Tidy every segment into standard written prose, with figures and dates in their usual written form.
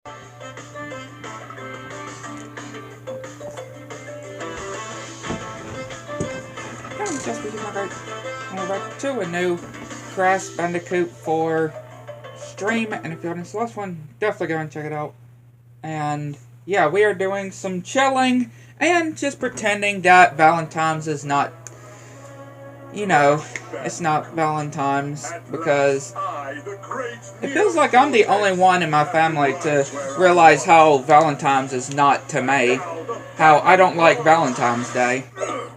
Just we're back to a new Crash Bandicoot 4 stream, and if you haven't seen the last one, definitely go and check it out. And yeah, we are doing some chilling and just pretending that Valentine's is not, it's not Valentine's, because it feels like I'm the only one in my family to realize how Valentine's is not to me, how I don't like Valentine's Day.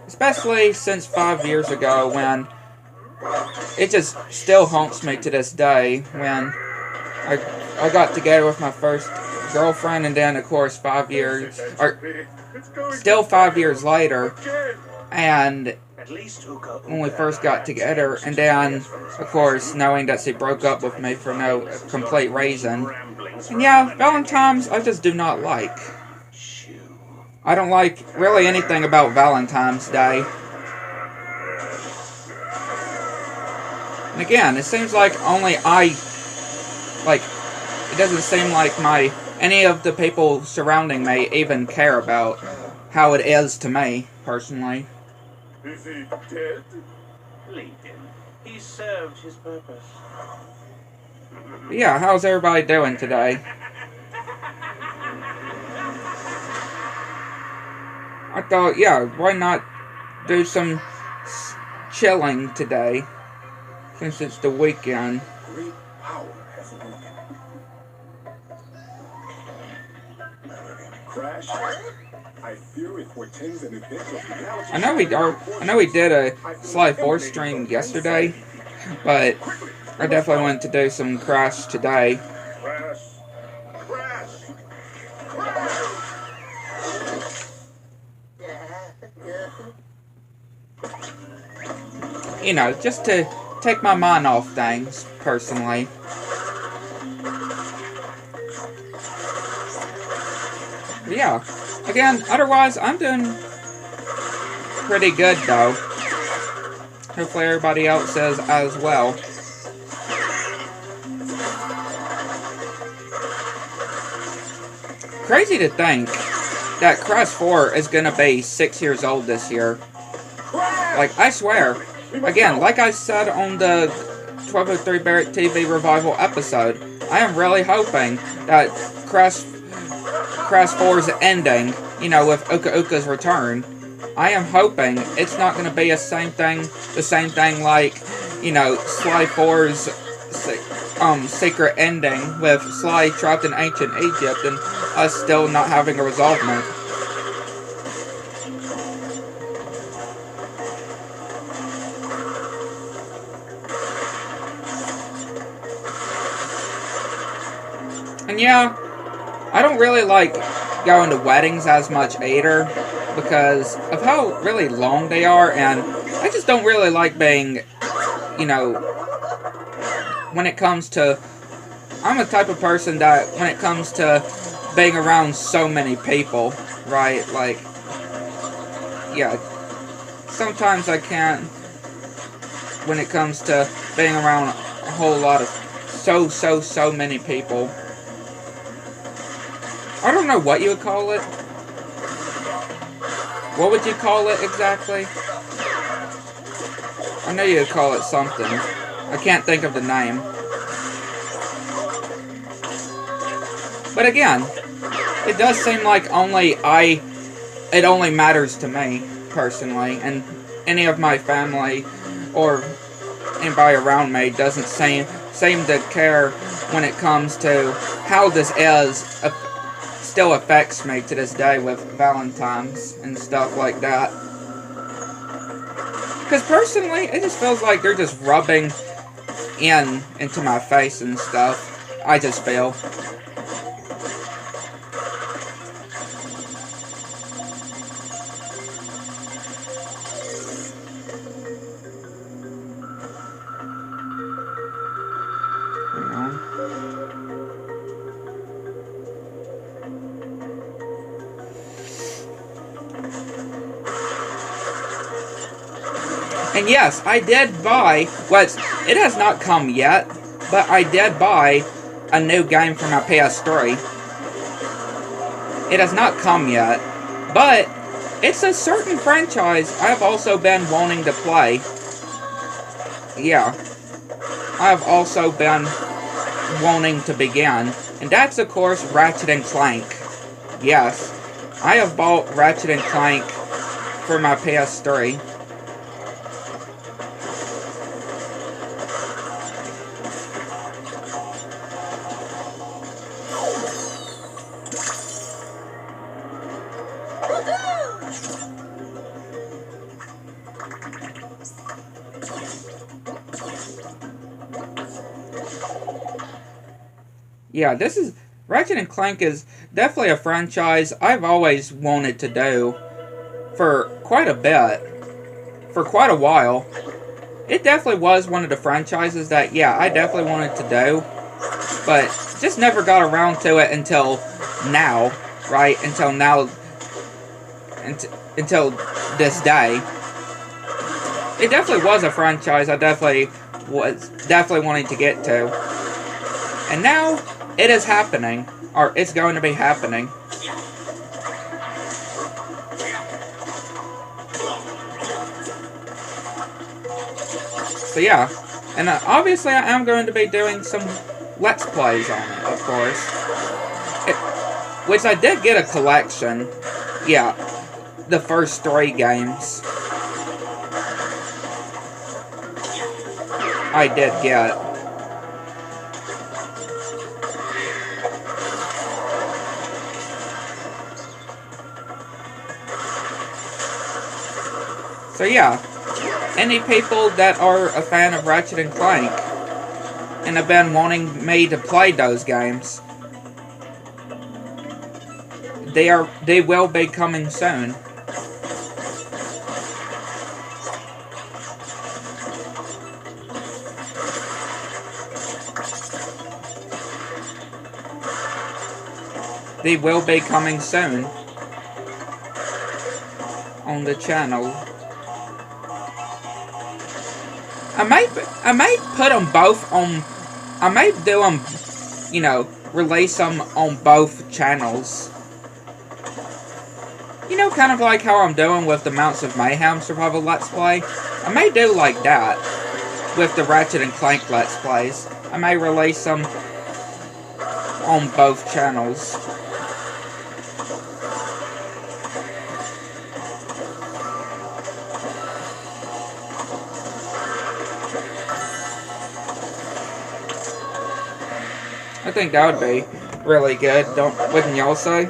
Especially since 5 years ago, when it just still haunts me to this day, when I got together with my first girlfriend, and then of course 5 years, or still 5 years later, and when we first got together, and then of course knowing that she broke up with me for no complete reason. And yeah, Valentine's I just do not like. I don't like really anything about Valentine's Day. And again, it seems like only it doesn't seem like any of the people surrounding me even care about how it is to me, personally. Is he dead? Leave him. He served his purpose. Yeah, how's everybody doing today? I thought, yeah, why not do some chilling today, since it's the weekend. Great power has awoken. Crash, I fear it portends an event of reality. I know we did a Sly 4 stream yesterday, but I definitely want to do some Crash today. Crash! Crash! Just to take my mind off things, personally. But yeah, again, otherwise, I'm doing pretty good, though. Hopefully everybody else is as well. Crazy to think that Crash 4 is gonna be 6 years old this year. Like, I swear. Again, like I said on the 1203 Barrett TV revival episode, I am really hoping that Crash 4's ending, with Uka Uka's return, I am hoping it's not going to be the same thing like, Sly 4's secret ending with Sly trapped in ancient Egypt and us still not having a resolvement. And yeah, I don't really like going to weddings as much either, because of how really long they are, and I just don't really like being, when it comes to, I'm the type of person that when it comes to being around so many people, right, like, yeah, sometimes I can't, when it comes to being around a whole lot of so many people. I don't know what you would call it. What would you call it exactly? I know you'd call it something. I can't think of the name. But again, it does seem like it only matters to me, personally, and any of my family or anybody around me doesn't seem to care when it comes to how this still affects me to this day with Valentine's and stuff like that. Because personally, it just feels like they're just rubbing into my face and stuff. I just feel. And yes, I did buy, it has not come yet, but I did buy a new game for my PS3. it has not come yet, but it's a certain franchise I've also been wanting to play. Yeah, I've also been wanting to begin, and that's of course Ratchet and Clank. Yes, I have bought Ratchet and Clank for my PS3. Yeah, this is... Ratchet and Clank is definitely a franchise I've always wanted to do for quite a bit. For quite a while. It definitely was one of the franchises that, yeah, I definitely wanted to do. But just never got around to it until now. Right? Until now. Until this day. It definitely was a franchise I definitely wanting to get to. And now... it is happening, or it's going to be happening. So yeah, and obviously I am going to be doing some Let's Plays on it, of course. Which I did get a collection. Yeah, the first 3 games. I did get. So yeah, any people that are a fan of Ratchet and Clank and have been wanting me to play those games, they will be coming soon. They will be coming soon on the channel. I might put them both on... I might do them, you know, release them on both channels. You know, kind of like how I'm doing with the Mounts of Mayhem Survival Let's Play. I may do like that with the Ratchet and Clank Let's Plays. I may release them on both channels. I think that would be really good, wouldn't y'all say?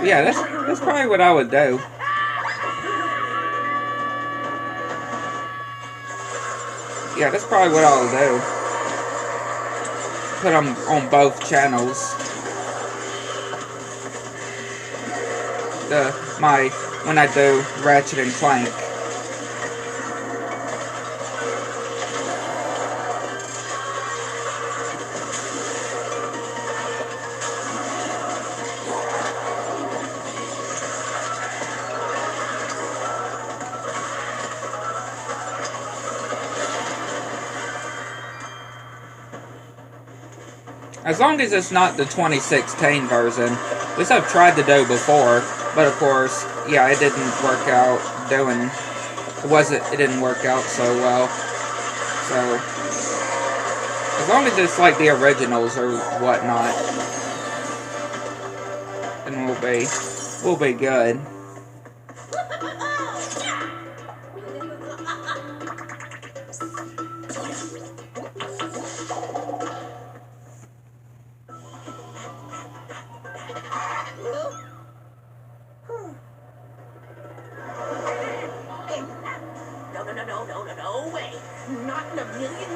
Yeah, that's probably what I would do. Yeah, that's probably what I'll do. Put them on both channels. When I do Ratchet and Clank. As long as it's not the 2016 version, which I've tried to do before, but of course, yeah, it didn't work out it didn't work out so well. So, as long as it's like the originals or whatnot, then we'll be good. No way. Not in a million years.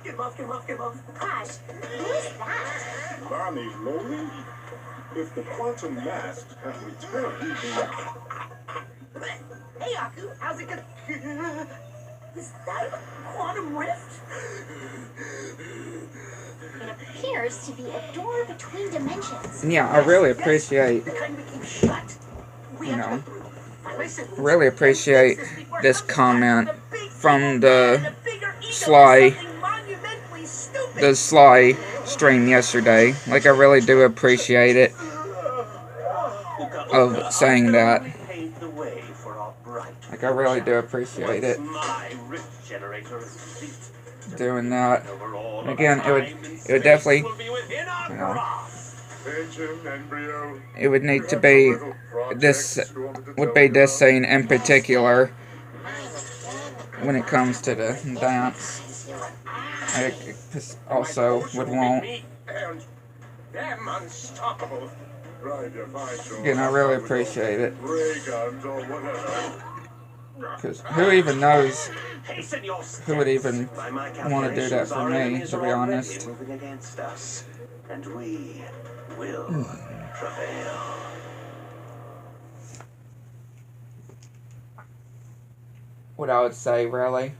Get him off. Gosh, who is that? Mommy's lonely. If the quantum masks have returned, Hey, Aku, how's it going? Is that a quantum rift? It appears to be a door between dimensions. Yeah, I really appreciate, The kind we keep shut. We you have to know, go through. Listen, really appreciate this comment from the Sly. Sly stream yesterday. Like, I really do appreciate it of saying that. paved the way for our bright Like, I really do appreciate it my rift generator is complete. doing that. Overall, And again, it would definitely, you know, it would need to be this, would be this scene in particular when it comes to the dance. I also would want, Them unstoppable. again, I really appreciate it. Because who even knows Hasten your who would even By my want to do that calculations, for our me, enemies to are be already honest. moving against us, and we will prevail. What I would say, really.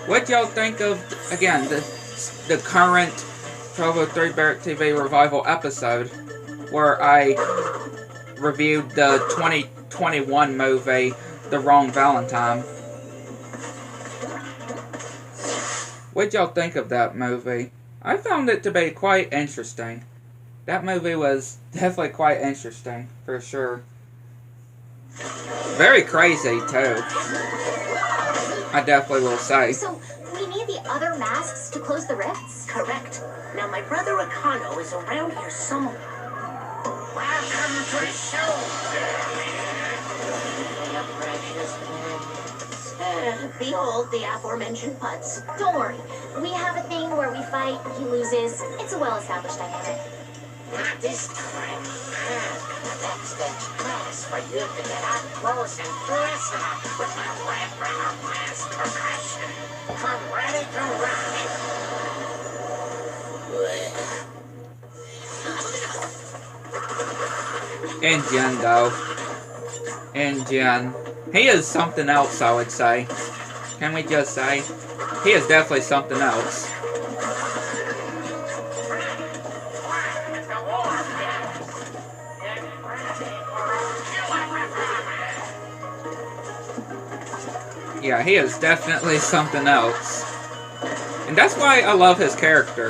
What y'all think of, again, the current 1203 Barrack TV revival episode where I reviewed the 2021 movie, The Wrong Valentine? What'd y'all think of that movie? I found it to be quite interesting. That movie was definitely quite interesting, for sure. Very crazy, too. I definitely will say. So, we need the other masks to close the rifts? Correct. Now, my brother Akano is around here somewhere. Welcome to the show, Behold the aforementioned putts. Don't worry. We have a thing where we fight, he loses. It's a well-established dynamic. Not this time. Backstage class for you to get up close and personal with my weapon of mass percussion. I'm ready to rock. And Jin, though. And Jin. He is something else, I would say. Can we just say? He is definitely something else. Yeah, he is definitely something else. And that's why I love his character.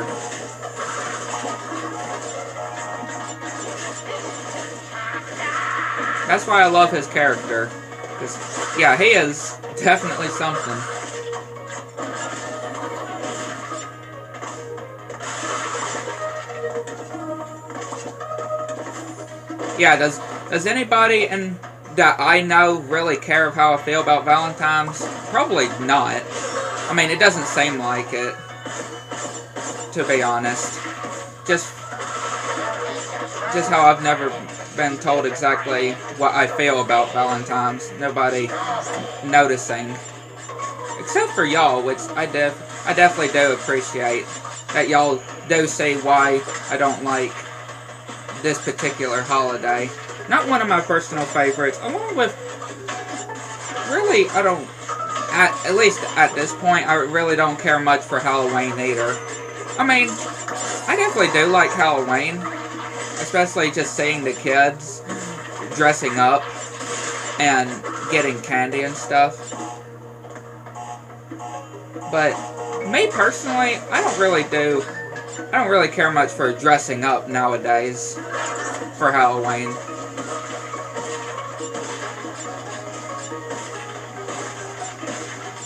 That's why I love his character. 'Cause, yeah, he is definitely something. Yeah, does anybody that I know really care of how I feel about Valentine's? Probably not. I mean, it doesn't seem like it, to be honest. Just how I've never been told exactly what I feel about Valentine's. Nobody noticing. Except for y'all, which I definitely do appreciate. That y'all do see why I don't like this particular holiday. Not one of my personal favorites, along with, really, I don't, at least at this point, I really don't care much for Halloween either. I mean, I definitely do like Halloween, especially just seeing the kids dressing up and getting candy and stuff. But me personally, I don't really care much for dressing up nowadays for Halloween.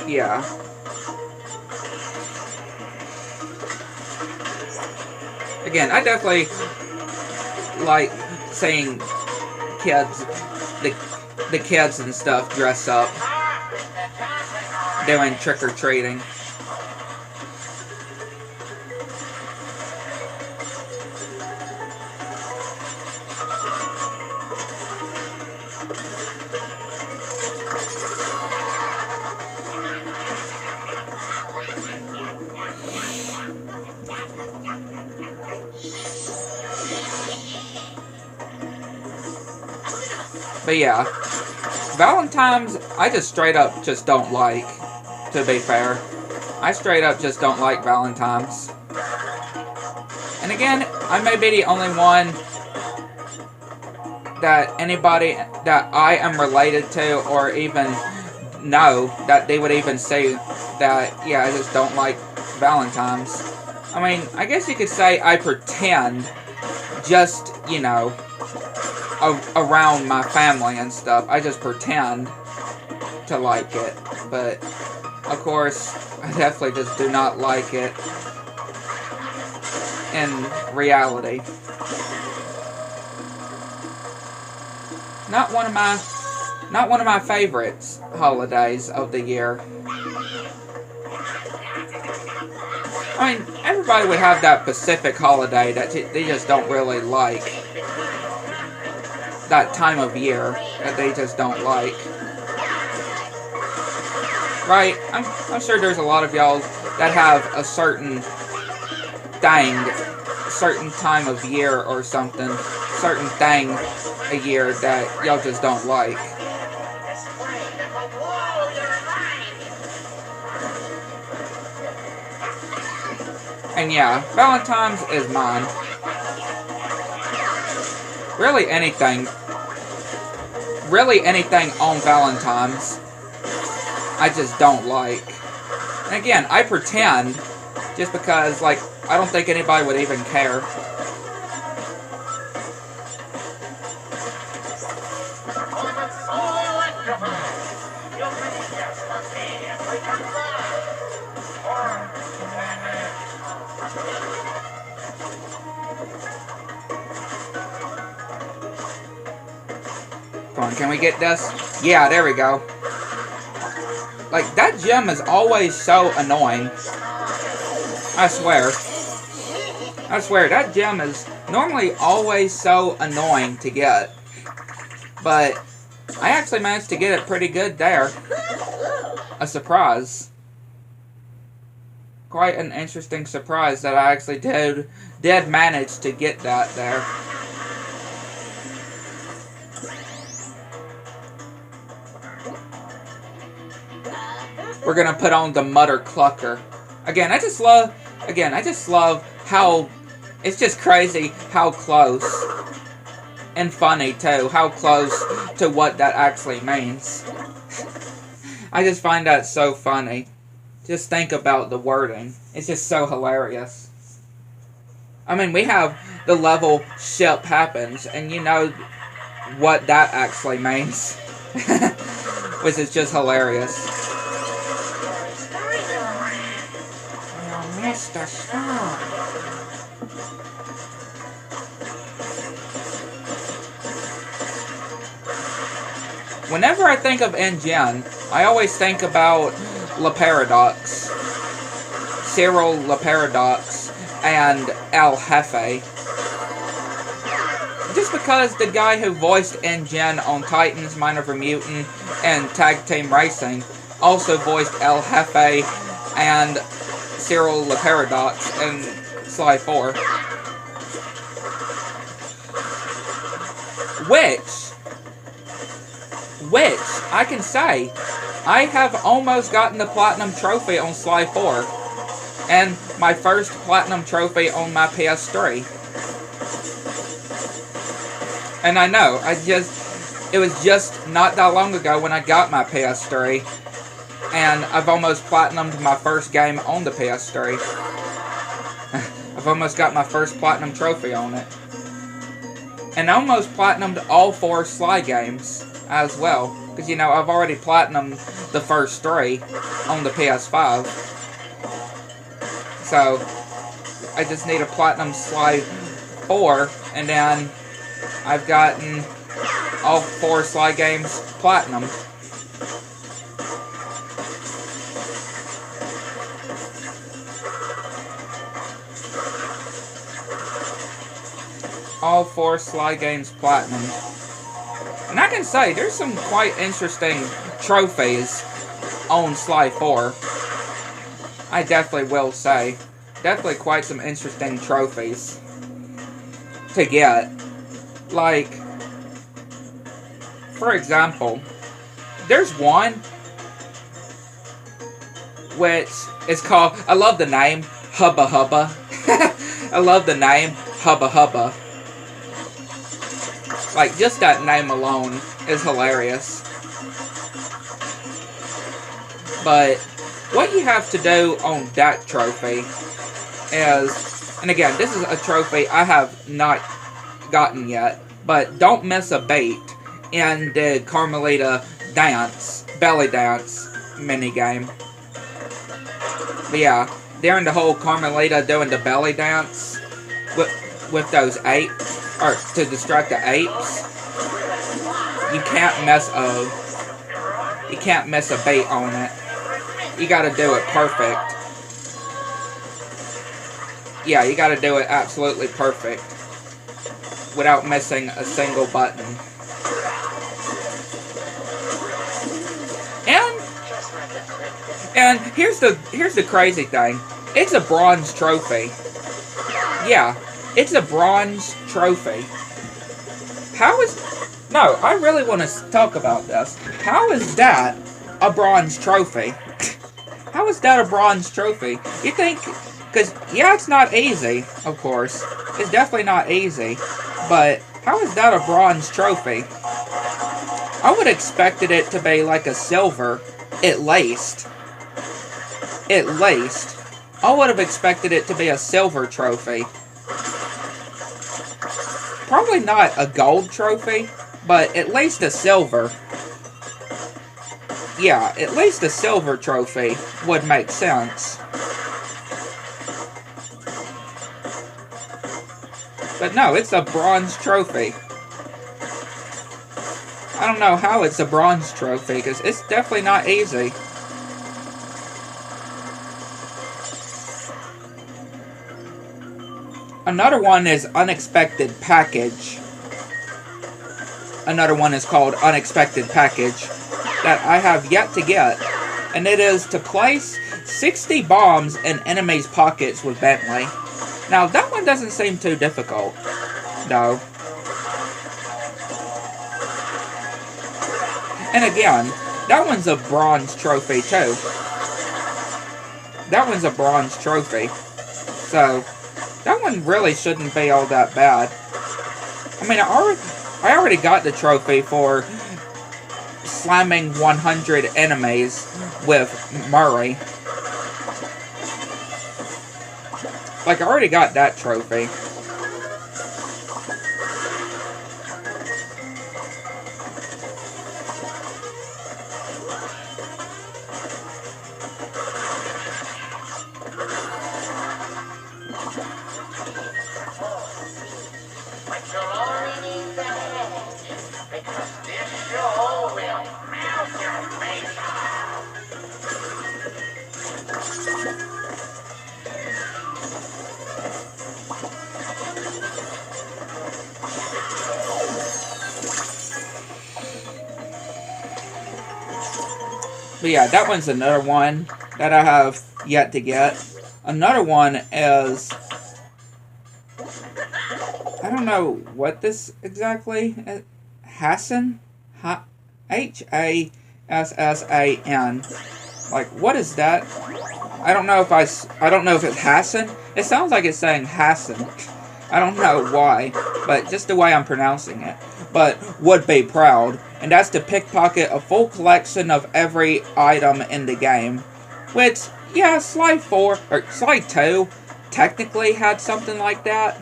Yeah. Again, I definitely like seeing kids, the kids and stuff dress up, doing trick-or-treating. But yeah, Valentine's, I just straight up just don't like, to be fair. I straight up just don't like Valentine's. And again, I may be the only one that anybody that I am related to or even know that they would even say that, yeah, I just don't like Valentine's. I mean, I guess you could say I pretend just, you know, around my family and stuff. I just pretend to like it. But, of course, I definitely just do not like it in reality. Not one of my favorites holidays of the year. I mean, everybody would have that Pacific holiday that they just don't really like. That time of year that they just don't like. Right? I'm sure there's a lot of y'all that have a certain time of year or something, certain thing a year that y'all just don't like. And yeah, Valentine's is mine. Really anything on Valentine's, I just don't like. And again, I pretend, just because, like, I don't think anybody would even care. Come on, can we get this? Yeah, there we go. Like, that gem is always so annoying. I swear. I swear, that gem is normally always so annoying to get. But I actually managed to get it pretty good there. A surprise. Quite an interesting surprise that I actually did manage to get that there. We're gonna put on the Mutter Clucker. Again, I just love how it's just crazy how close and funny too, how close to what that actually means. I just find that so funny. Just think about the wording. It's just so hilarious. I mean, we have the level ship happens, and you know what that actually means. Which is just hilarious. Mr. Star. Whenever I think of NGen, I always think about Le Paradox, Cyril Le Paradox, and El Jefe. Just because the guy who voiced NGen on Titans, Mind Over Mutant, and Tag Team Racing also voiced El Jefe and Cyril Le Paradox in Sly 4. Which, I can say, I have almost gotten the Platinum Trophy on Sly 4. And my first Platinum Trophy on my PS3. And I know, it was just not that long ago when I got my PS3. And I've almost platinumed my first game on the PS3. I've almost got my first Platinum Trophy on it. And I almost platinumed all 4 Sly games as well. Because, you know, I've already platinumed the first 3 on the PS5. So, I just need a Platinum Sly 4, and then I've gotten all 4 Sly games Platinum. All 4 Sly games Platinum. And I can say, there's some quite interesting trophies on Sly 4. I definitely will say. Definitely quite some interesting trophies to get. Like, for example, there's one which is called, I love the name, Hubba Hubba. I love the name, Hubba Hubba. Like, just that name alone is hilarious. But what you have to do on that trophy is, and again, this is a trophy I have not gotten yet, but don't miss a beat in the Carmelita dance, belly dance minigame. But yeah, during the whole Carmelita doing the belly dance with those apes, or to distract the apes, you can't miss a beat on it. You gotta do it perfect. Yeah, you gotta do it absolutely perfect without missing a single button. And here's the crazy thing. It's a bronze trophy. Yeah, it's a bronze trophy. No, I really want to talk about this. How is that a bronze trophy? How is that a bronze trophy? You think, because, yeah, it's not easy, of course. It's definitely not easy. But, how is that a bronze trophy? I would have expected it to be like a silver, at least. At least. I would have expected it to be a silver trophy. Probably not a gold trophy, but at least a silver. Yeah, at least a silver trophy would make sense. But no, it's a bronze trophy. I don't know how it's a bronze trophy, because it's definitely not easy. Another one is Unexpected Package. Another one is called Unexpected Package that I have yet to get. And it is to place 60 bombs in enemies' pockets with Bentley. Now, that one doesn't seem too difficult, though. And again, that one's a bronze trophy, too. That one's a bronze trophy. So, that one really shouldn't be all that bad. I mean, I already got the trophy for slamming 100 enemies with Murray. Like, I already got that trophy. But yeah, that one's another one that I have yet to get. Another one is, I don't know what this exactly is. Hassan? Hassan. Like, what is that? I don't know if it's Hassan. It sounds like it's saying Hassan. I don't know why, but just the way I'm pronouncing it. But would be proud, and that's to pickpocket a full collection of every item in the game. Which, yeah, Slide 2 technically had something like that.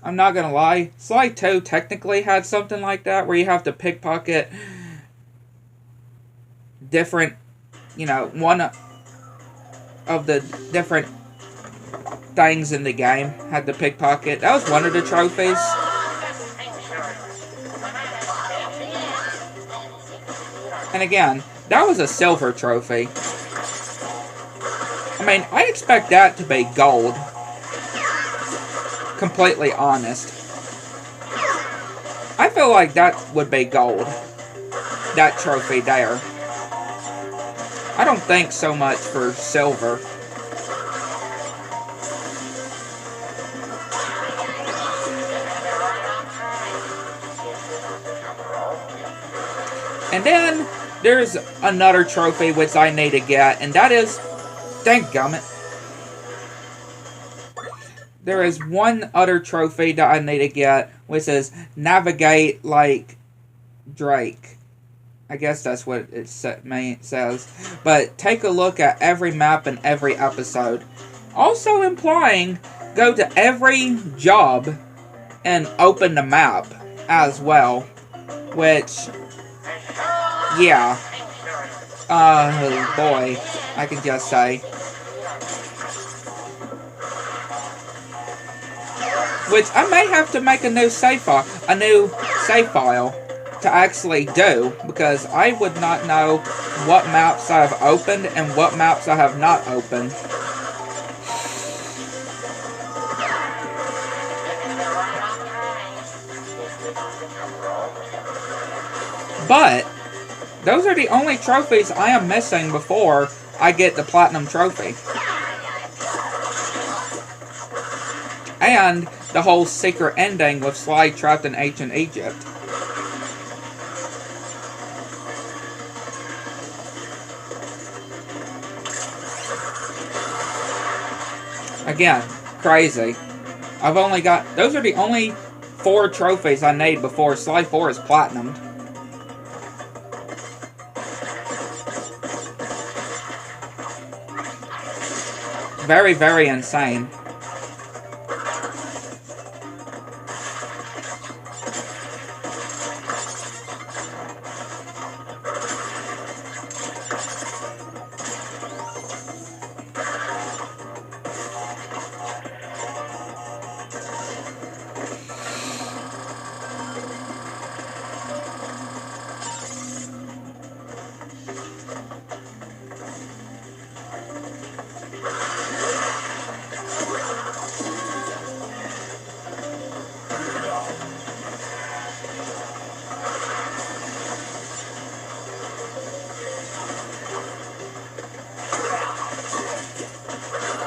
I'm not gonna lie, Slide 2 technically had something like that, where you have to pickpocket different, one of the different things in the game had to pickpocket. That was one of the trophies. And again, that was a silver trophy. I mean, I expect that to be gold. Completely honest. I feel like that would be gold. That trophy there. I don't think so much for silver. And then there's another trophy which I need to get, and that is, dadgummit. There is one other trophy that I need to get, which is navigate like Drake. I guess that's what it says. But take a look at every map and every episode. Also implying, go to every job and open the map as well. Which, yeah. Oh boy, I can just say. Which I may have to make a new save file to actually do, because I would not know what maps I have opened and what maps I have not opened. But those are the only trophies I am missing before I get the Platinum Trophy. And the whole secret ending with Sly trapped in ancient Egypt. Again, crazy. I've only got... Those are the only 4 trophies I need before Sly 4 is platinumed. Very, very insane.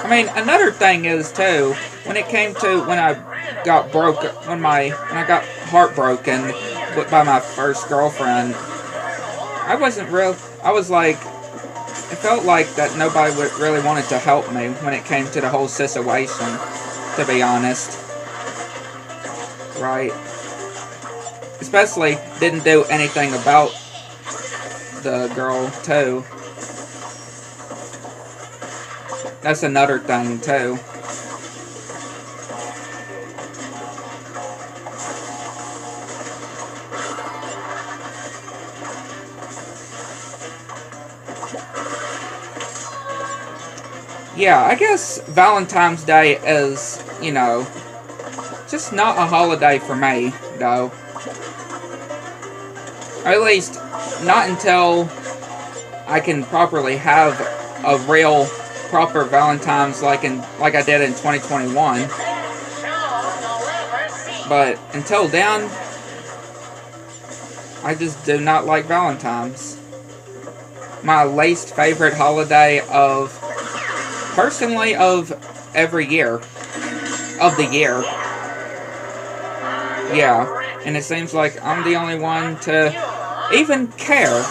I mean, another thing is too, when it came to when I got heartbroken by my first girlfriend, I was like, it felt like that nobody really wanted to help me when it came to the whole situation, to be honest. Right? Especially didn't do anything about the girl too. That's another thing, too. Yeah, I guess Valentine's Day is, you know, just not a holiday for me, though. Or at least, not until I can properly have a real... proper Valentine's like I did in 2021. But until then, I just do not like Valentine's. My least favorite holiday personally of every year. Of the year. Yeah. And it seems like I'm the only one to even care.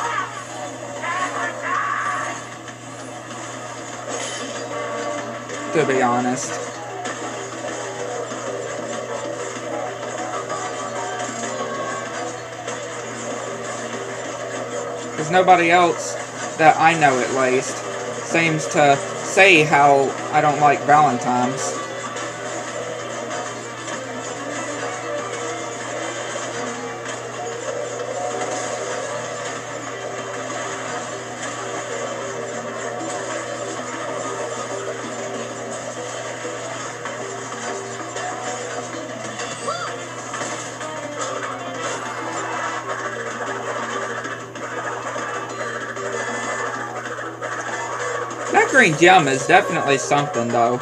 To be honest. Because nobody else, that I know at least, seems to say how I don't like Valentine's. That green gem is definitely something, though.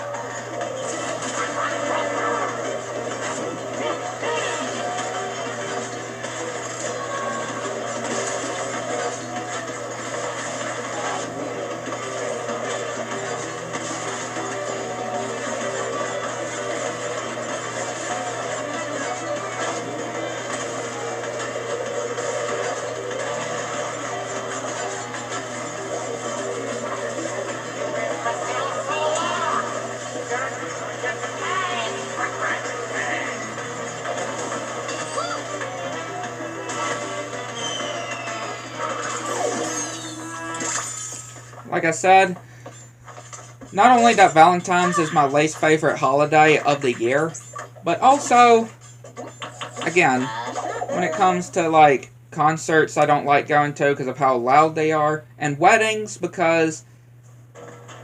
like I said, not only that Valentine's is my least favorite holiday of the year, but also, again, when it comes to, like, concerts I don't like going to because of how loud they are, and weddings because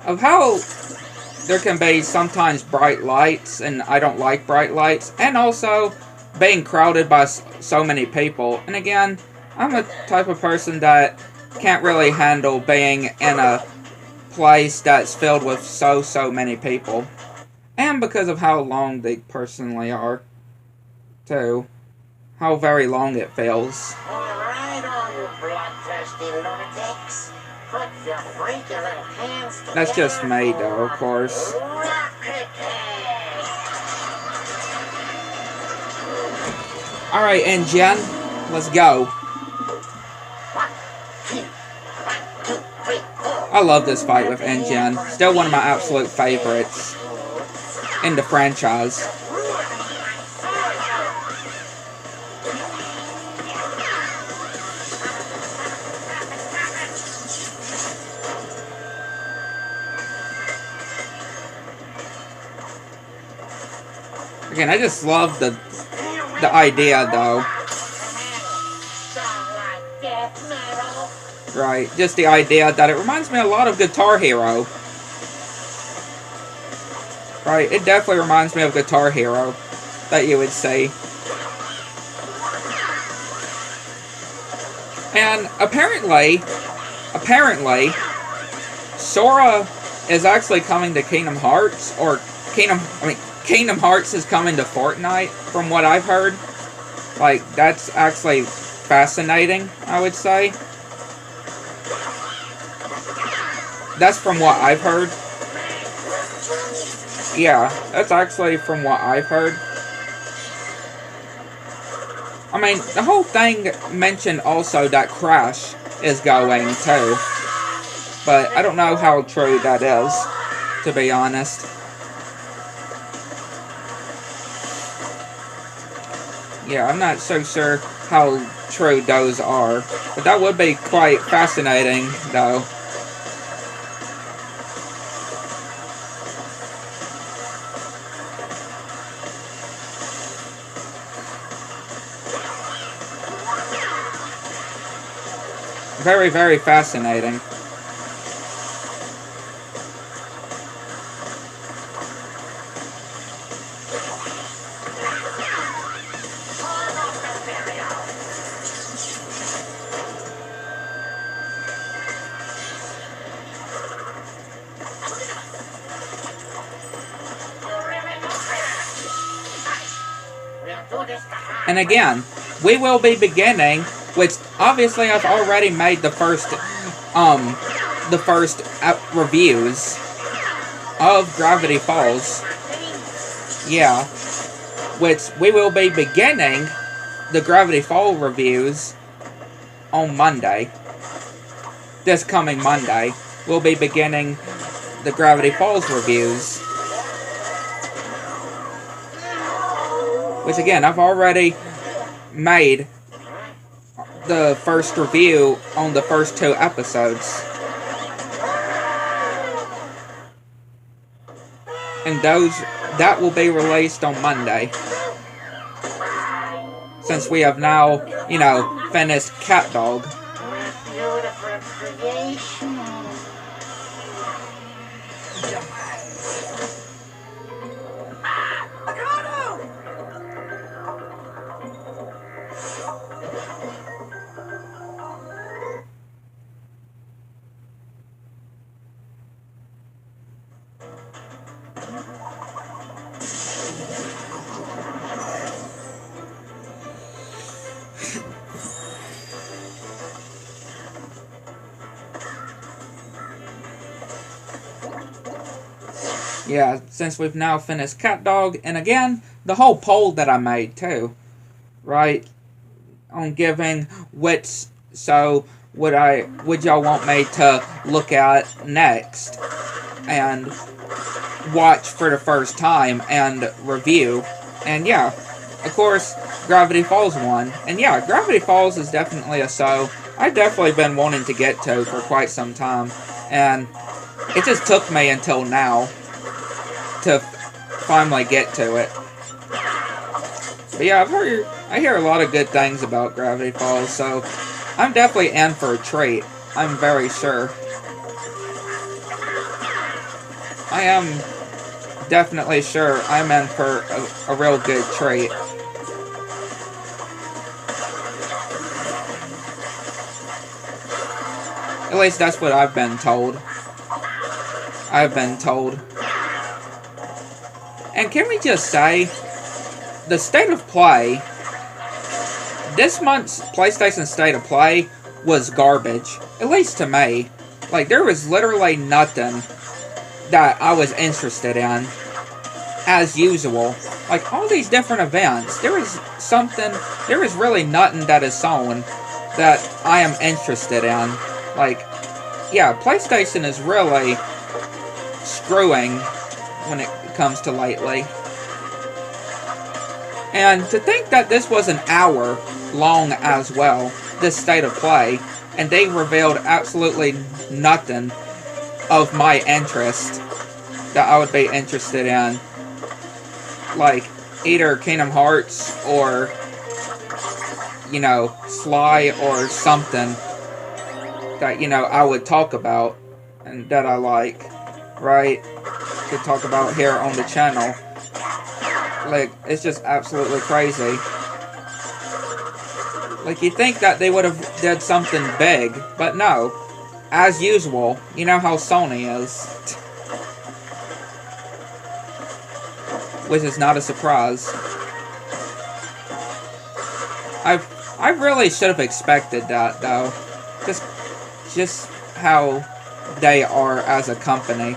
of how there can be sometimes bright lights, and I don't like bright lights, and also being crowded by so many people. And again, I'm a type of person that can't really handle being in a place that's filled with so many people. And because of how long they personally are, too. How very long it feels. Alright, all you bloodthirsty lunatics. Put your freaky little hands together. That's just me, though, of course. Alright, and Jen, let's go. I love this fight with N-Gen. Still one of my absolute favorites in the franchise. Again, I just love the idea, though. Right, just the idea that it reminds me a lot of Guitar Hero. Right, it definitely reminds me of Guitar Hero, that you would say. And apparently, Sora is actually coming to Kingdom Hearts, or Kingdom Hearts is coming to Fortnite, from what I've heard. Like, that's actually fascinating, I would say. That's from what I've heard. Yeah, that's actually from what I've heard. I mean, the whole thing mentioned also that Crash is going too. But I don't know how true that is, to be honest. Yeah, I'm not so sure how true those are. But that would be quite fascinating, though. Very, very fascinating. And again, we will be beginning, which obviously I've already made the first reviews of Gravity Falls. Yeah, which we will be beginning the Gravity Falls reviews on Monday. This coming Monday, we'll be beginning the Gravity Falls reviews. Which again, I've already made the first review on the first 2 episodes. And that will be released on Monday. Since we have now, you know, finished Cat Dog. Yeah, since we've now finished Cat Dog, and again, the whole poll that I made too, right, on giving which, so would y'all want me to look at next, and watch for the first time, and review, and yeah, of course, Gravity Falls won, and yeah, Gravity Falls is definitely a show I've definitely been wanting to get to for quite some time, and it just took me until now to finally get to it. But yeah, I hear a lot of good things about Gravity Falls, so I'm definitely in for a treat. I'm very sure. I am definitely sure I'm in for a real good treat. At least that's what I've been told. I've been told. And can we just say, the State of Play, this month's PlayStation State of Play was garbage. At least to me. Like, there was literally nothing that I was interested in, as usual. Like, all these different events, there is really nothing that is shown that I am interested in. Like, yeah, PlayStation is really screwing when it comes to lately. And to think that this was an hour long as well, this State of Play, and they revealed absolutely nothing of my interest that I would be interested in. Like, either Kingdom Hearts or, you know, Sly or something that, you know, I would talk about and that I like, right? To talk about here on the channel. Like, it's just absolutely crazy. Like, you think that they would have did something big, but no. As usual, you know how Sony is. Which is not a surprise. I really should have expected that, though. Just how they are as a company.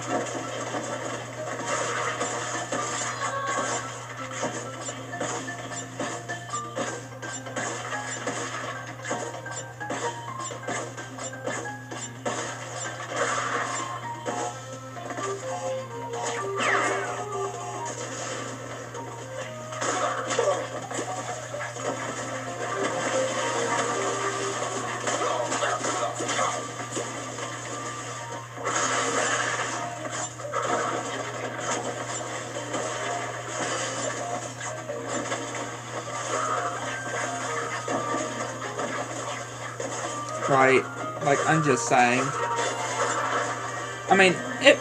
Right, like, I'm just saying. I mean,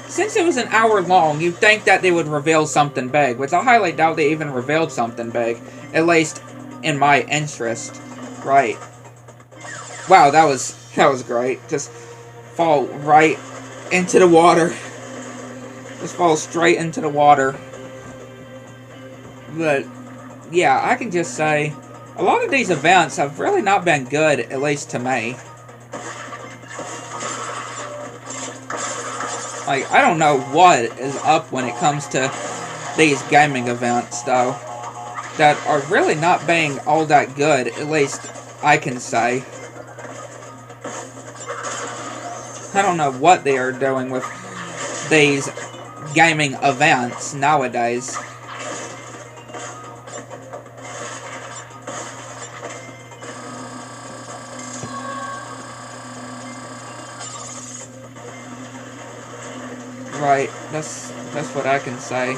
since it was an hour long, you'd think that they would reveal something big, which I highly doubt they even revealed something big, at least in my interest. Right. Wow, that was great. Just fall right into the water. Just fall straight into the water. But, yeah, I can just say, a lot of these events have really not been good, at least to me. Like, I don't know what is up when it comes to these gaming events, though, that are really not being all that good, at least I can say. I don't know what they are doing with these gaming events nowadays. Right, that's what I can say.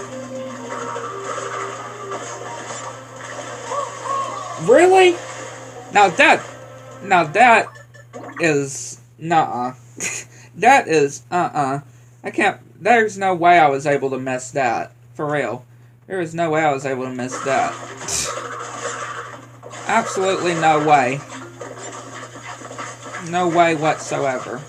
Really? Now that is nuh-uh. That is I can't. There's no way I was able to miss that. For real. There is no way I was able to miss that. Absolutely no way. No way whatsoever.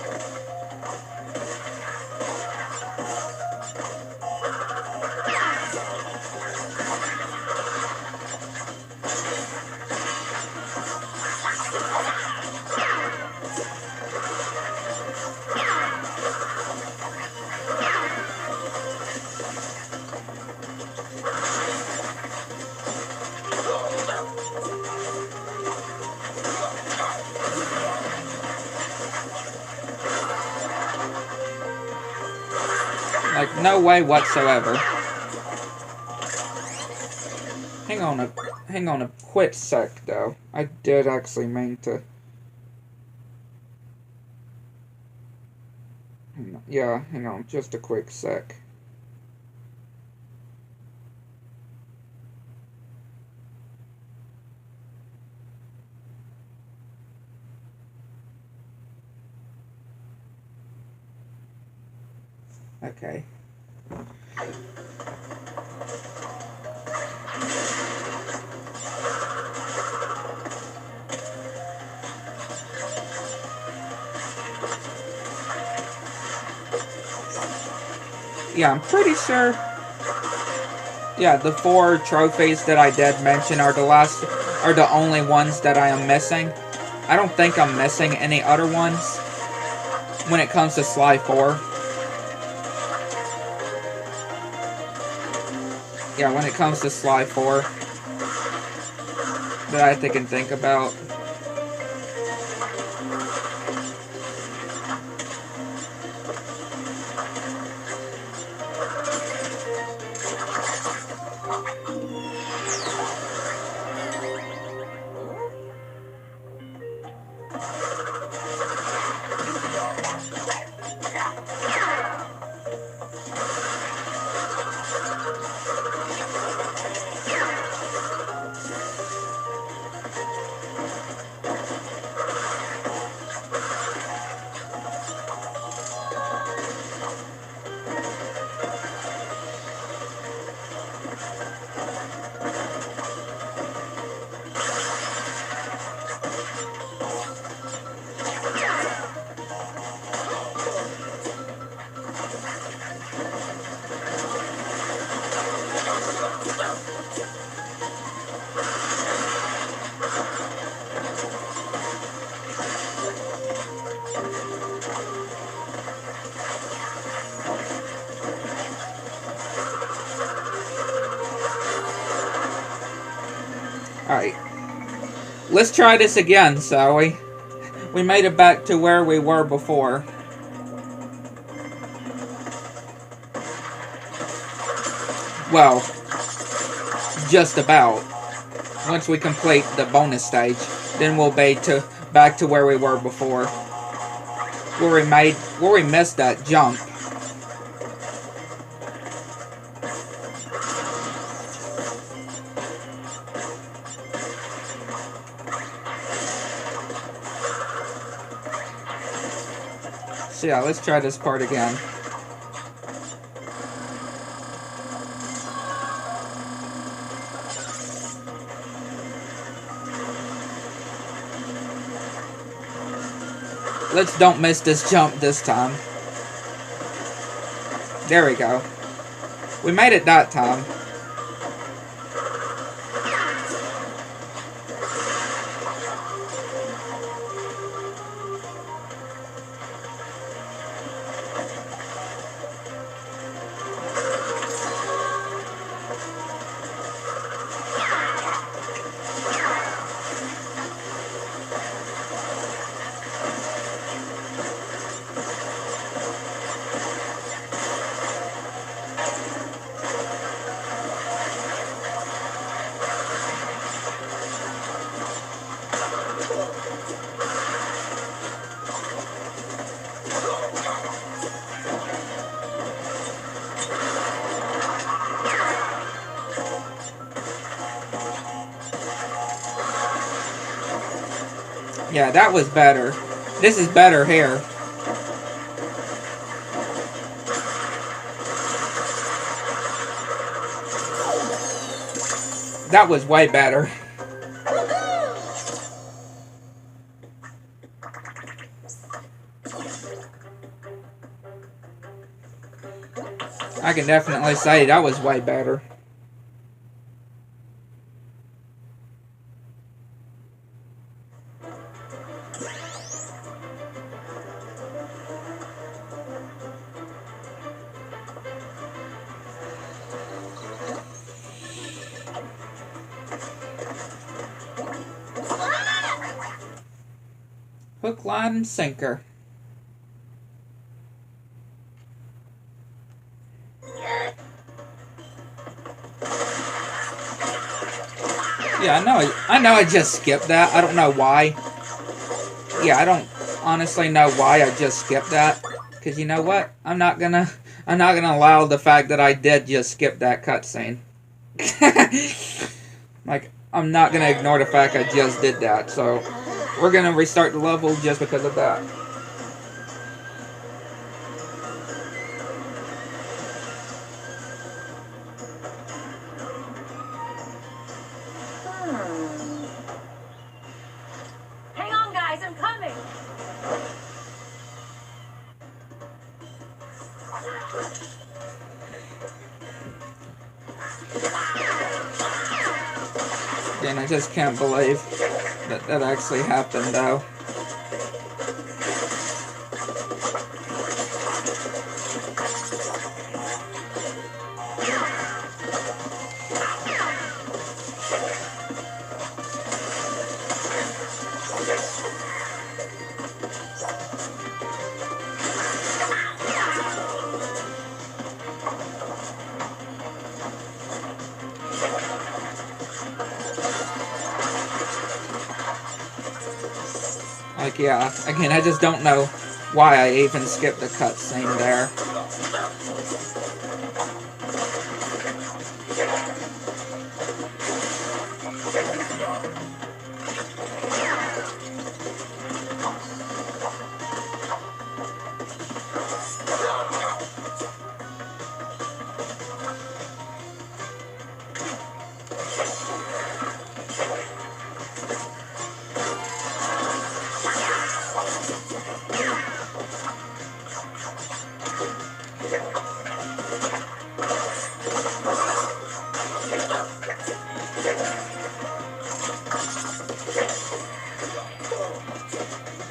Like, no way whatsoever. Hang on a quick sec, though. I did actually mean to Yeah, hang on, just a quick sec. Okay. Yeah, I'm pretty sure. Yeah, the 4 trophies that I did mention are the only ones that I am missing. I don't think I'm missing any other ones when it comes to Sly 4. Yeah, when it comes to Sly 4 that I can think about. Alright. Let's try this again, shall we? We made it back to where we were before. Well, just about. Once we complete the bonus stage, then we'll be back to where we were before. Where we missed that jump. So yeah, let's try this part again. Let's don't miss this jump this time. There we go. We made it that time. Yeah, that was better. This is better here. That was way better. I can definitely say that was way better. Hook, line, and sinker. Yeah, I know I just skipped that. I don't know why. Yeah, I don't honestly know why I just skipped that. Because you know what? I'm not gonna allow the fact that I did just skip that cutscene. Like, I'm not gonna ignore the fact I just did that. So we're gonna restart the level just because of that. Hang on, guys, I'm coming. And I just can't believe that that actually happened, though. Like, yeah, again, I just don't know why I even skipped the cutscene there.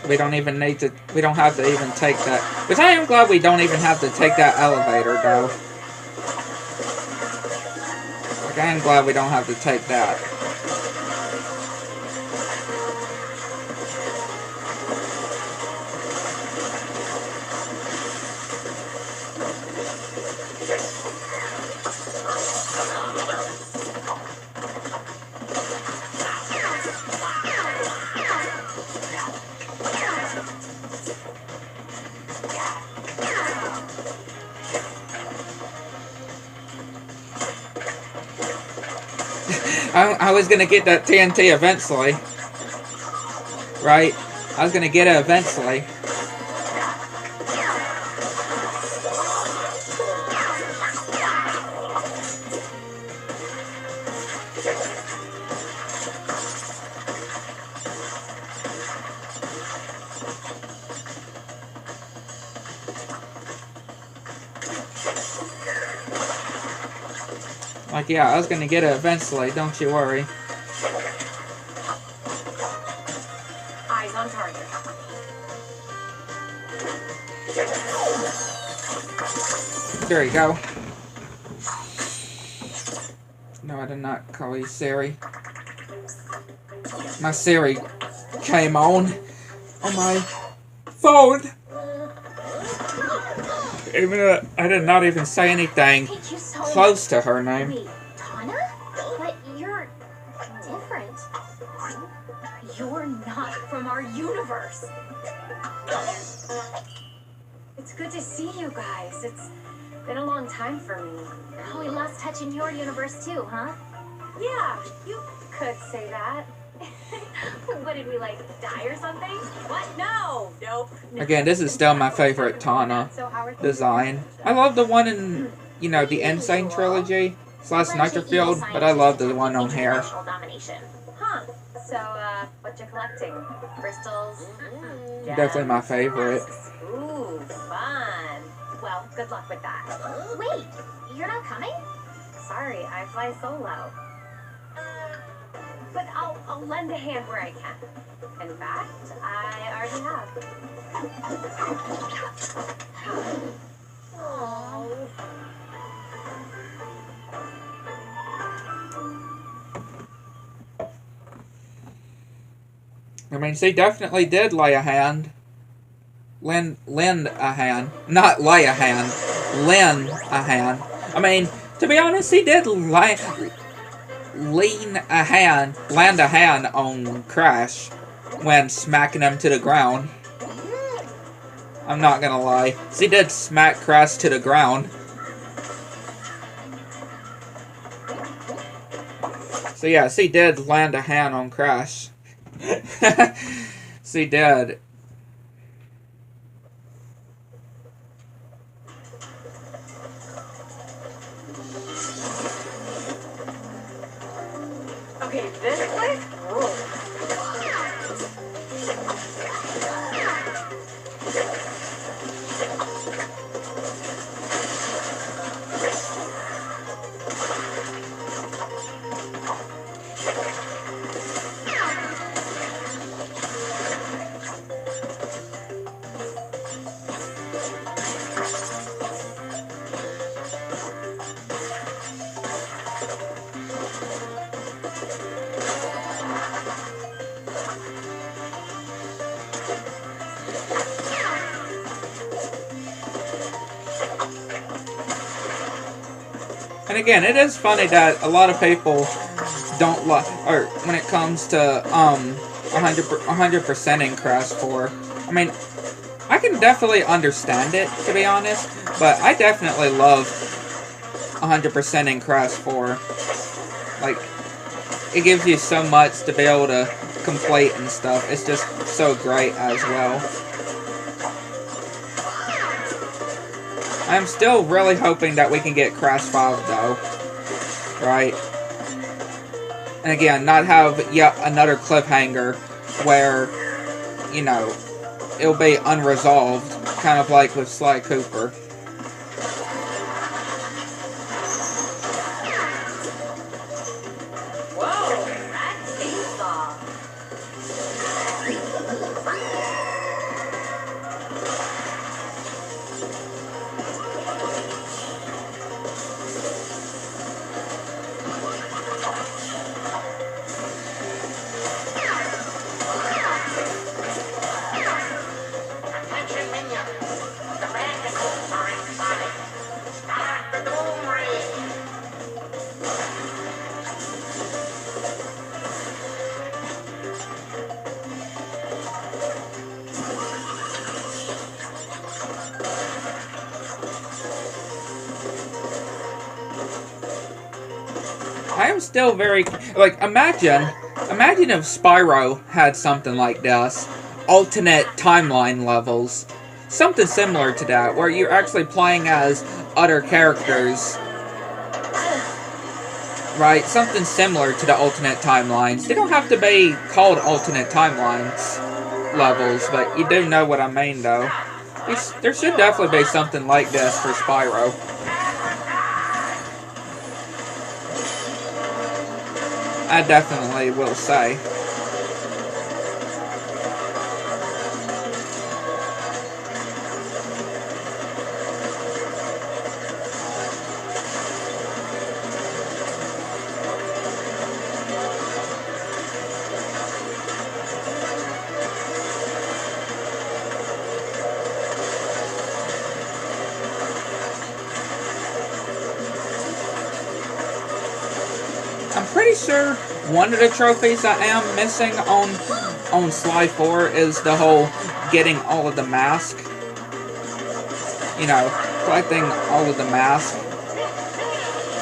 We don't even need to, we don't have to even take that. But I am glad we don't even have to take that elevator, though. Like, I am glad we don't have to take that. I was gonna get that TNT eventually. Right? I was gonna get it eventually. Like, yeah, I was gonna get it eventually, don't you worry. Eyes on target. There you go. No, I did not call you Siri. My Siri came on my phone. Even though I did not even say anything Thank you so close to her name. Wait, Tana? But you're different. You're not from our universe. It's good to see you guys. It's been a long time for me. Oh, we lost touch in your universe too, huh? Yeah, you could say that. What did we, like, die or something? What? No. Nope. Again, this is still my favorite Tana So how are things? design. I love the one in, you know, the Insane trilogy / Nitrofield, but I love the one on here. International domination. Huh. So, what you collecting? Crystals? Definitely my favorite. Ooh, fun. Well, good luck with that. Wait, you're not coming? Sorry, I fly solo. But I'll lend a hand where I can. In fact, I already have. Oh. I mean, she definitely did lay a hand. Lend a hand. Not lay a hand. Lend a hand. I mean, to be honest, he did lend a hand on Crash when smacking him to the ground. I'm not gonna lie. She did smack Crash to the ground. So yeah, she did land a hand on Crash. She did. Okay, this place rules. And again, it is funny that a lot of people don't like, or when it comes to 100%ing Crash 4. I mean, I can definitely understand it, to be honest, but I definitely love 100%ing Crash 4. Like, it gives you so much to be able to complete and stuff. It's just so great as well. I'm still really hoping that we can get Crash 5 though. Right? And again, not have yet another cliffhanger where, you know, it'll be unresolved, kind of like with Sly Cooper. Whoa, that chainsaw. Attention minions. The bandicoots are inside. Start the Doom Raid. I am still very, like, imagine if Spyro had something like this. Alternate timeline levels. Something similar to that, where you're actually playing as other characters. Right? Something similar to the alternate timelines. They don't have to be called alternate timelines levels, but you do know what I mean, though. There should definitely be something like this for Spyro. I definitely will say. I'm pretty sure one of the trophies I am missing on Sly 4 is the whole getting all of the mask. You know, collecting all of the mask.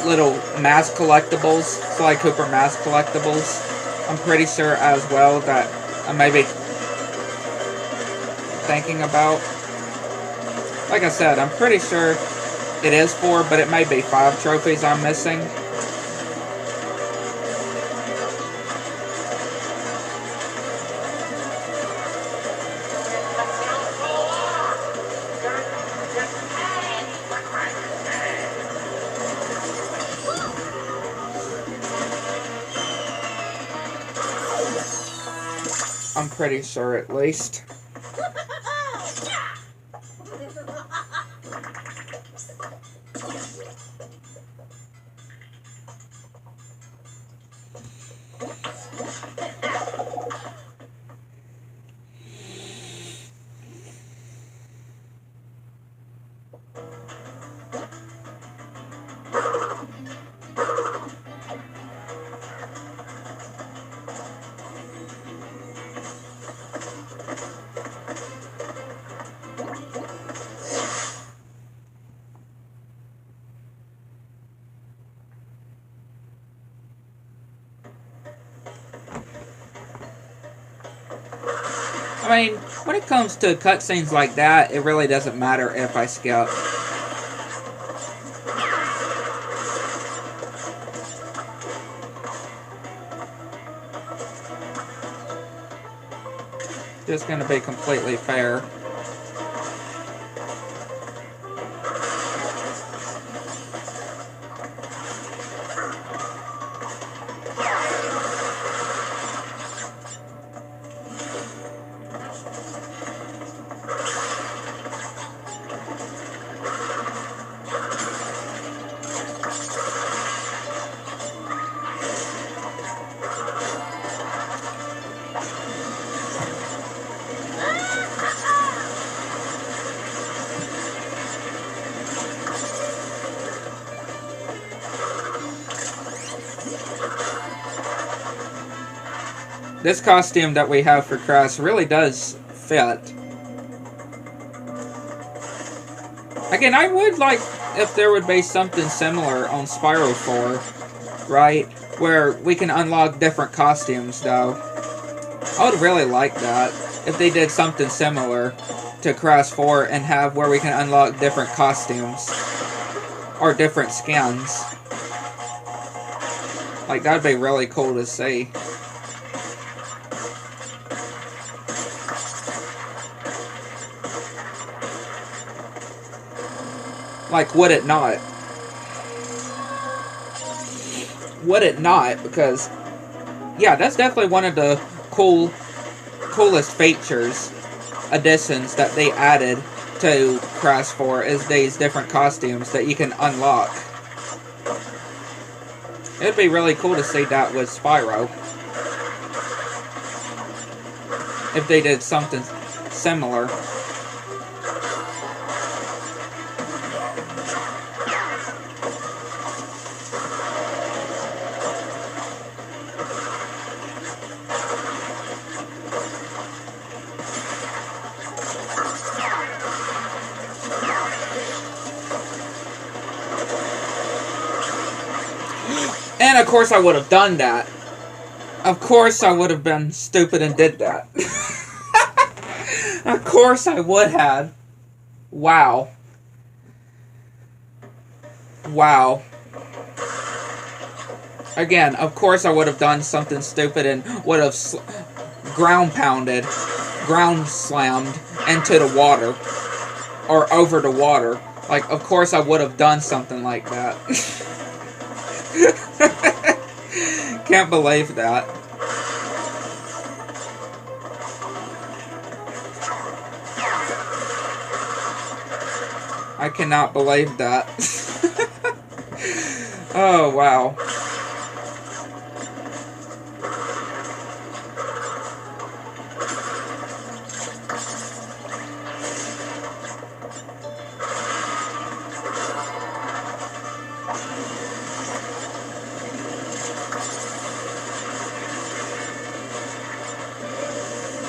Little mask collectibles. Sly Cooper mask collectibles. I'm pretty sure as well that I may be thinking about. Like I said, I'm pretty sure it is 4, but it may be 5 trophies I'm missing. I'm pretty sure, at least. I mean, when it comes to cutscenes like that, it really doesn't matter if I skip. Just gonna be completely fair. This costume that we have for Crash really does fit. Again, I would like if there would be something similar on Spyro 4, right? Where we can unlock different costumes, though. I would really like that, if they did something similar to Crash 4 and have where we can unlock different costumes. Or different skins. Like, that'd be really cool to see. Like, would it not? Would it not? Because, yeah, that's definitely one of the coolest features, additions that they added to Crash 4 is these different costumes that you can unlock. It'd be really cool to see that with Spyro. If they did something similar. And of course I would have done that. Of course I would have been stupid and did that. Of course I would have. Wow. Wow. Again, of course I would have done something stupid and would have ground slammed into the water. Or over the water. Like, of course I would have done something like that. Can't believe that. I cannot believe that. Oh, wow.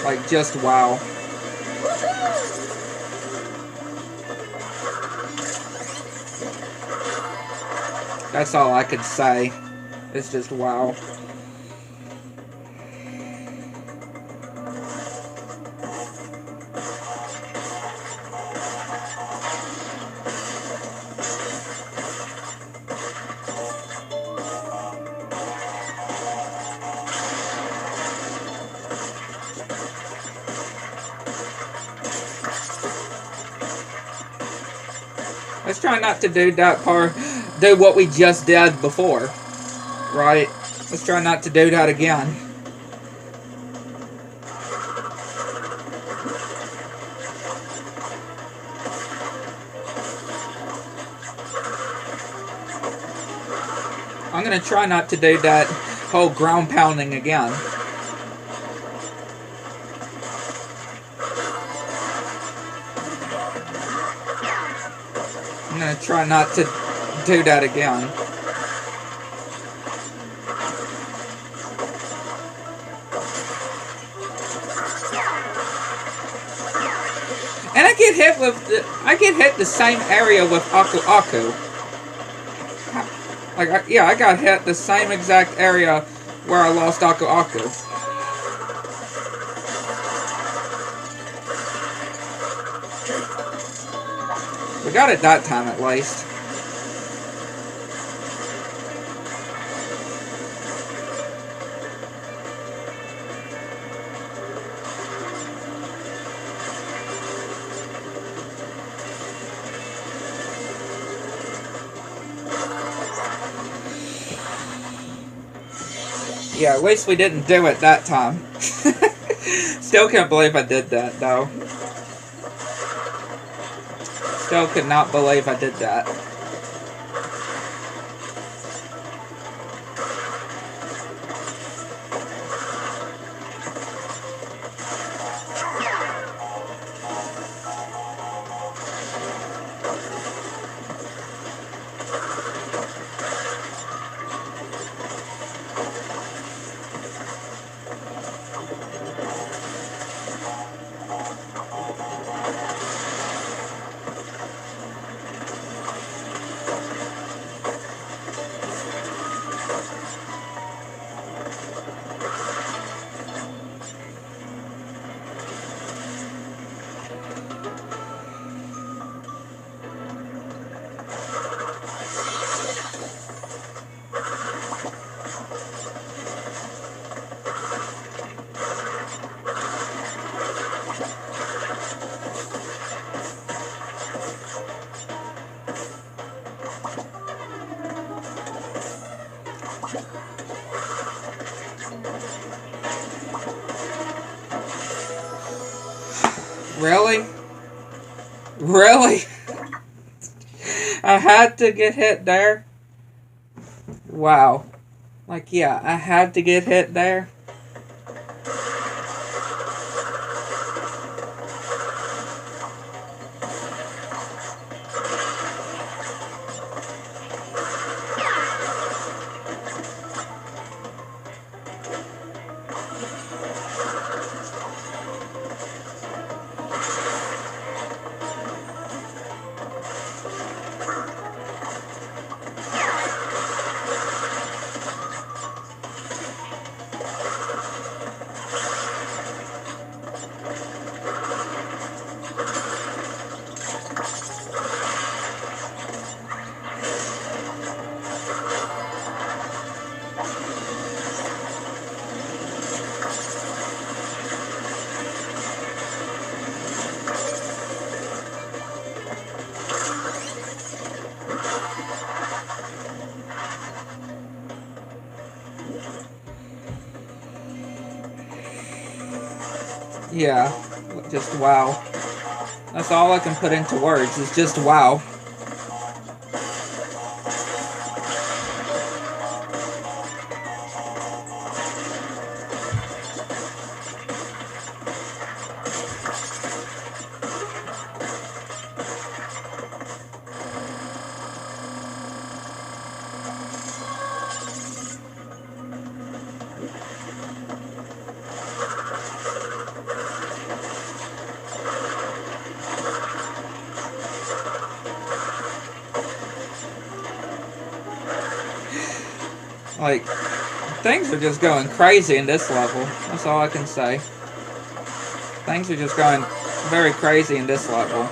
Like, just wow. That's all I could say. It's just wow. Let's try not to do that part, do what we just did before, right? Let's try not to do that again. I'm gonna try not to do that whole ground pounding again. I'm gonna try not to do that again. And I get hit the same area with Aku Aku. Like, yeah, I got hit the same exact area where I lost Aku Aku. We got it that time at least. Yeah, at least we didn't do it that time. Still can't believe I did that, though. Still could not believe I did that. Really? Really? I had to get hit there? Wow. Like, yeah, I had to get hit there? Yeah, just wow. That's all I can put into words, is just wow. Like, things are just going crazy in this level. That's all I can say. Things are just going very crazy in this level.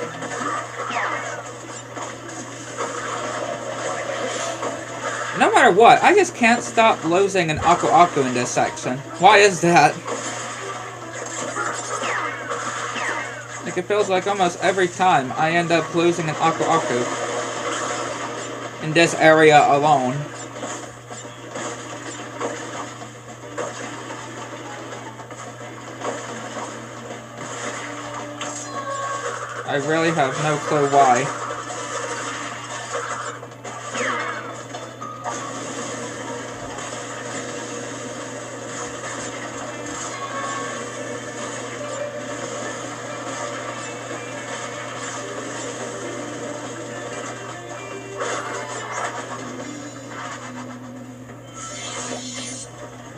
No matter what, I just can't stop losing an Aku Aku in this section. Why is that? Like, it feels like almost every time I end up losing an Aku Aku in this area alone. I really have no clue why.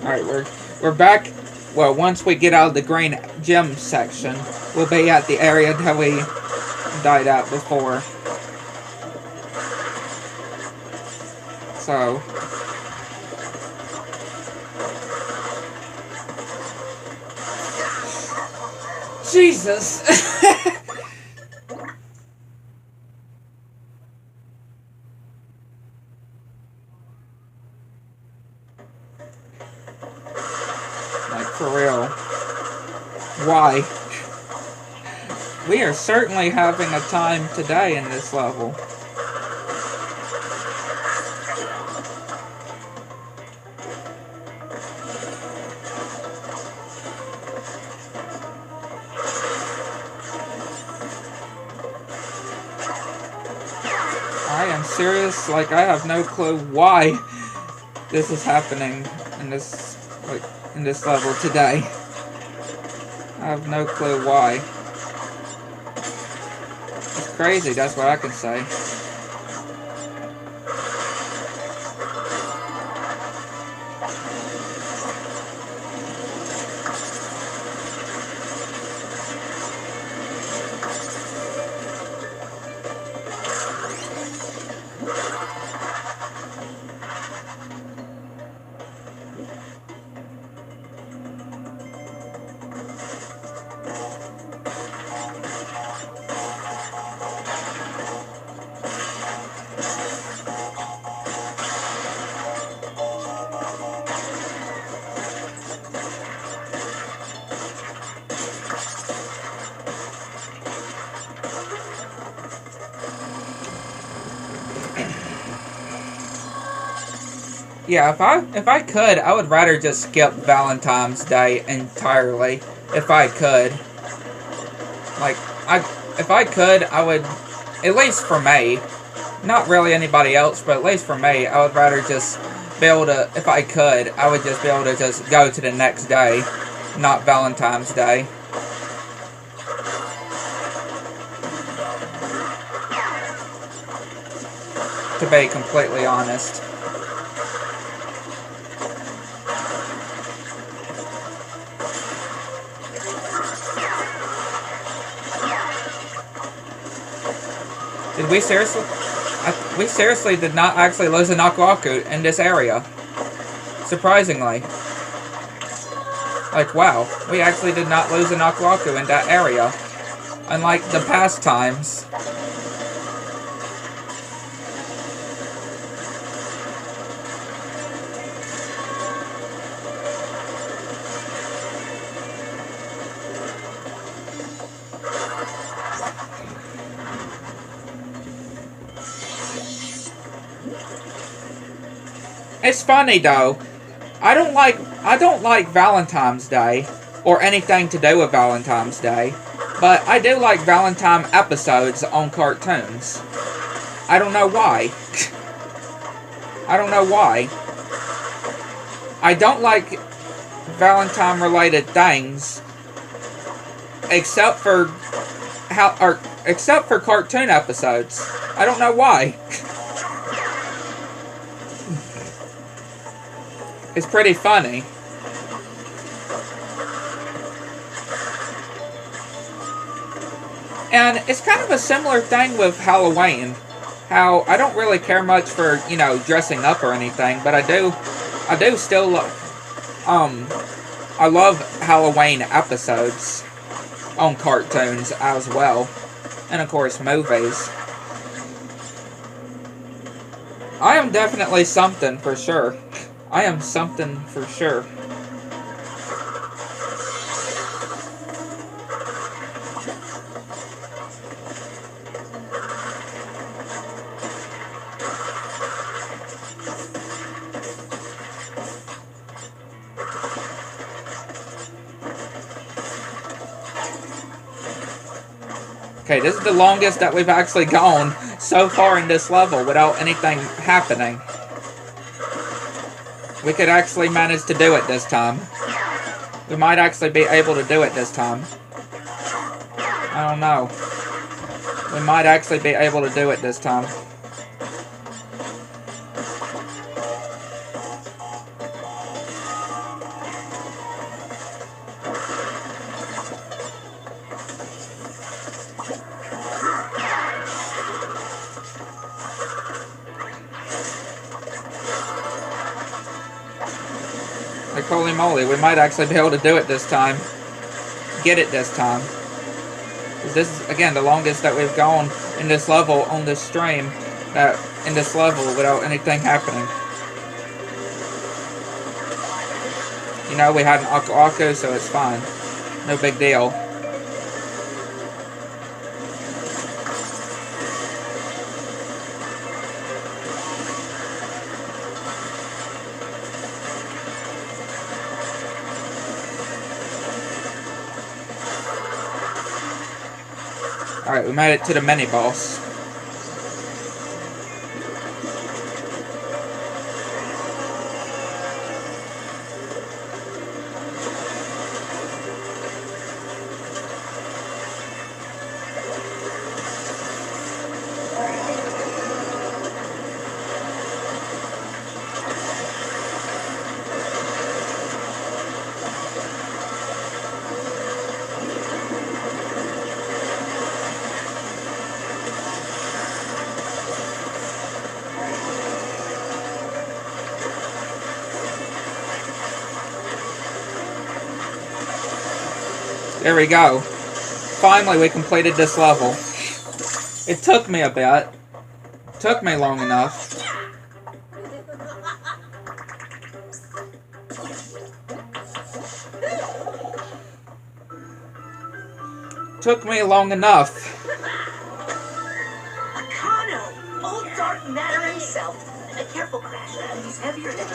Alright, we're back. Well, once we get out of the green gem section, we'll be at the area that we died at before. So Jesus. Why? We are certainly having a time today in this level. I am serious, like I have no clue why this is happening in this level today. I have no clue why. It's crazy, that's what I can say. Yeah, if I could, I would rather just skip Valentine's Day entirely. If I could. Like, if I could, I would, at least for me, not really anybody else, but at least for me, I would rather just be able to, if I could, I would just be able to just go to the next day, not Valentine's Day. To be completely honest. Did we seriously? We seriously did not actually lose a Aku Aku in this area. Surprisingly. Like, wow. We actually did not lose a Aku Aku in that area. Unlike the past times. It's funny though. I don't like Valentine's Day or anything to do with Valentine's Day, but I do like Valentine episodes on cartoons. I don't know why. I don't know why. I don't like Valentine related things except for cartoon episodes. I don't know why. It's pretty funny. And it's kind of a similar thing with Halloween. How I don't really care much for, you know, dressing up or anything, but I do still I love Halloween episodes on cartoons as well. And of course movies. I am definitely something for sure. I am something for sure. Okay, this is the longest that we've actually gone so far in this level without anything happening. We could actually manage to do it this time. We might actually be able to do it this time. I don't know. We might actually be able to do it this time. Like, holy moly, we might actually be able to do it this time. Get it this time. This is, again, the longest that we've gone in this level on this stream. In this level without anything happening. You know, we had an Aku Aku, so it's fine. No big deal. Alright, we made it to the mini-boss. There we go. Finally, we completed this level. It took me a bit. Took me long enough. Took me long enough. Akano! Old dark matter himself. Careful, Crash. He's heavier than you.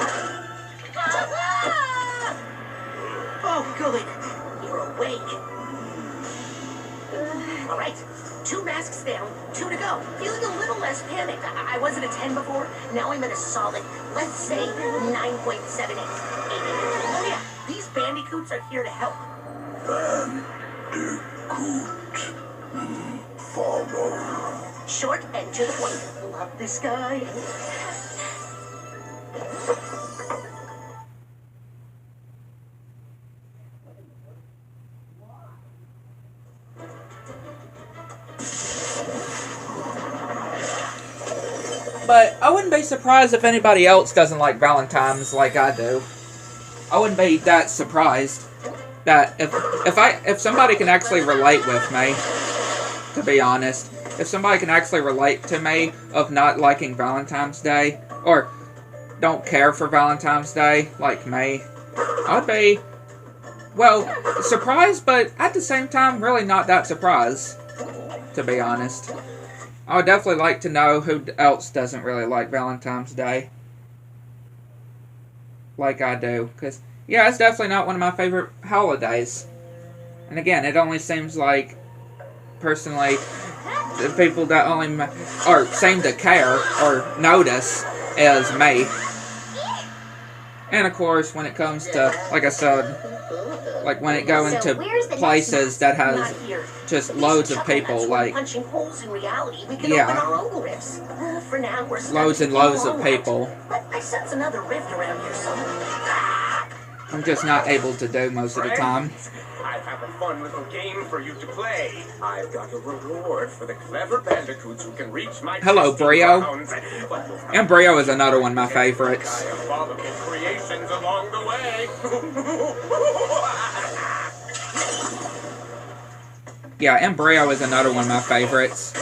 Oh, good. You're awake. Alright, 2 masks down, 2 to go. Feeling a little less panicked. I wasn't a 10 before. Now I'm at a solid, let's say, 9.78. Oh yeah, these bandicoots are here to help. Bandicoot. Follow. Short and to the point. Love this guy. But I wouldn't be surprised if anybody else doesn't like Valentine's like I do. I wouldn't be that surprised that if somebody can actually relate with me, to be honest, if somebody can actually relate to me of not liking Valentine's Day or don't care for Valentine's Day like me, I would be, well, surprised, but at the same time, really not that surprised, to be honest. I would definitely like to know who else doesn't really like Valentine's Day. Like I do. Because, yeah, it's definitely not one of my favorite holidays. And again, it only seems like, personally, the people that only or seem to care or notice is me. And of course, when it comes to, like I said, like when it go into places that has just loads of people, like, yeah, loads and loads of people, I'm just not able to do most of the time. I have a fun little game for you to play. I've got a reward for the clever bandicoots who can reach my Hello, Brio. grounds. And Brio is another one of my favorites. Diabolical creations along the way. Yeah, and Brio is another one of my favorites.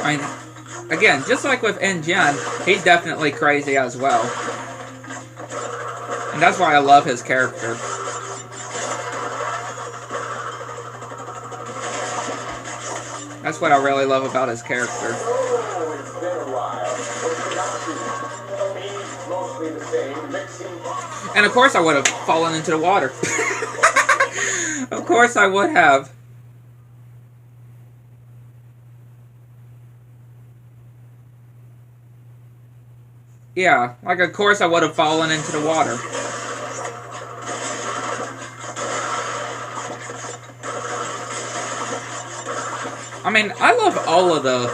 I mean, again, just like with N-Gen, he's definitely crazy as well. And that's why I love his character. That's what I really love about his character. And of course I would have fallen into the water. Of course I would have. Yeah, like of course I would have fallen into the water. I mean, I love all of the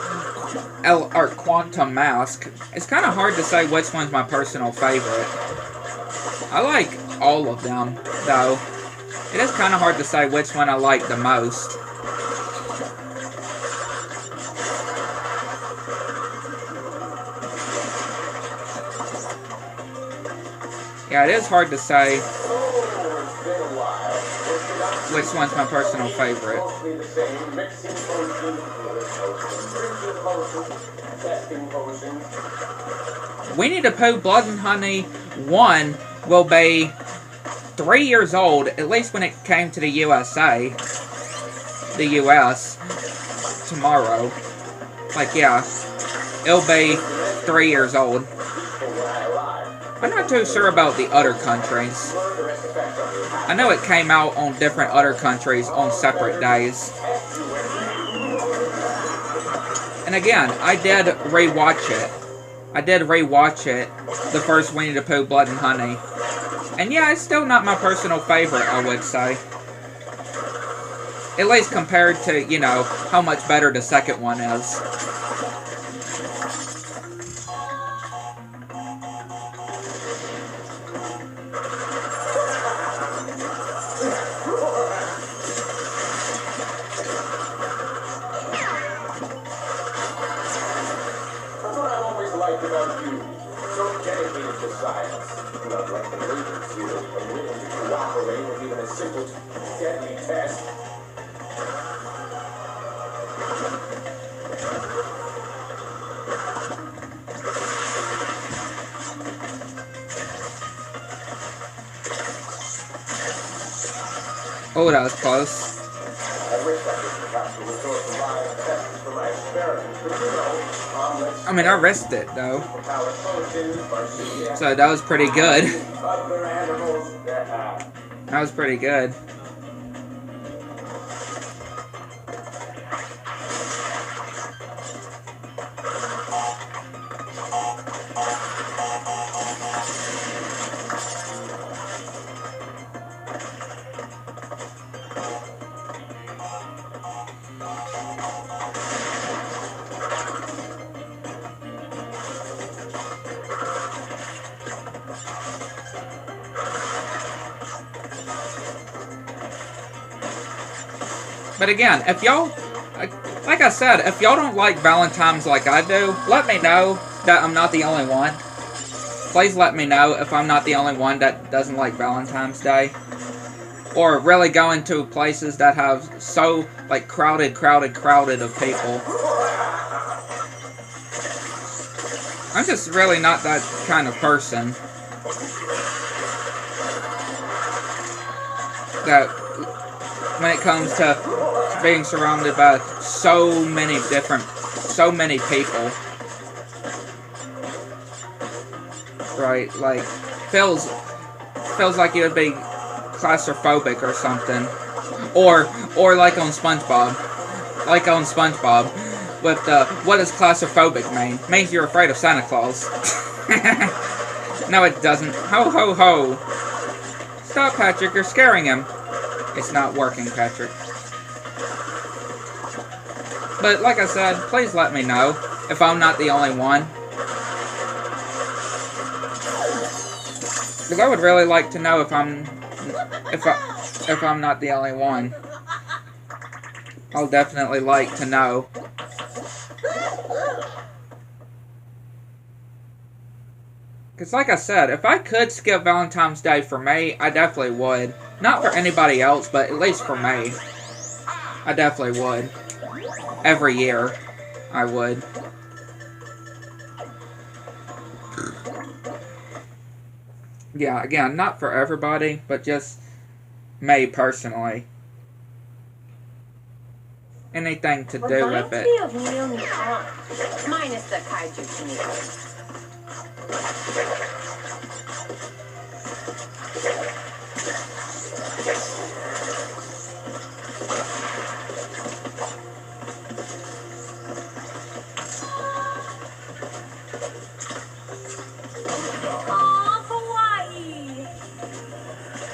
Quantum Mask. It's kind of hard to say which one's my personal favorite. I like all of them, though. It is kind of hard to say which one I like the most. Yeah, it is hard to say. which one's my personal favorite. Mostly the same. Mixing potions, drinking potions, testing potions. Winnie the Pooh Blood and Honey 1 will be 3 years old, at least when it came to the USA. The US. Tomorrow. Like, yeah. It'll be 3 years old. I'm not too sure about the other countries. I know it came out on different other countries on separate days. And again, I did rewatch it. The first Winnie the Pooh Blood and Honey. And yeah, it's still not my personal favorite, I would say. At least compared to, you know, how much better the second one is. About you, so dedicated to science, not like the Rangers here, and willing to cooperate with even a simple, deadly test. Oh, that was close. I wish I could perhaps resort to live tests for my experiments, but you know, I mean, I risked it, though. So that was pretty good. That was pretty good. But again, if y'all, like I said, if y'all don't like Valentine's like I do, let me know that I'm not the only one. Please let me know if I'm not the only one that doesn't like Valentine's Day. Or really going to places that have so, like, crowded of people. I'm just really not that kind of person. That, when it comes to being surrounded by so many people. Right, like, feels like you would be claustrophobic or something. Or like on SpongeBob. With what does claustrophobic mean? Means you're afraid of Santa Claus. No, it doesn't. Ho, ho, ho. Stop, Patrick, you're scaring him. It's not working, Patrick. But like I said, please let me know if I'm not the only one. Because I would really like to know if I'm not the only one. I'll definitely like to know. Because like I said, if I could skip Valentine's Day for me, I definitely would. Not for anybody else, but at least for me. I definitely would. Every year, I would. Yeah, again, not for everybody, but just me personally. Anything to do with it. Reminds me of Neil Newton, minus the kaiju teenagers.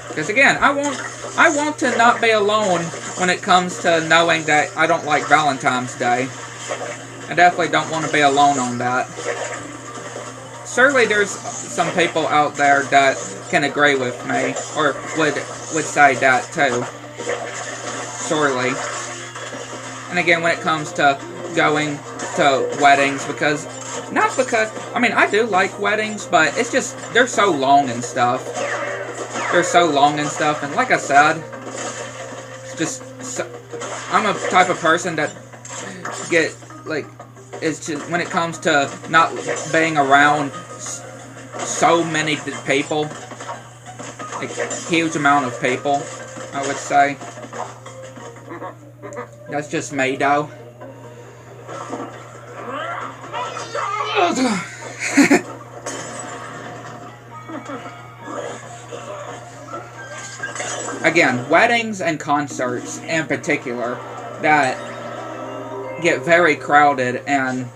Because again, I want to not be alone when it comes to knowing that I don't like Valentine's Day. I definitely don't want to be alone on that. Surely there's some people out there that can agree with me, or would say that too. Surely. And again, when it comes to going to weddings, I mean, I do like weddings, but it's just, they're so long and stuff. And like I said, I'm a type of person that get, like, is just, when it comes to not being around so many people, like, huge amount of people, I would say. That's just me, though. Again, weddings and concerts in particular that get very crowded, and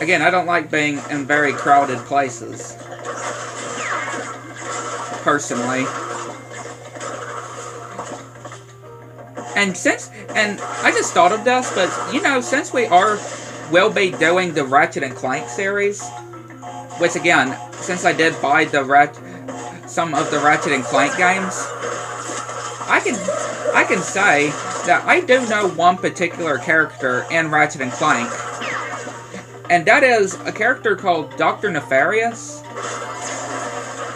again, I don't like being in very crowded places, personally. And I just thought of this, but you know, since will be doing the Ratchet and Clank series, which again, since I did buy some of the Ratchet and Clank games, I can say that I do know one particular character in Ratchet and Clank, and that is a character called Dr. Nefarious.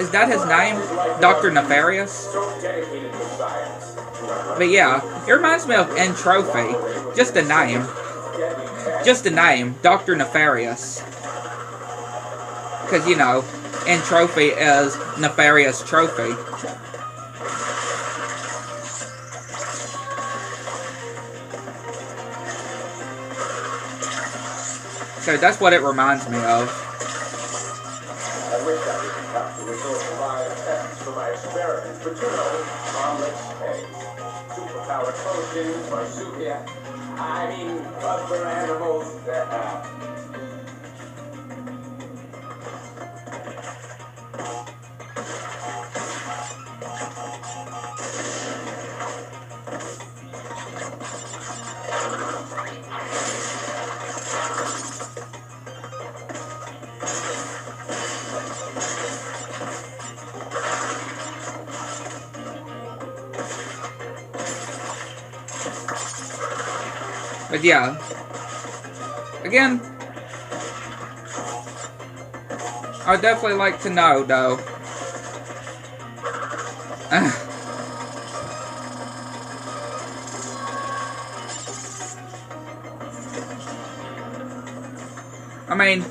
Is that his name? Dr. Nefarious? But yeah, it reminds me of N Trophy. Just the name. Just the name, Dr. Nefarious. Because, you know, N Trophy is Nefarious Trophy. So that's what it reminds me of. I wish I didn't have to resort to live tests for my experiments, but you know, omelets, eggs, superpowered potions, marsupial, I mean, other animals that But yeah, again, I would definitely like to know, though. I mean,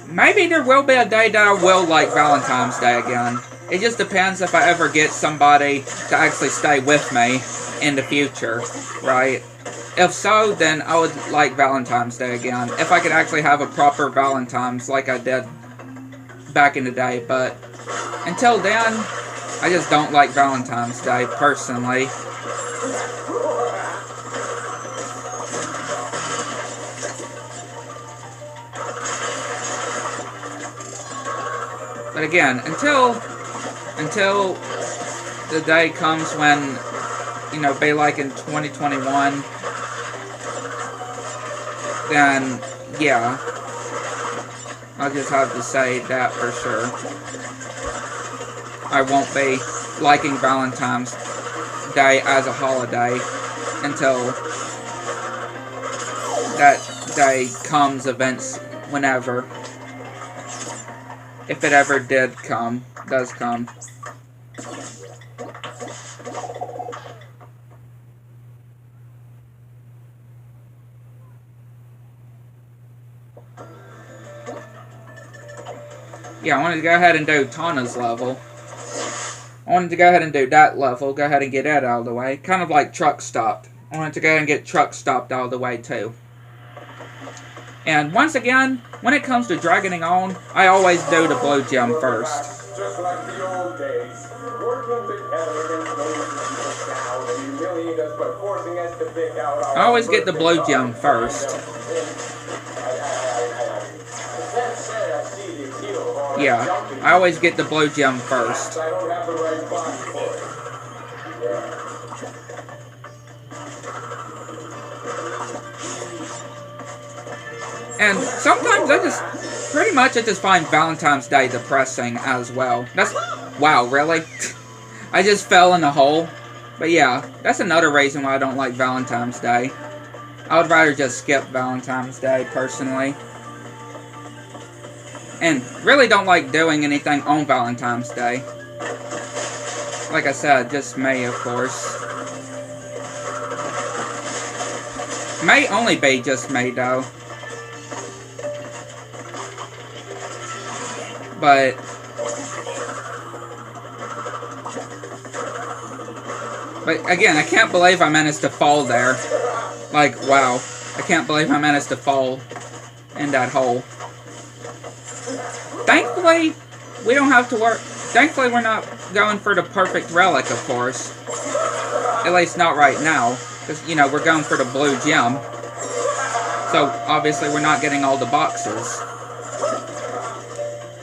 maybe there will be a day that I will like Valentine's Day again. It just depends if I ever get somebody to actually stay with me in the future, right? If so, then I would like Valentine's Day again. If I could actually have a proper Valentine's like I did back in the day. But until then, I just don't like Valentine's Day, personally. But again, until the day comes when, you know, be like in 2021, then, yeah, I'll just have to say that for sure. I won't be liking Valentine's Day as a holiday until that day comes, events, whenever. If it ever does come. Yeah, I wanted to go ahead and do Tana's level. I wanted to go ahead and do that level, go ahead and get that out of the way. Kind of like Truck Stopped. I wanted to go ahead and get Truck Stopped out of the way too. And once again, when it comes to dragoning on, I always do the blue gem first. Just like the old days, working together against those who keep us down and humiliate us by forcing us to pick out our I always get the blue gem first. Yeah, I always get the blue gem first. I don't have the right body for it. And sometimes I just find Valentine's Day depressing as well. Wow, really? I just fell in a hole. But yeah, that's another reason why I don't like Valentine's Day. I would rather just skip Valentine's Day, personally. And really don't like doing anything on Valentine's Day. Like I said, just me, of course. may only be just me, though. But again, I can't believe I managed to fall there. Like, wow. I can't believe I managed to fall in that hole. Thankfully, we don't have to work. Thankfully, we're not going for the perfect relic, of course. At least not right now. Because, you know, we're going for the blue gem. So, obviously, we're not getting all the boxes.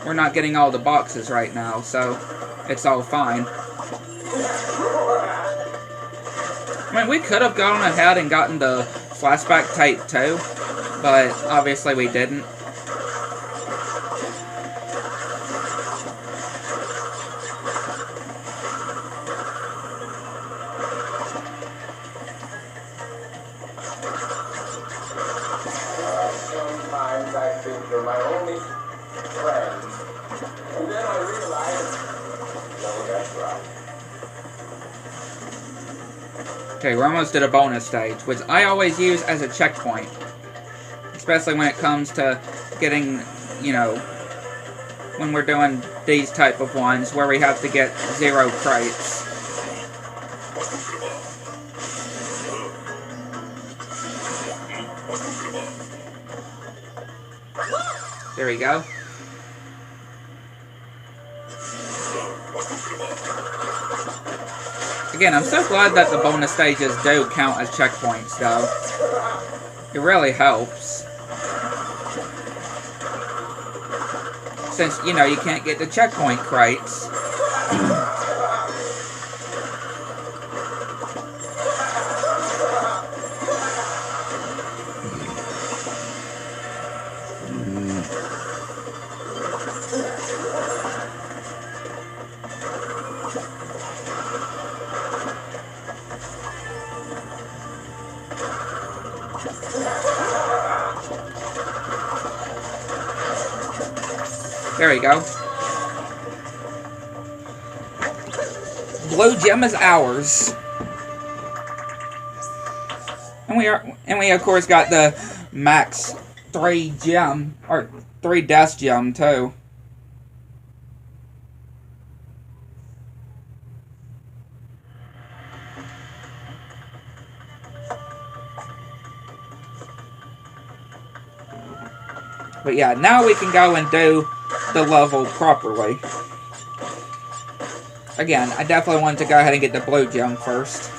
We're not getting all the boxes right now, so it's all fine. I mean, we could have gone ahead and gotten the flashback tape too, but obviously we didn't. Sometimes I think you're my only friend. And then I realize, no, that's right. Okay, we're almost at a bonus stage, which I always use as a checkpoint. Especially when it comes to getting, you know, when we're doing these type of ones where we have to get 0 crates. There we go. Again, I'm so glad that the bonus stages do count as checkpoints, though. It really helps. Since, you know, you can't get the checkpoint crates. There we go. Blue gem is ours. And we of course got the max 3 gem, or 3 death gem too. But yeah, now we can go and do the level properly. Again, I definitely wanted to go ahead and get the blue gem first.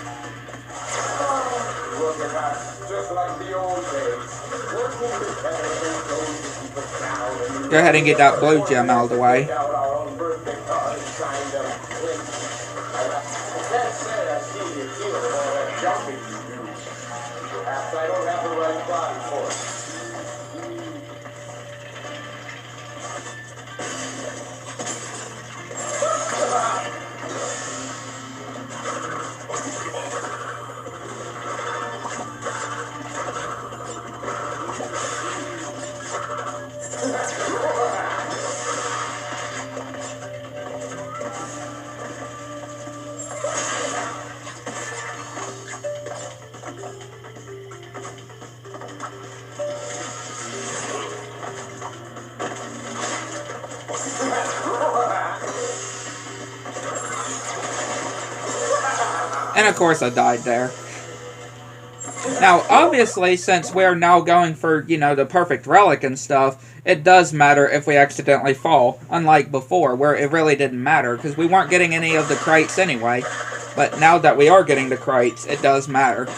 Look at us, just like the old days. Working together to keep us down. Go ahead and get that blue gem out of the way. Out our own birthday card and signed them. I can't say I see the appeal of all that jumping you do. Perhaps I don't have the right body for it. And of course I died there. Now, obviously, since we're now going for, you know, the perfect relic and stuff, it does matter if we accidentally fall, unlike before, where it really didn't matter, because we weren't getting any of the crates anyway. But now that we are getting the crates, it does matter.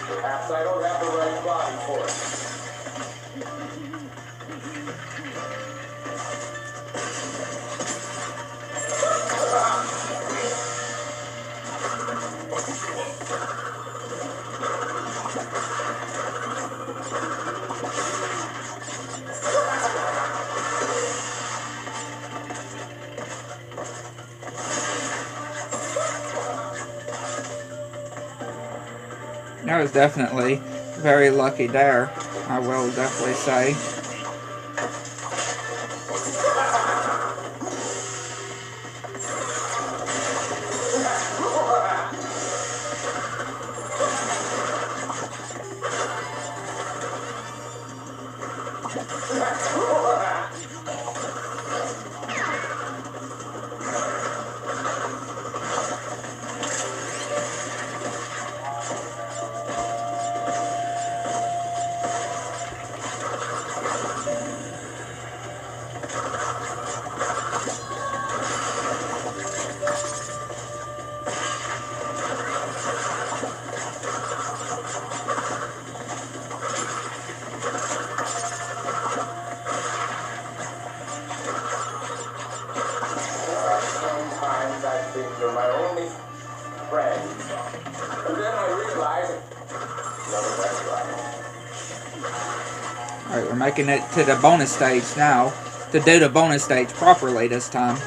Perhaps I don't have the right body for it. I was definitely very lucky there, I will definitely say. Sometimes I think you're my only friend. And then I realize, no, that's right. Alright, we're making it to the bonus stage now. To do the bonus stage properly this time.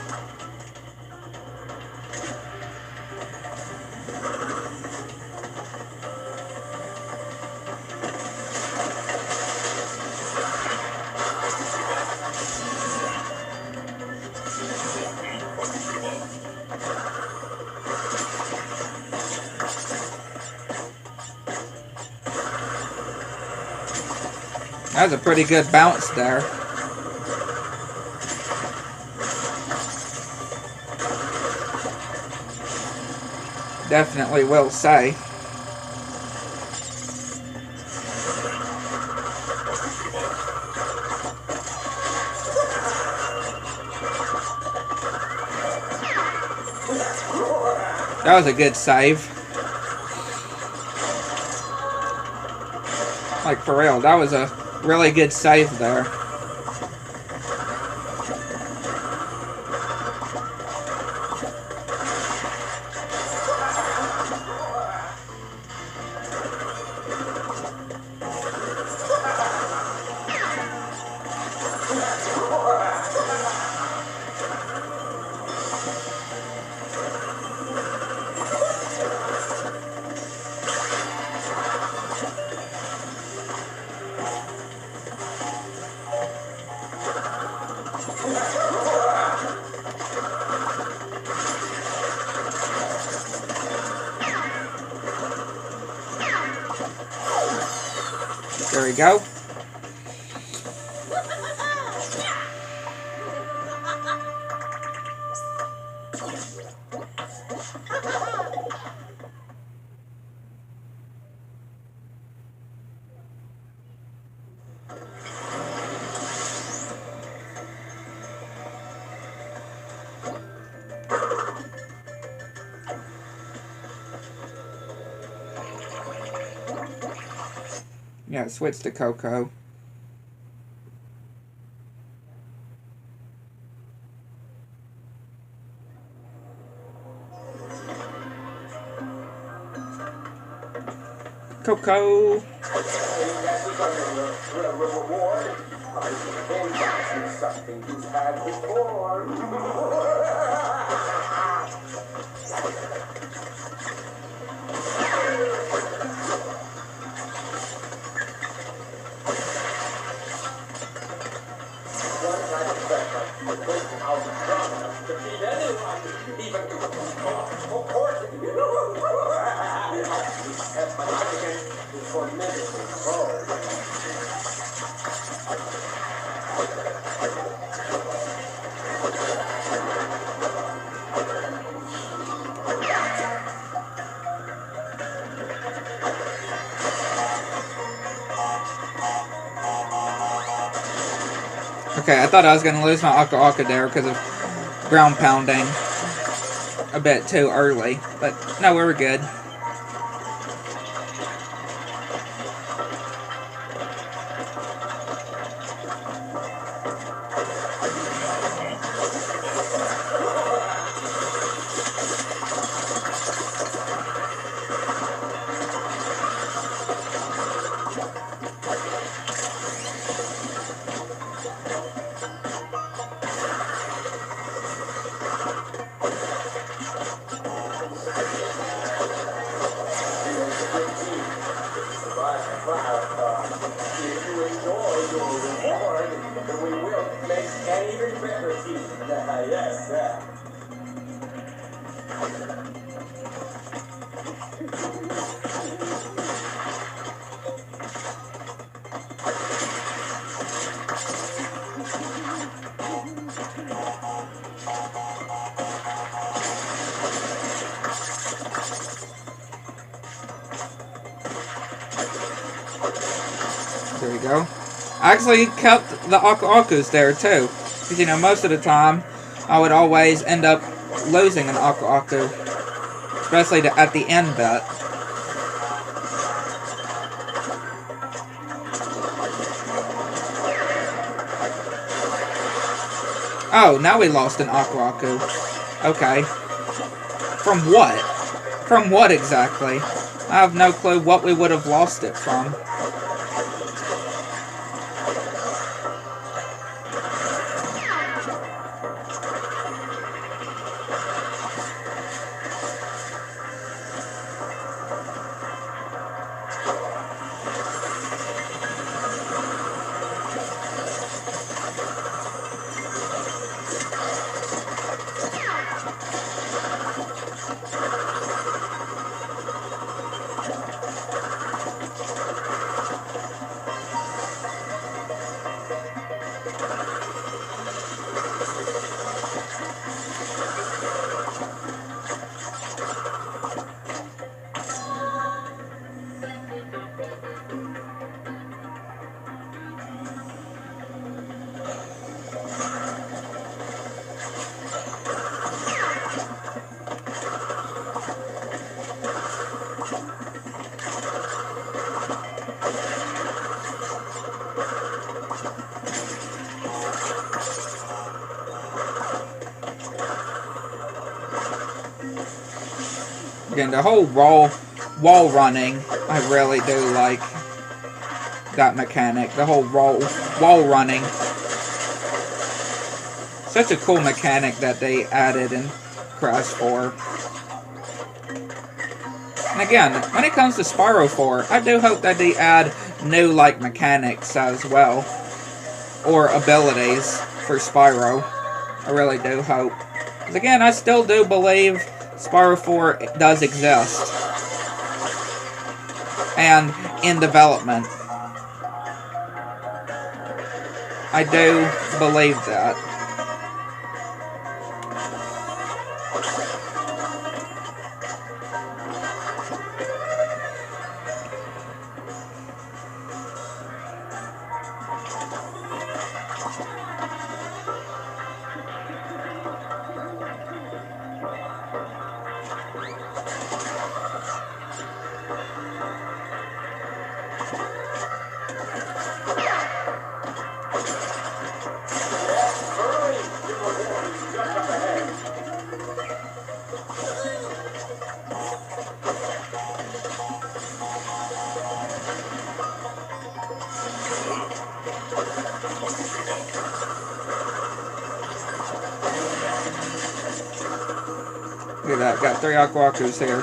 That was a pretty good bounce there. Definitely will say. That was a good save. Like, for real, that was a really good save there. There we go. Yeah, switch to Coco. Coco. Reward. I can buy you something you've had before. Okay, I thought I was going to lose my Aka Aka there because of ground pounding a bit too early. But no, we were good. If you enjoy your reward, then we will make an even better team. Yes, yeah. There you go. I actually kept the Aku Akus there too. Because, you know, most of the time, I would always end up losing an Aku Aku. Especially at the end bit. Oh, now we lost an Aku Aku. Okay. From what? From what exactly? I have no clue what we would have lost it from. Again, the whole wall running, I really do like that mechanic. The whole wall running. Such a cool mechanic that they added in Crash 4. And again, when it comes to Spyro 4, I do hope that they add new, like, mechanics as well. Or abilities for Spyro. I really do hope. Because again, I still do believe Spyro 4 does exist. And in development. I do believe that. Look at that, got 3 Aku Akus here.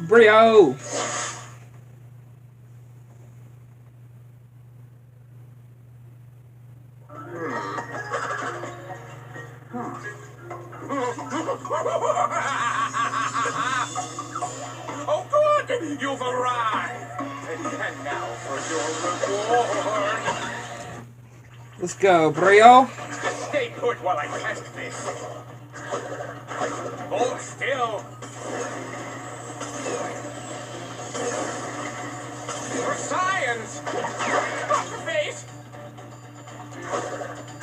Brio! Oh, good! You've arrived! And now for your reward! Let's go, Brio! Stay put while I test this. Hold still! For science! Not the face!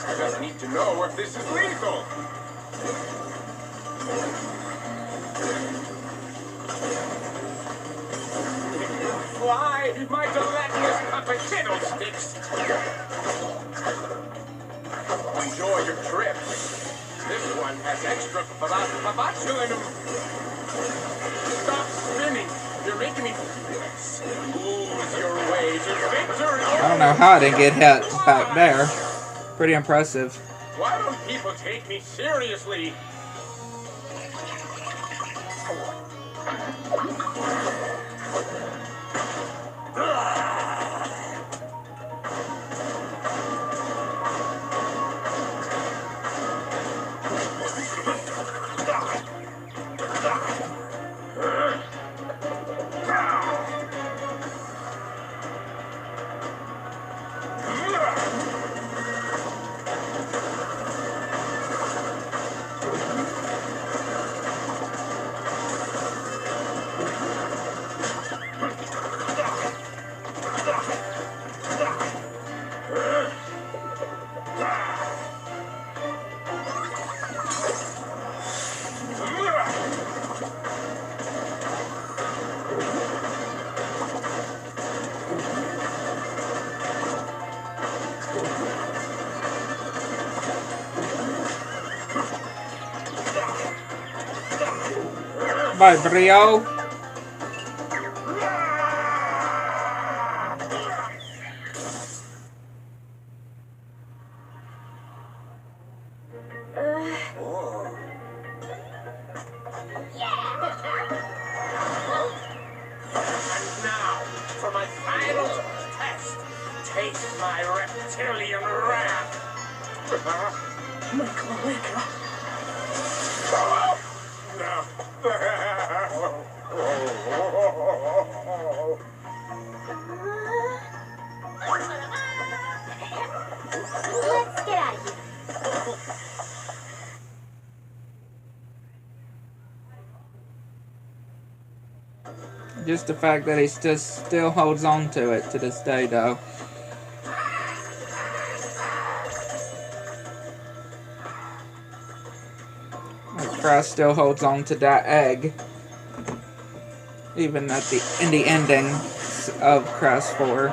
I just need to know if this is lethal. my gelatinous puppet fiddlesticks. Enjoy your trip. This one has extra papachu in them. Stop spinning. You're making me smooth your way to victory. I don't know how I didn't get hit back there. Pretty impressive. Why don't people take me seriously? Bye, Brio. Now, for my final test, taste my reptilian wrath. My cloaca. No. Let's get out of here. Just the fact that he still holds on to it to this day, though. Christ still holds on to that egg, even at in the ending of Crash 4.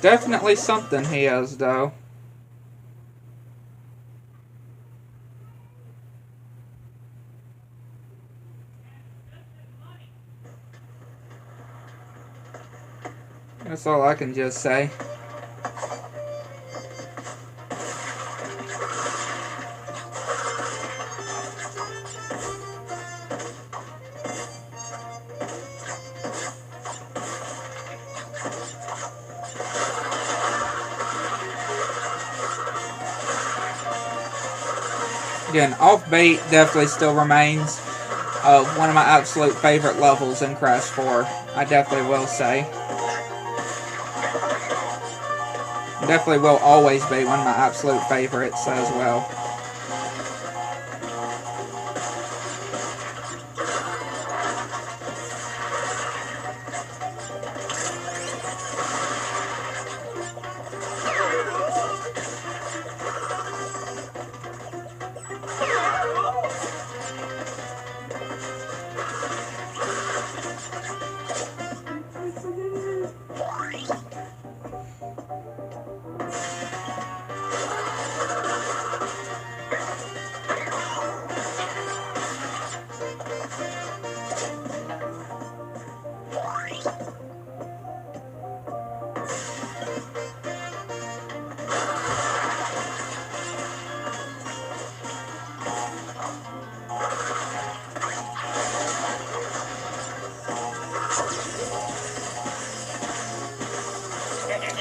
Definitely something he has, though. That's all I can just say. Again, Off Beat definitely still remains one of my absolute favorite levels in Crash 4. I definitely will say. Definitely will always be one of my absolute favorites as well.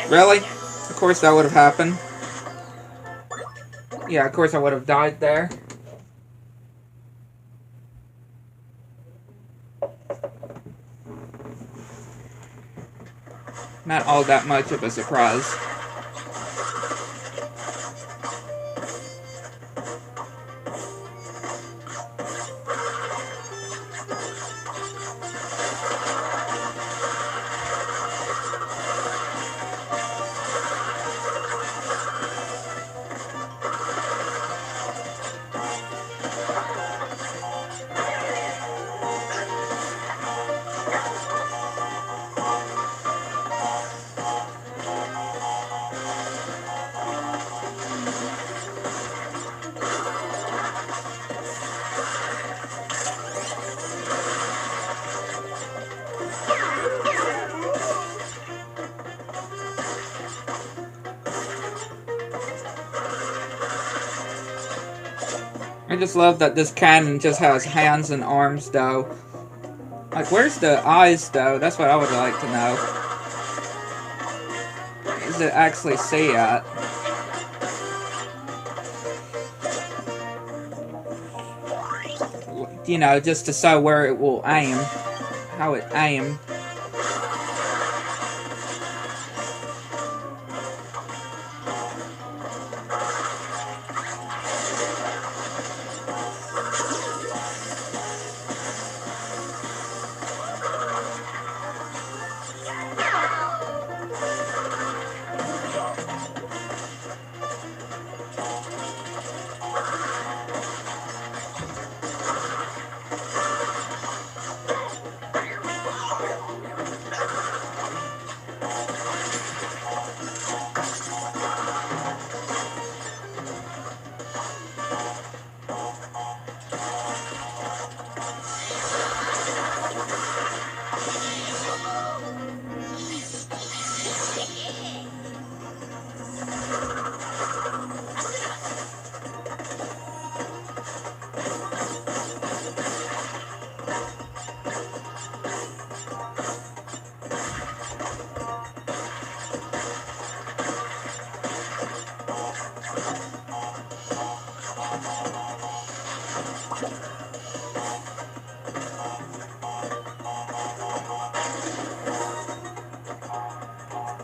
Really? Of course that would have happened. Yeah, of course I would have died there. Not all that much of a surprise. I just love that this cannon just has hands and arms, though. Like, where's the eyes, though? That's what I would like to know. Where does it actually see at? You know, just to show where it will aim. How it aim.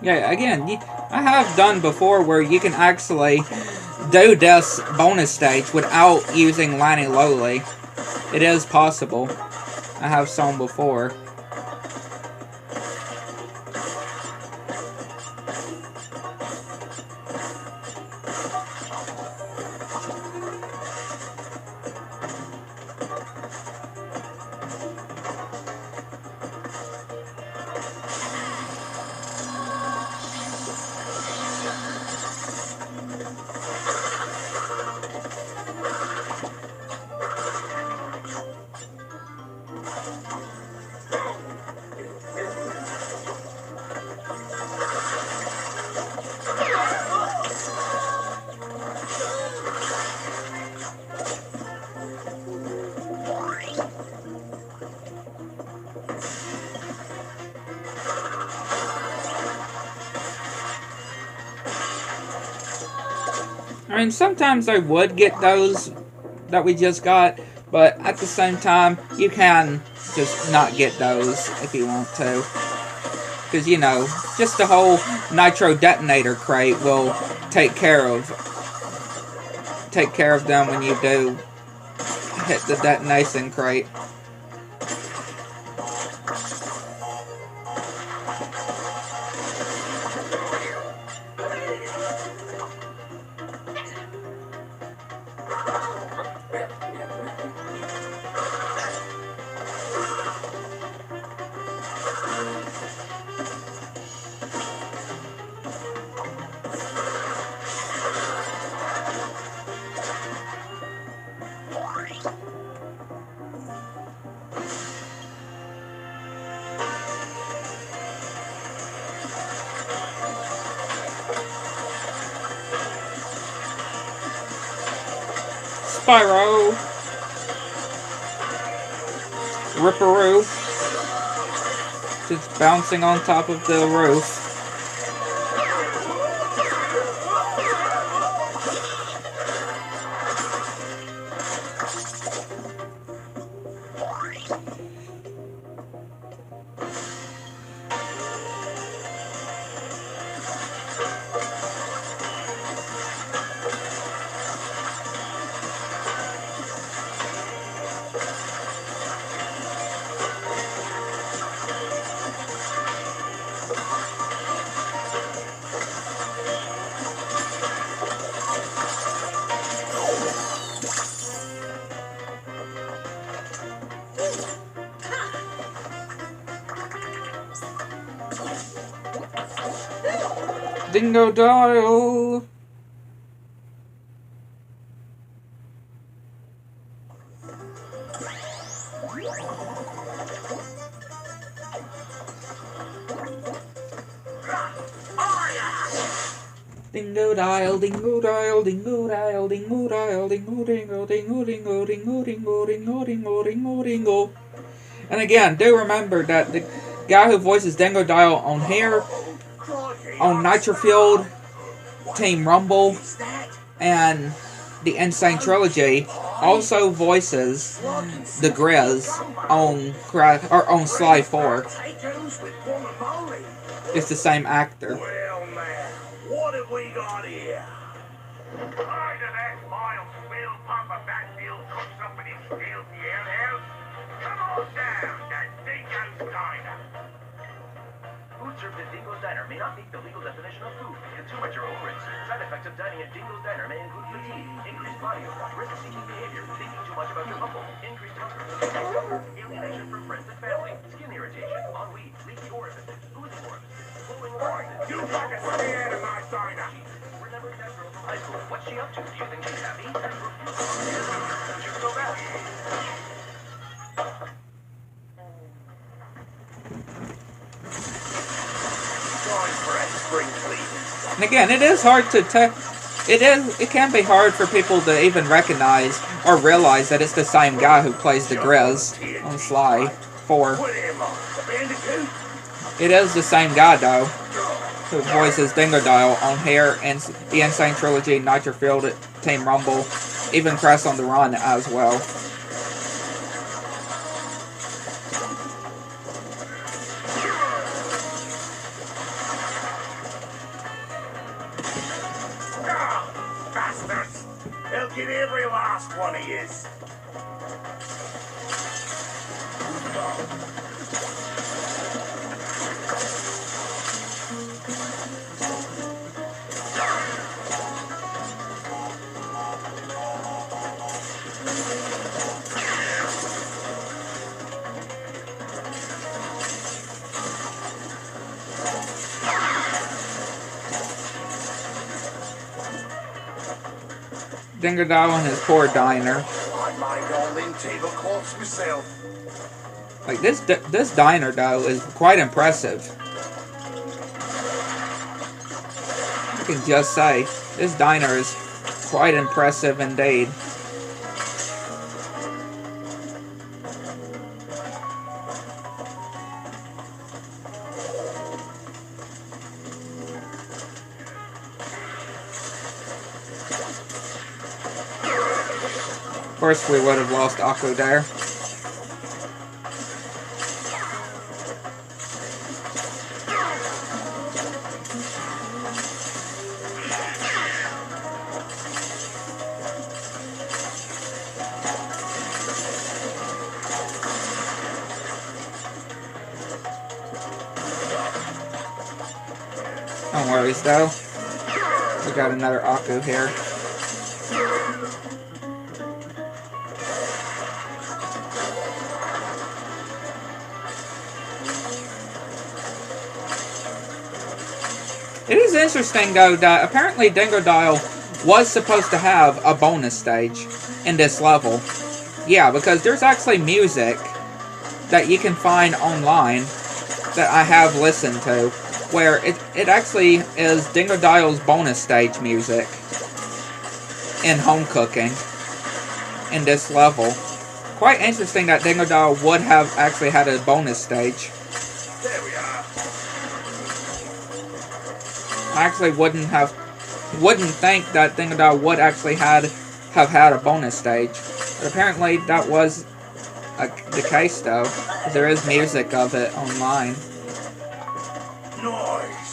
Yeah, again, I have done before where you can actually do this bonus stage without using Lani Loli. It is possible. I have shown before. I mean, sometimes I would get those that we just got, but at the same time, you can just not get those if you want to. Because, you know, just the whole Nitro Detonator crate will take care of them when you do hit the detonation crate. Spyro, Ripperoo, just bouncing on top of the roof. Dingo Dial! Dingo dial, dingo dial, dingo dial, dingo dial, dingo dingo dingo dingo dingo dingo dingo dingo dingo dingo. And again, do remember that the guy who voices Dingo Dial on here, on Nitro Fueled, Team Rumble, and the Insane Trilogy, also voices the Grizz on Sly 4. It's the same actor. Well, man, what have we got here? Hi to that Miles Will Papa Backfield cook somebody steals the airhouse. Come on down to Dingo's Diner. Food served at Dingo's Diner may not meet the legal definition of food. Consume at your own risk. Side effects of dining at Dingo's Diner may include fatigue, increased body odor, risk-seeking behavior, thinking too much about your uncle, increased hunger, alienation from friends and family, skin irritation, ennui, leaky orifices, oozing orifices, flowing orifices. You fucking stay out of my diner. We're never that girl from high school. What's she up to? Do you think she's happy? You can go back. Time for a spring cleaning. And again, it is hard to it can be hard for people to even recognize or realize that it's the same guy who plays the Grizz on Sly 4. What am I, the bandicoot? It is the same guy, though, who voices Dingo Dial on here and the Insane Trilogy, Nitro Fueled, Team Rumble, even Crest on the Run as well. Bastards! They'll get every last one of yous. Dingo Dial and his poor diner. I made all them tablecloths myself. Like this diner though is quite impressive. I can just say this diner is quite impressive indeed. Of course, we would have lost Akko there. No worries though. We got another Akko here. It is interesting though that apparently Dingo Dial was supposed to have a bonus stage in this level. Yeah, because there's actually music that you can find online that I have listened to, where it actually is Dingo Dial's bonus stage music in home cooking in this level. Quite interesting that Dingo Dial would have actually had a bonus stage. There we are. I actually wouldn't think that Dingo Dial would actually have had a bonus stage, but apparently that was the case though, because there is music of it online. Nice.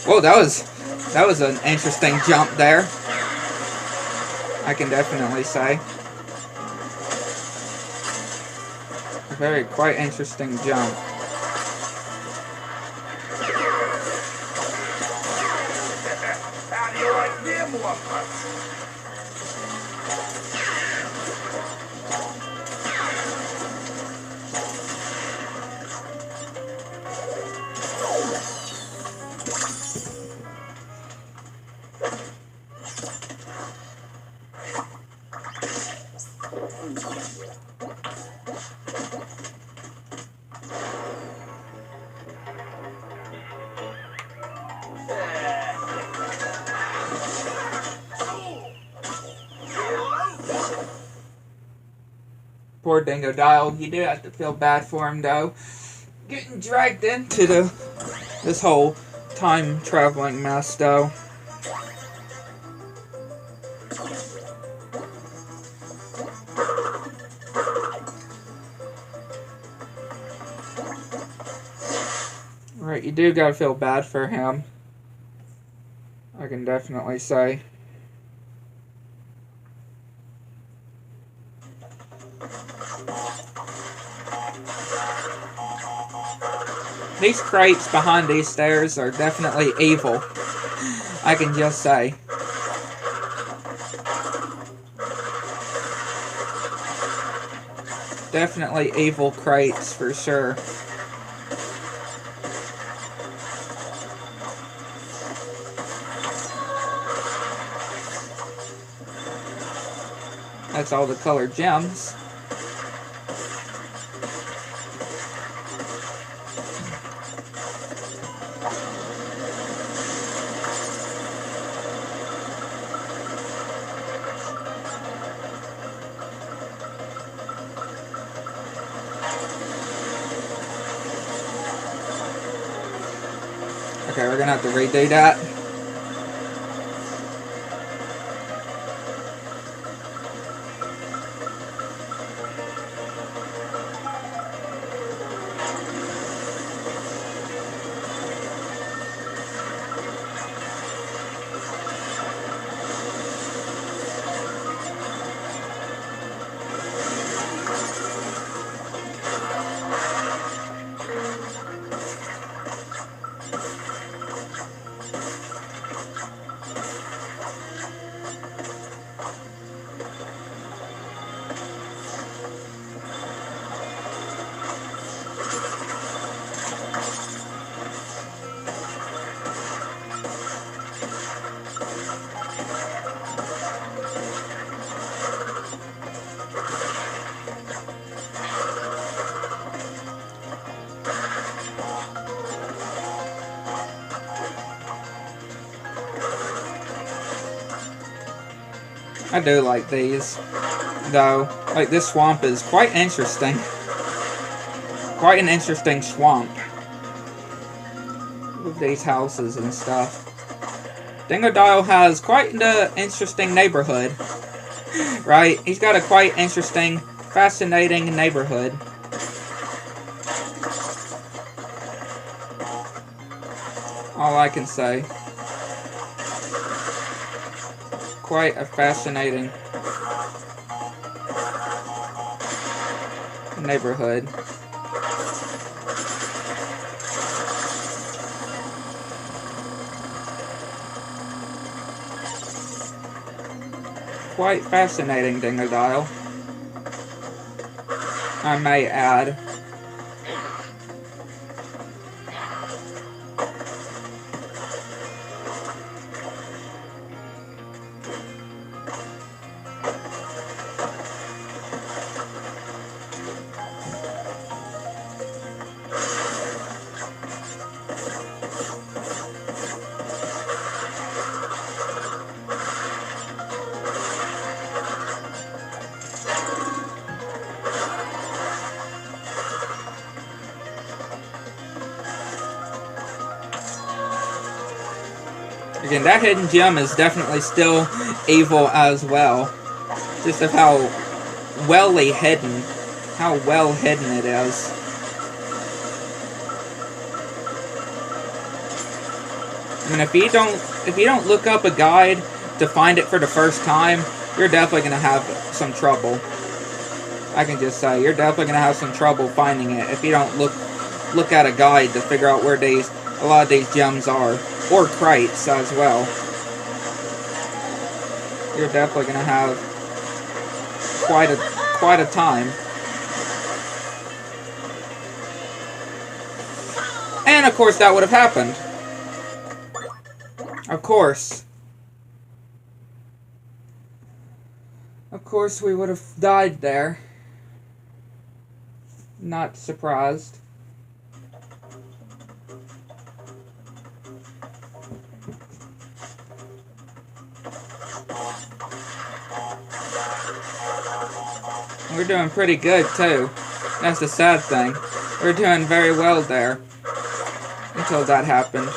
Whoa, that was an interesting jump there. I can definitely say. A very quite interesting jump. How do you like them whoopers? Poor Dingodile. You do have to feel bad for him, though. Getting dragged into this whole time traveling mess, though. Right, you do gotta feel bad for him. I can definitely say. These crates behind these stairs are definitely evil. I can just say. Definitely evil crates for sure. That's all the colored gems. Okay, we're gonna have to redo that. I do like these, though. Like, this swamp is quite interesting. Quite an interesting swamp. With these houses and stuff. Dingodile has quite an interesting neighborhood. Right? He's got a quite interesting, fascinating neighborhood. All I can say. Quite a fascinating neighborhood. Quite fascinating, Dingodile, I may add. Again, that hidden gem is definitely still evil as well. Just of how well hidden. How well hidden it is. mean, if you don't look up a guide to find it for the first time, you're definitely gonna have some trouble. I can just say you're definitely gonna have some trouble finding it if you don't look at a guide to figure out where a lot of these gems are, or crates as well. You're definitely gonna have quite a time. And of course that would have happened. Of course. Of course we would have died there. Not surprised. We're doing pretty good too. That's the sad thing. We're doing very well there. Until that happened.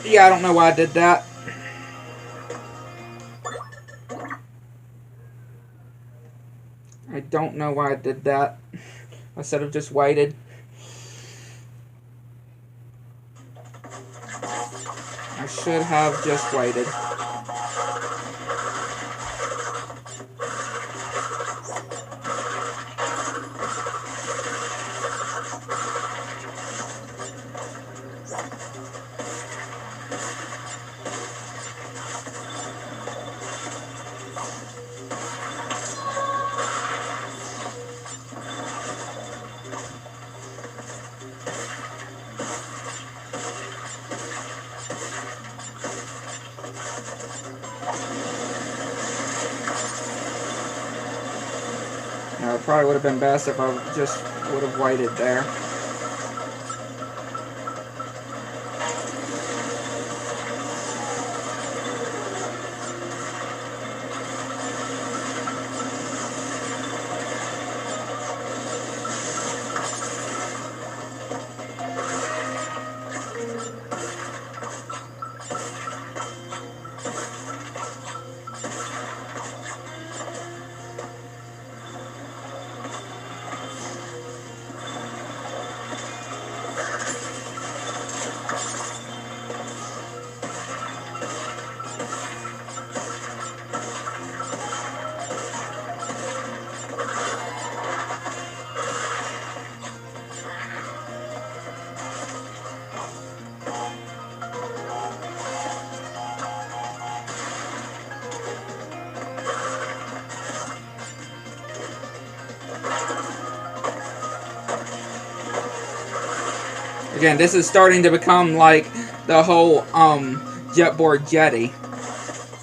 Yeah, I don't know why I did that. I don't know why I did that. I should have just waited. I should have just waited. It probably would have been best if I just would have waited there. Again, this is starting to become like the whole Jetboard Jetty,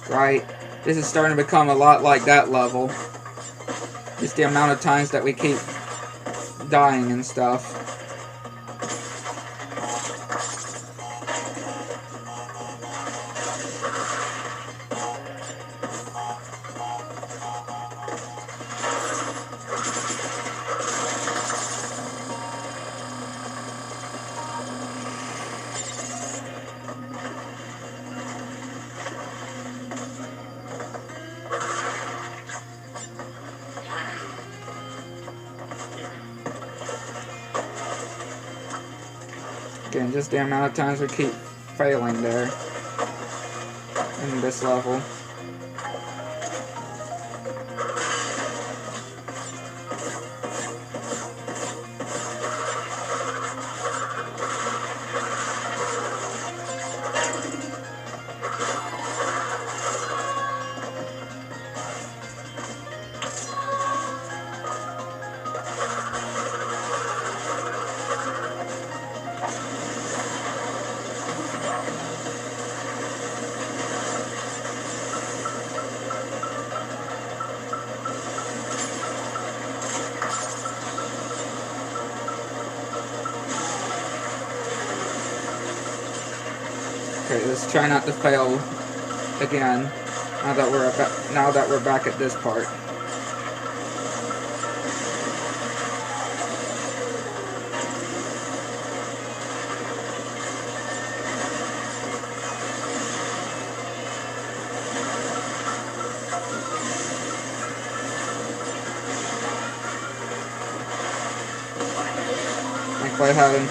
right? This is starting to become a lot like that level. Just the amount of times that we keep dying and stuff. Again, just the amount of times we keep failing there in this level. Okay, let's try not to fail again. Now that we're back at this part. Thankfully, having.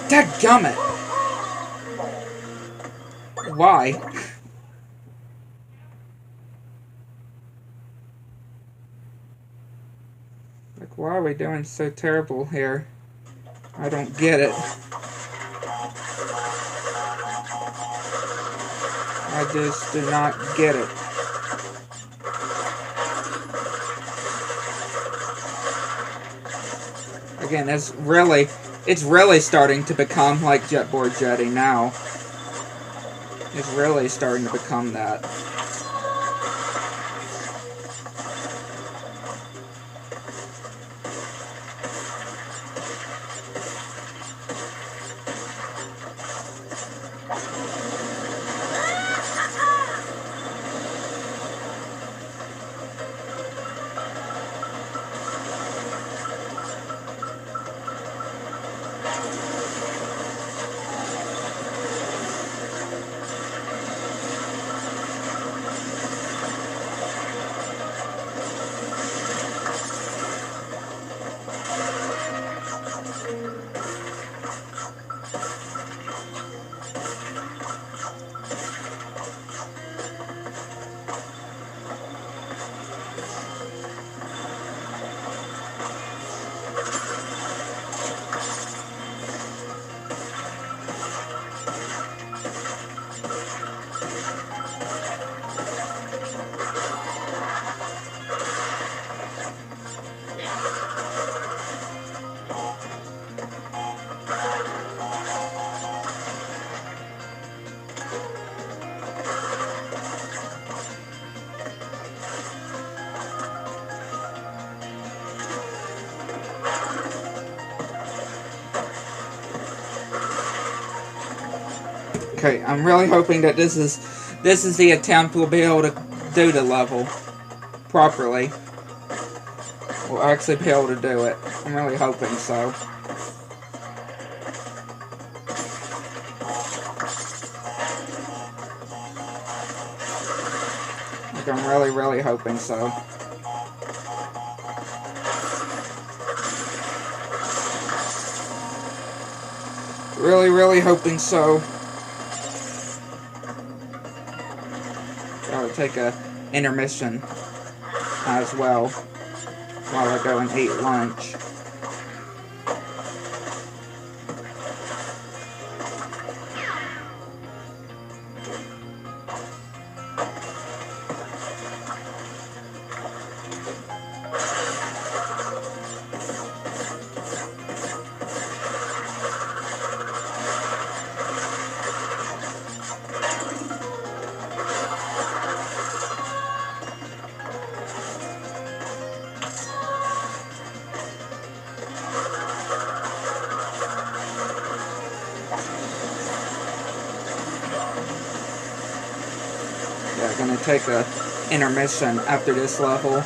Dadgummit! Why? Like, why are we doing so terrible here? I don't get it. I just do not get it. Again, it's really starting to become like Jetboard Jetty now. It's really starting to become that. Okay, I'm really hoping that this is the attempt we'll be able to do the level properly. We'll actually be able to do it. I'm really hoping so. Like, I'm really hoping so. Really hoping so. I'll take a intermission as well while I go and eat lunch. Yeah, gonna take a intermission after this level. A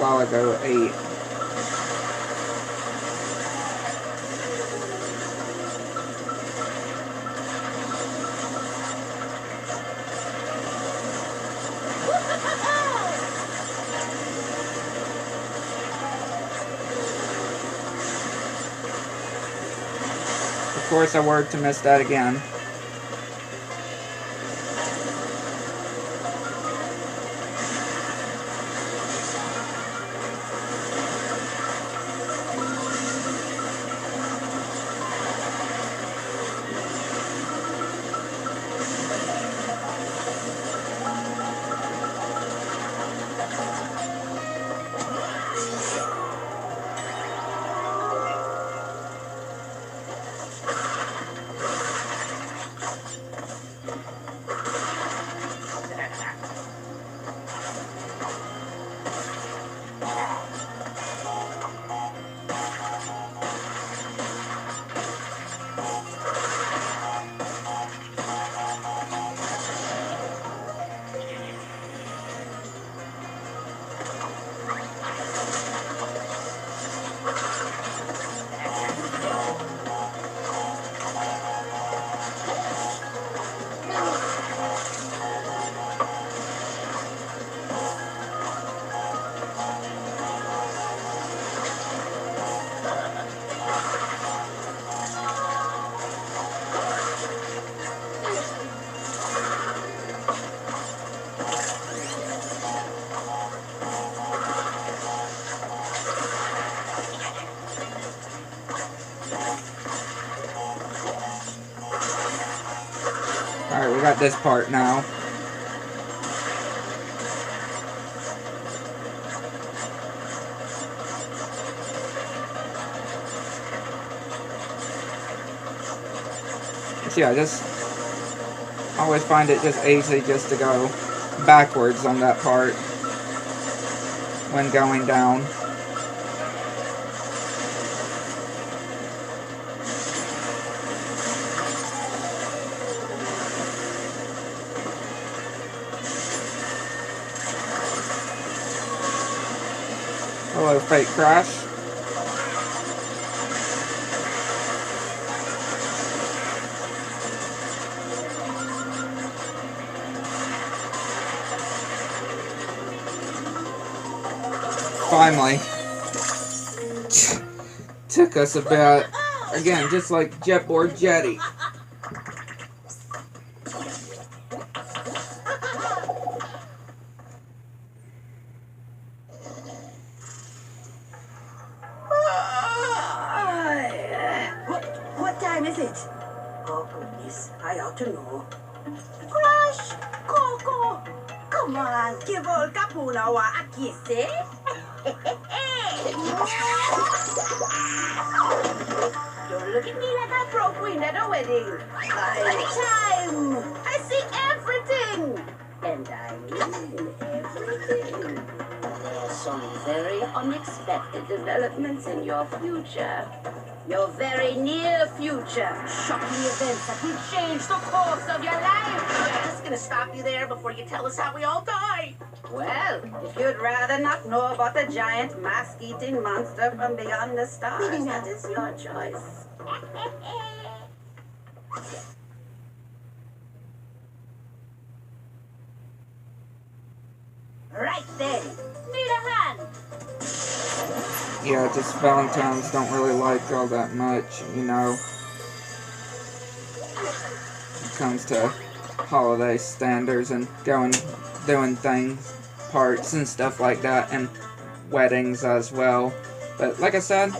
while ago, 8. Of course, I were to miss that again. Alright, we got this part now. So yeah, just always find it just easy just to go backwards on that part when going down. Hello, Fake Crash. Finally. Took us a bit. Again, just like Jetboard Jetty. What time is it? Oh, goodness. I ought to know. Crush! Coco! Come on, give old Capunawa a kiss, eh? Don't look at me like I broke wind at a wedding. Time! I see everything! And I mean everything. There are some very unexpected developments in your future. Your very near future. Shocking events that will change the course of your life. I'm just gonna stop you there before you tell us how we all die. Well, if you'd rather not know about the giant mask-eating monster from beyond the stars, that is your choice. Right then. Need a hand. Yeah, just Valentine's don't really like all that much, you know. When it comes to holiday standards and doing things, parts and stuff like that, and weddings as well. But like I said,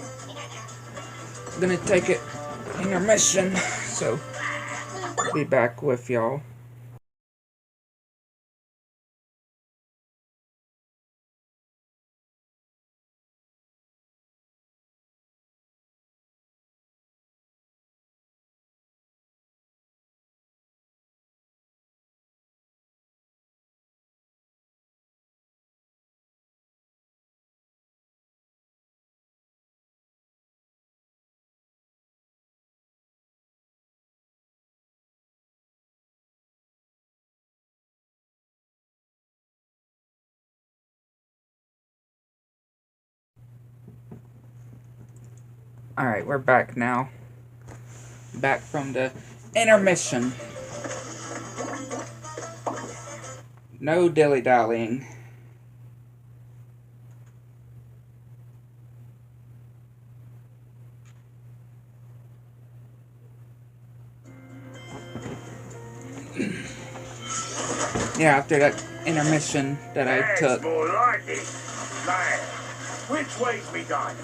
I'm gonna take it intermission, so be back with y'all. Alright, we're back now. Back from the intermission. No dilly-dallying. Yeah, after that intermission that I took. More like it. Now, which way's me diner?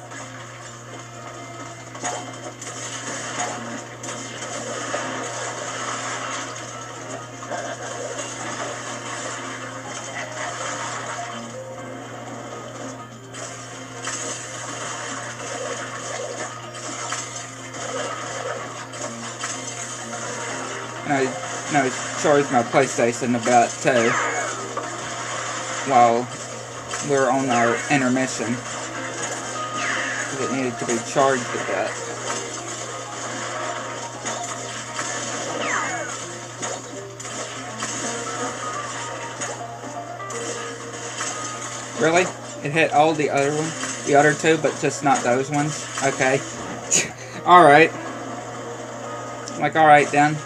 And I charged my PlayStation a bit too while we were on our intermission. It needed to be charged a bit. Really? It hit all the other ones? The other two, but just not those ones? Okay. Alright. Like, alright then.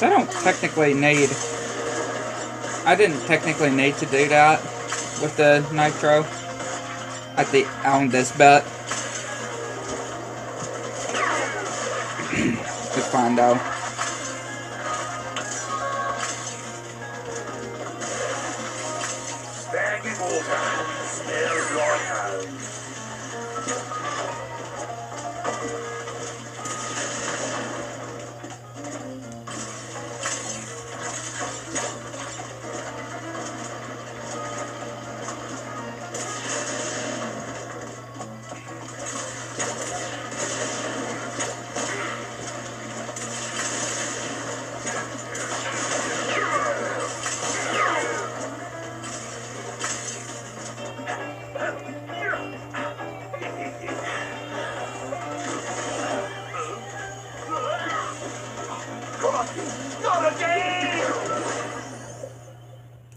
I don't technically need... I didn't technically need to do that with the nitro on this bet. It's fine though. Stagnant water. Smells like home.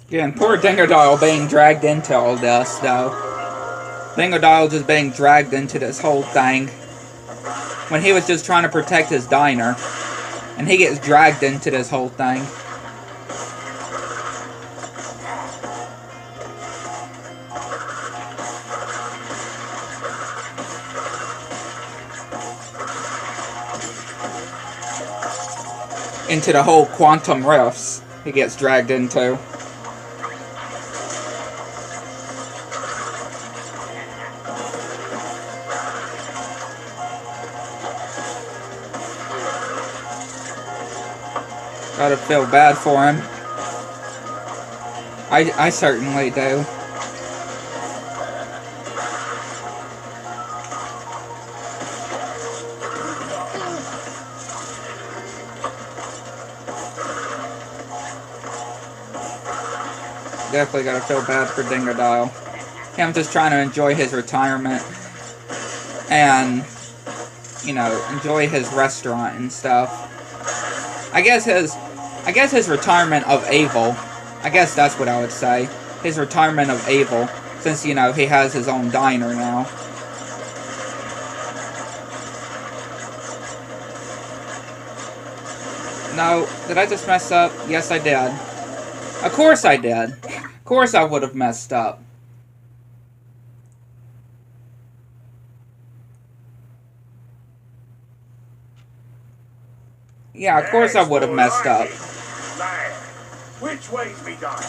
Again, poor Dingodile being dragged into all this, though. Dingodile just being dragged into this whole thing. When he was just trying to protect his diner. And he gets dragged into this whole thing. Into the whole quantum rifts he gets dragged into. Gotta feel bad for him. I certainly do. Definitely gotta feel bad for Dingodile. Him just trying to enjoy his retirement. And, you know, enjoy his restaurant and stuff. I guess his retirement of Evil. I guess that's what I would say. His retirement of Evil. Since, you know, he has his own diner now. No, did I just mess up? Yes, I did. Of course I did. Of course I would have messed up. Yeah, of course I would have messed up. Now, which way's me diner?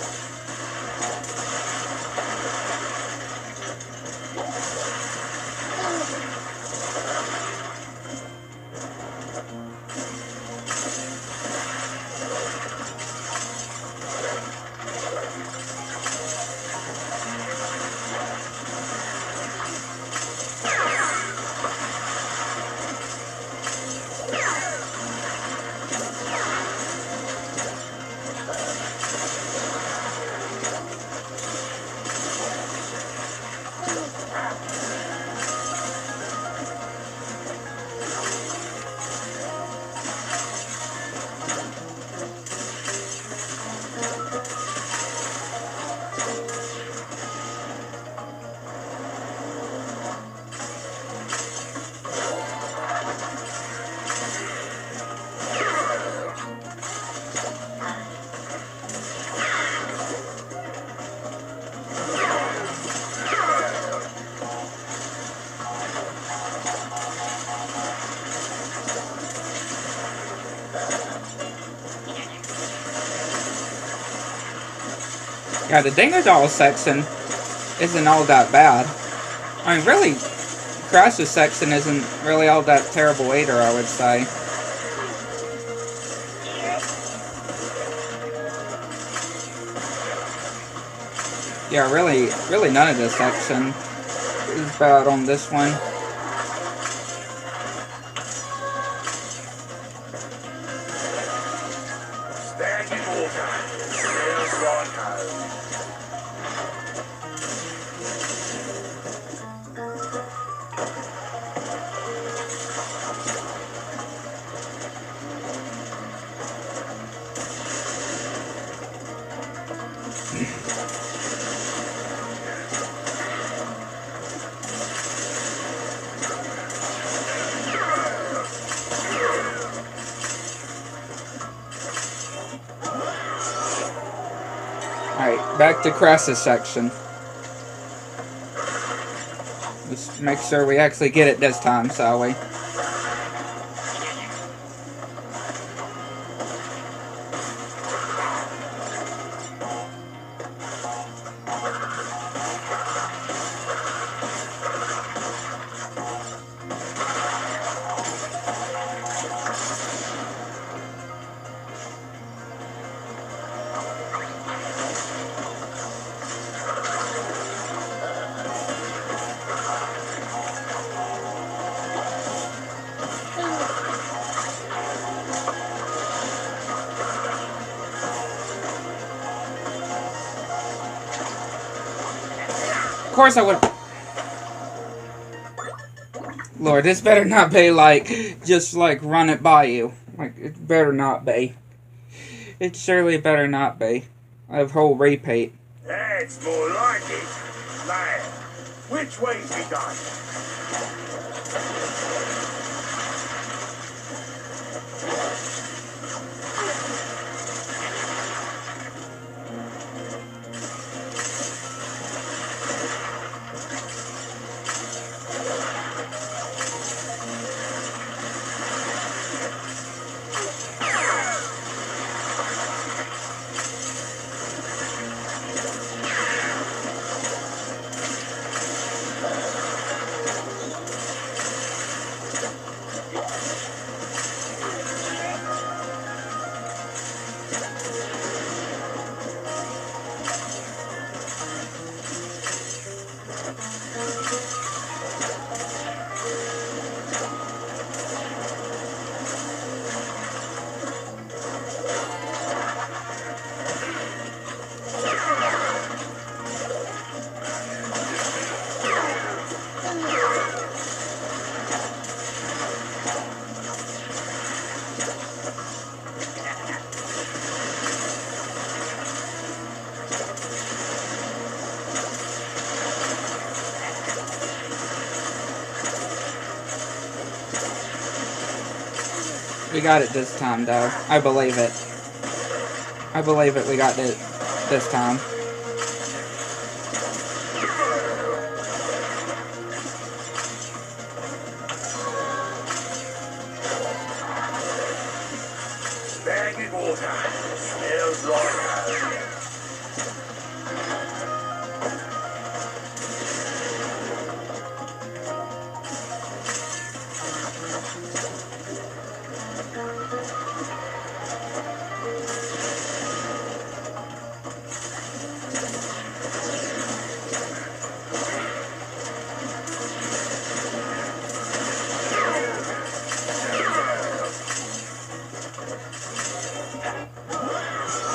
Yeah, the Dingo Doll section isn't all that bad. I mean, really, Crash's section isn't really all that terrible either, I would say. Yeah, really none of this section is bad on this one. Stagnant water. Smells like home. Alright, back to Crash's section. Just make sure we actually get it this time, shall we? Of course I would. Lord, this better not be like, just like run it by you. Like, it better not be. It surely better not be. I have whole repeat. That's more like it. Now, which way's we going? We got it this time, though. I believe it. I believe it. We got it this time. Stagnant water. Smells like home.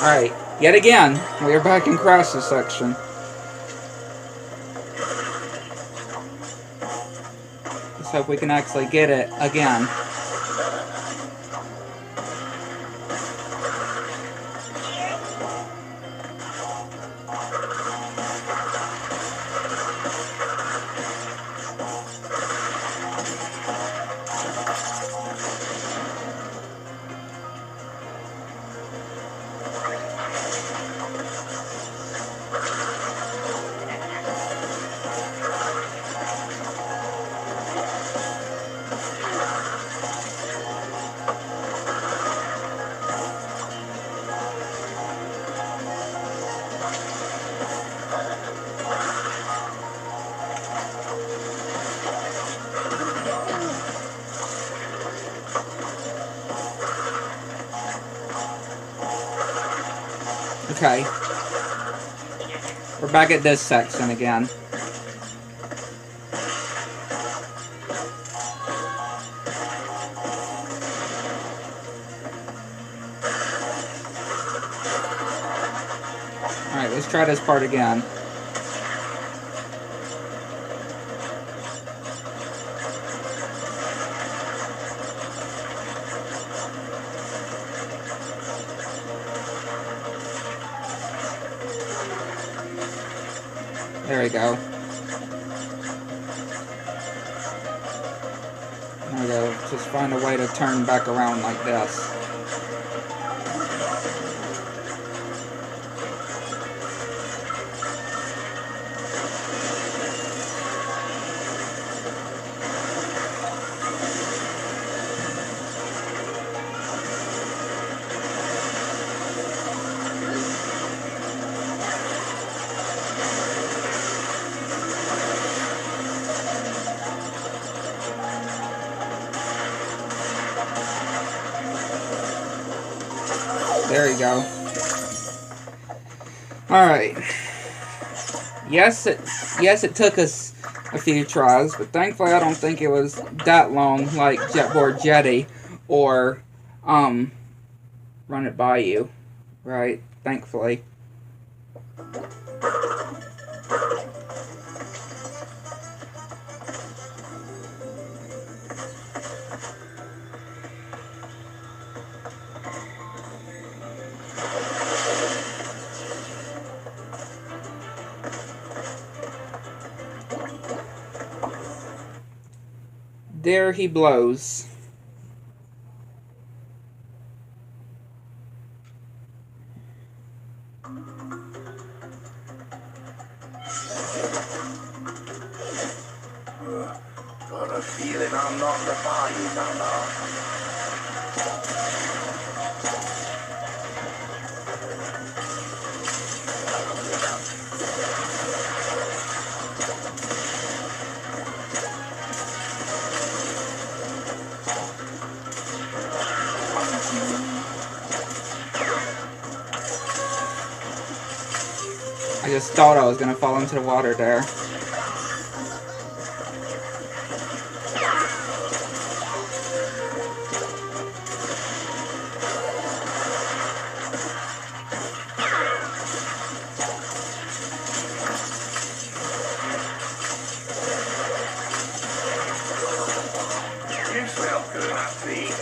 Alright, yet again, we are back in Crash's section. Let's hope we can actually get it again. Okay. We're back at this section again. Alright, let's try this part again. There we go. There we go. Just find a way to turn back around like this. There you go. Alright. Yes, it took us a few tries, but thankfully I don't think it was that long like Jetboard Jetty or Run It By You. Right? Thankfully. There he blows. Got a feeling I'm not the party number. I just thought I was gonna fall into the water there. You smell good, I see.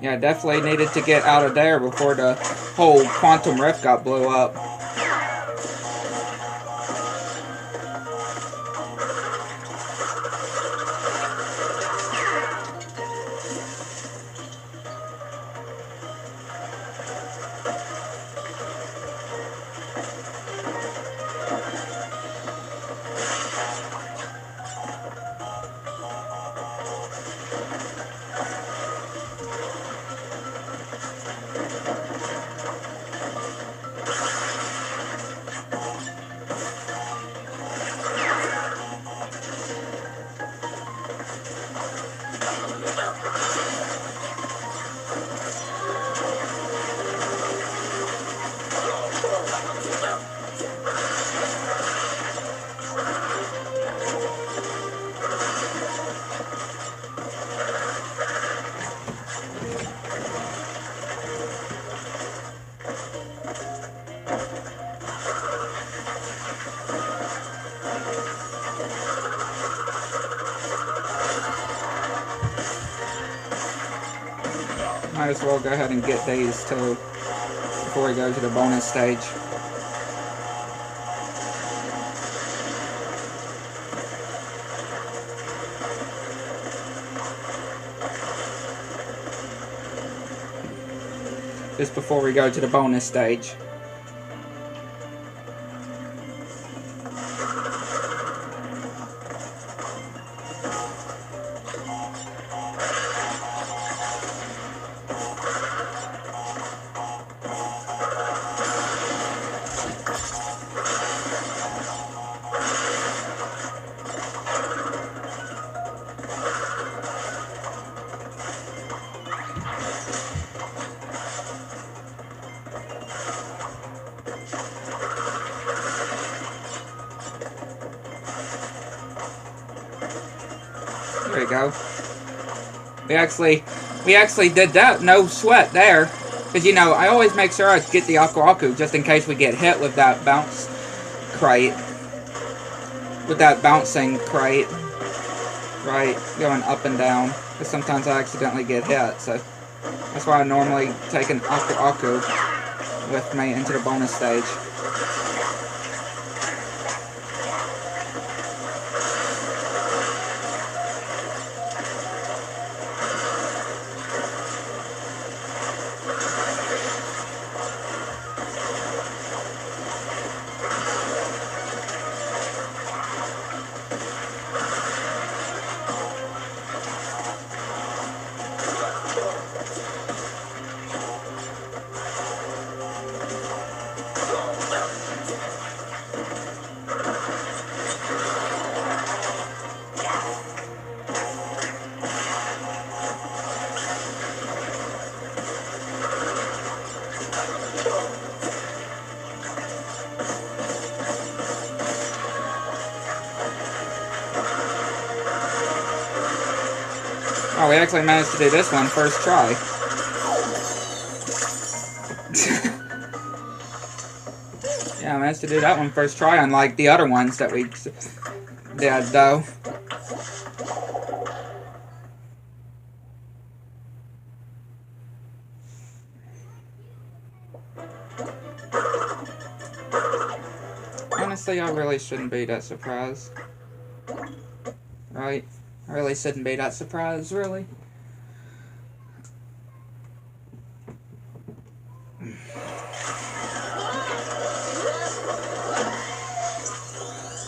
Yeah, definitely needed to get out of there before the whole quantum rift got blew up. Might as well go ahead and get these too before we go to the bonus stage. Just before we go to the bonus stage. There we go. We actually did that, no sweat there. Because, you know, I always make sure I get the Aku Aku just in case we get hit with that bounce crate. With that bouncing crate. Right, going up and down. Because sometimes I accidentally get hit, so that's why I normally take an Aku Aku with me into the bonus stage. Oh, we actually managed to do this one first try. Yeah, I managed to do that one first try, unlike the other ones that we did, though. Honestly, I really shouldn't be that surprised. Right? I really shouldn't be that surprised, really.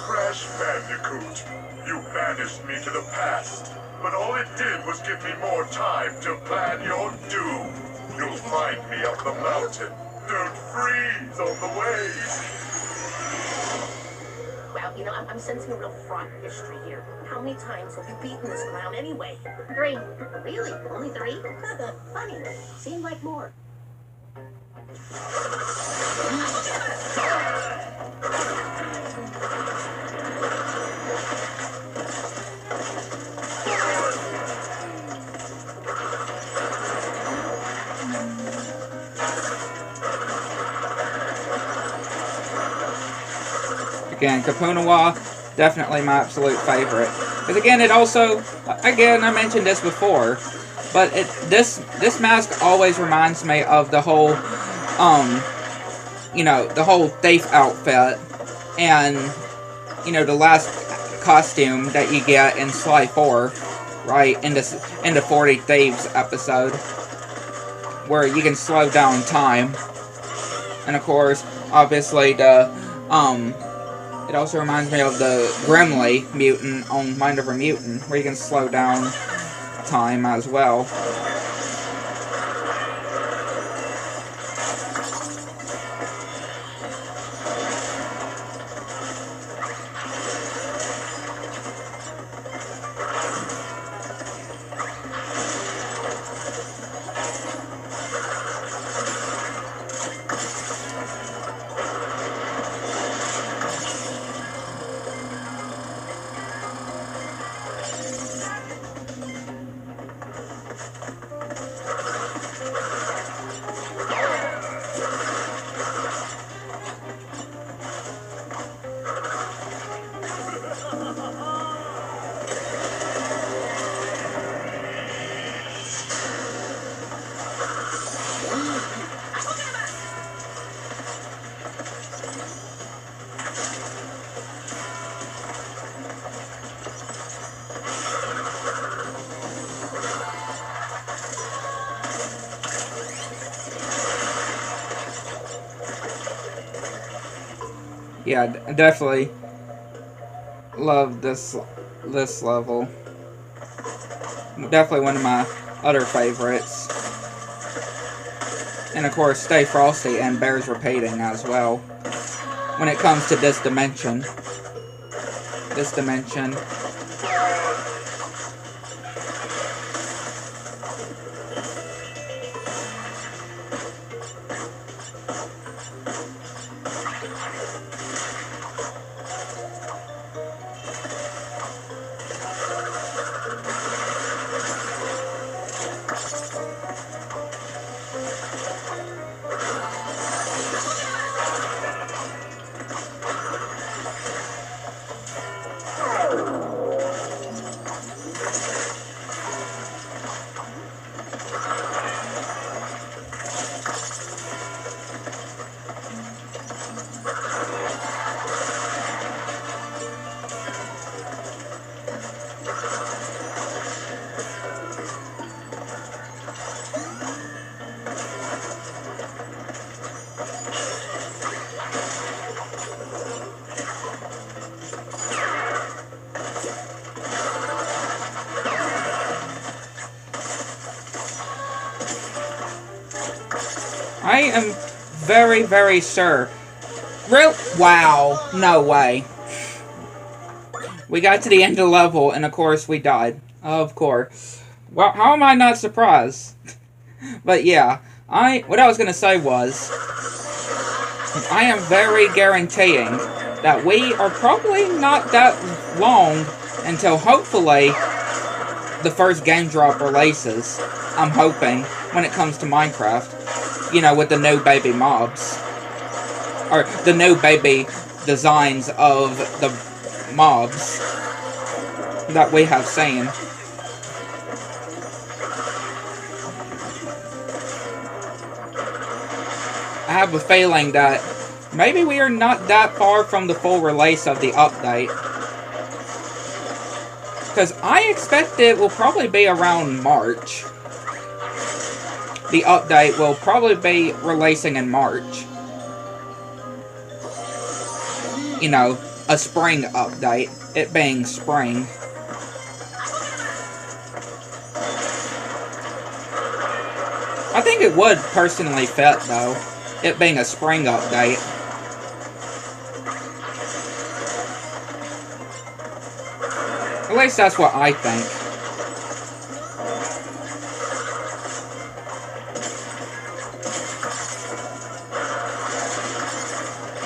Crash Bandicoot, you banished me to the past, but all it did was give me more time to plan your doom. You'll find me up the mountain. Don't freeze on the way. Well, you know, I'm sensing a real fraught history here. How many times have you beaten this clown anyway? 3. Really? Only 3? Funny. Seemed like more. Again, Capunawa, definitely my absolute favorite. Because again, it also, again, I mentioned this before, but this mask always reminds me of the whole, you know, the whole thief outfit, and, you know, the last costume that you get in Sly 4, right, in the 40 Thieves episode, where you can slow down time. And of course, obviously, it also reminds me of the Grimly mutant on Mind Over Mutant, where you can slow down time as well. Yeah, definitely love this level. Definitely one of my other favorites. And of course, Stay Frosty and bears repeating as well. When it comes to this dimension. This dimension. am very, very sure. Real? Wow. No way. We got to the end of the level, and of course we died. Of course. Well, how am I not surprised? But yeah, what I was gonna say was, I am very guaranteeing that we are probably not that long until hopefully the first game drop releases. I'm hoping, when it comes to Minecraft, you know, with the new baby mobs. Or the new baby designs of the mobs that we have seen. I have a feeling that maybe we are not that far from the full release of the update. Because I expect it will probably be around March. The update will probably be releasing in March. You know, a spring update. It being spring. I think it would personally fit, though. It being a spring update. At least that's what I think.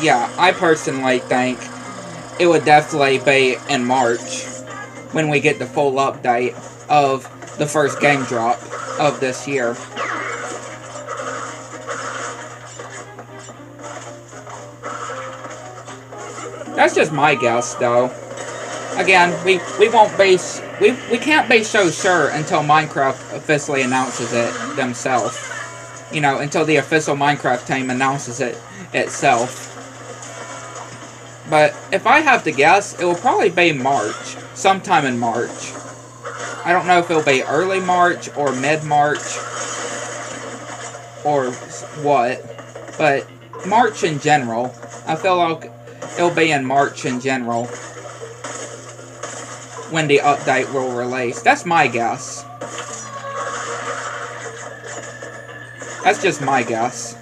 Yeah, I personally think it would definitely be in March when we get the full update of the first game drop of this year. That's just my guess, though. Again, we won't be we can't be so sure until Minecraft officially announces it themselves. You know, until the official Minecraft team announces it itself. But if I have to guess, it will probably be March, sometime in March. I don't know if it'll be early March or mid-March or what, but March in general. I feel like it'll be in March in general when the update will release. That's my guess. That's just my guess.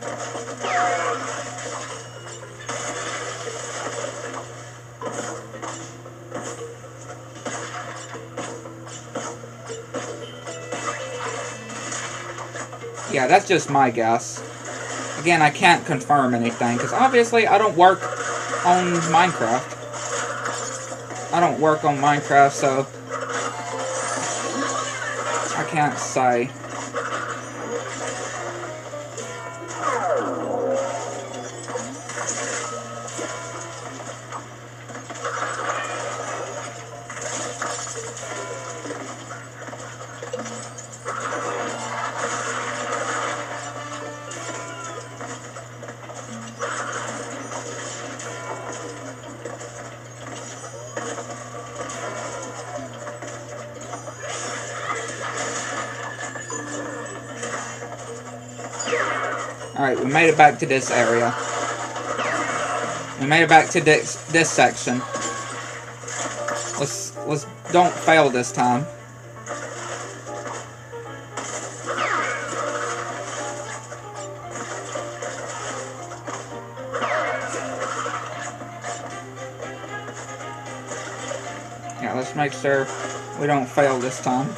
Yeah, that's just my guess. Again, I can't confirm anything, because obviously I don't work on Minecraft. I don't work on Minecraft, so I can't say. Alright, we made it back to this area. We made it back to this section. Let's don't fail this time. Yeah, let's make sure we don't fail this time.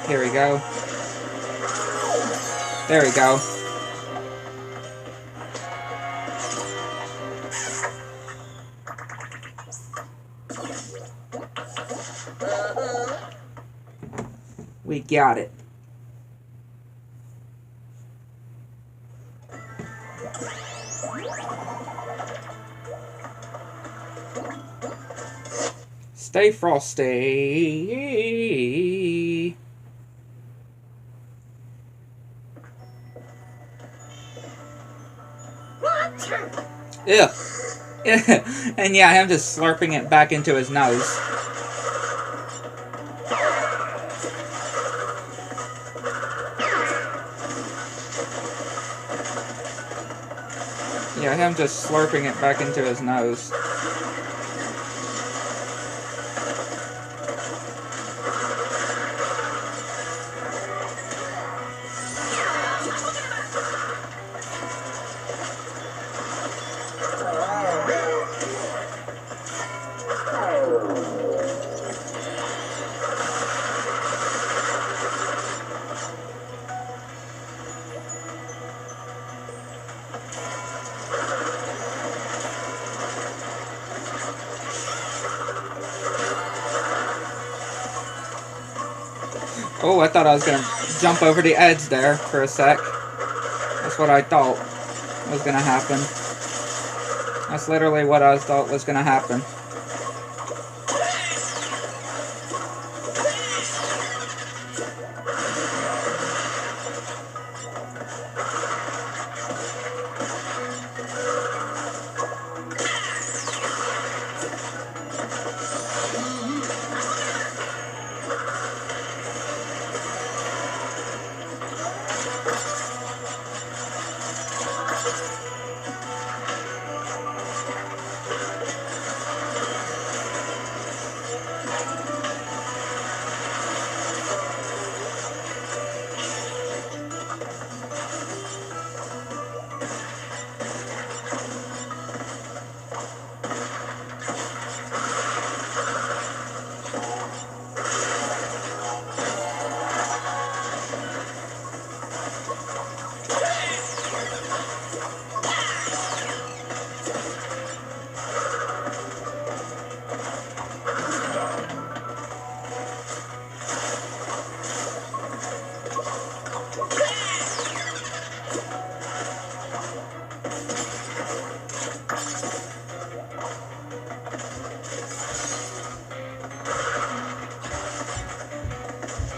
Here we go. There we go. We got it. Stay frosty. Ugh. And yeah, him just slurping it back into his nose. Yeah, him just slurping it back into his nose. Oh, I thought I was gonna jump over the edge there for a sec. That's what I thought was gonna happen. That's literally what I thought was gonna happen.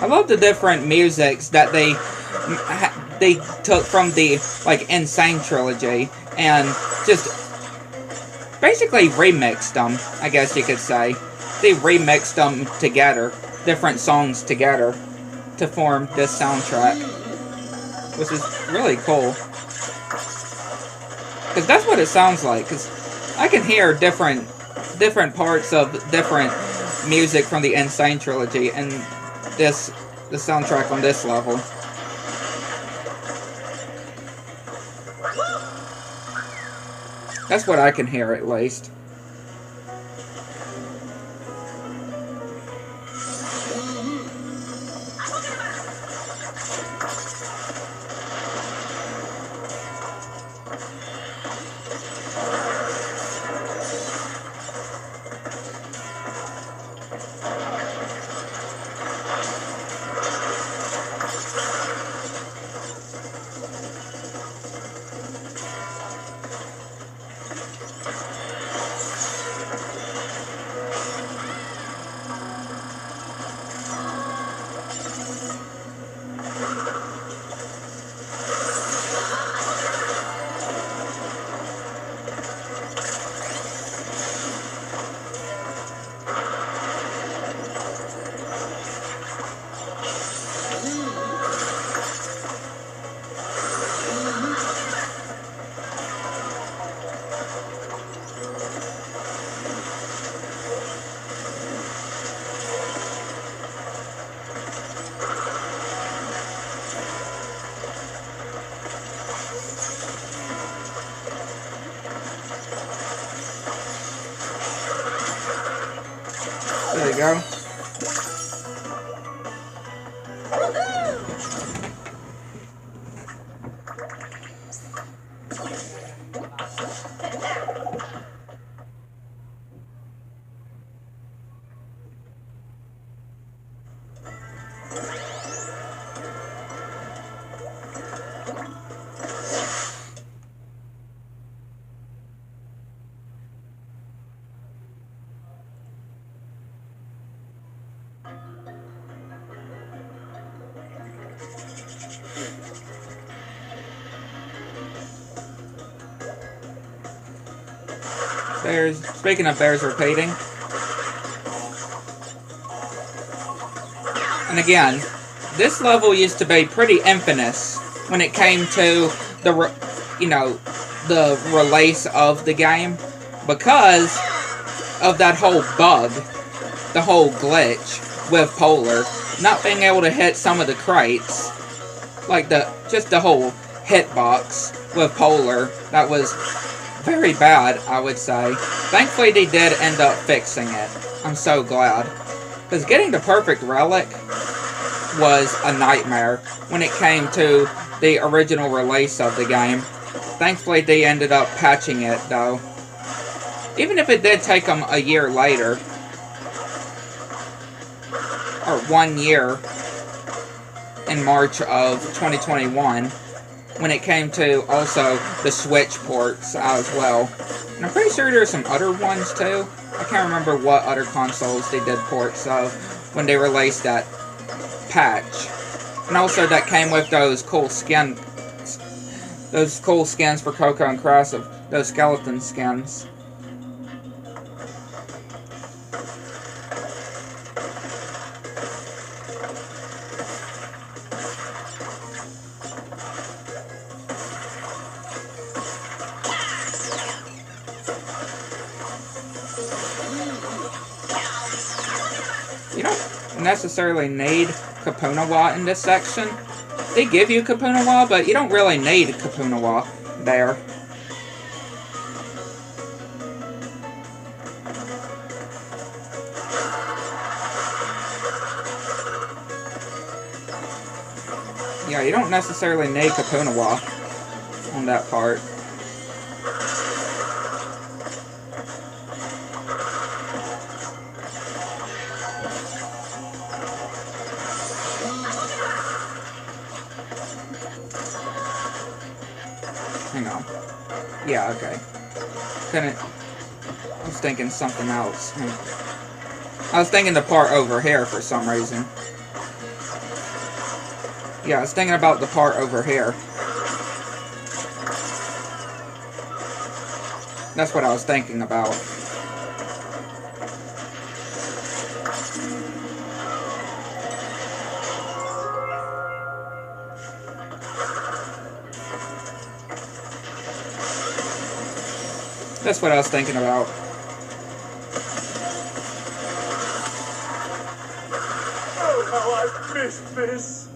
I love the different musics that they took from the like Insane trilogy and just basically remixed them, I guess you could say. They remixed them together, different songs together, to form this soundtrack, which is really cool. Because that's what it sounds like. Because I can hear different parts of different music from the Insane trilogy and the soundtrack on this level. That's what I can hear, at least. There you go. Speaking of bears repeating. And again, this level used to be pretty infamous when it came to the release of the game, because of that whole bug, the whole glitch with Polar not being able to hit some of the crates, like just the whole hitbox with Polar. That was very bad, I would say. Thankfully, they did end up fixing it. I'm so glad, because getting the perfect relic was a nightmare when it came to the original release of the game. Thankfully, they ended up patching it, though. Even if it did take them a year later, or 1 year, in March of 2021, when it came to also the Switch ports as well. And I'm pretty sure there's some other ones, too. I can't remember what other consoles they did ports of when they released that patch. And also that came with those cool skins for Coco and Crash, of those skeleton skins. You don't necessarily need Kapunawa in this section. They give you Kapunawa, but you don't really need Kapunawa there. Yeah, you don't necessarily need Kapunawa on that part. Hang on. Yeah, okay. I was thinking something else. I was thinking the part over here for some reason. Yeah, I was thinking about the part over here. That's what I was thinking about. That's what I was thinking about. Oh, how I've missed this!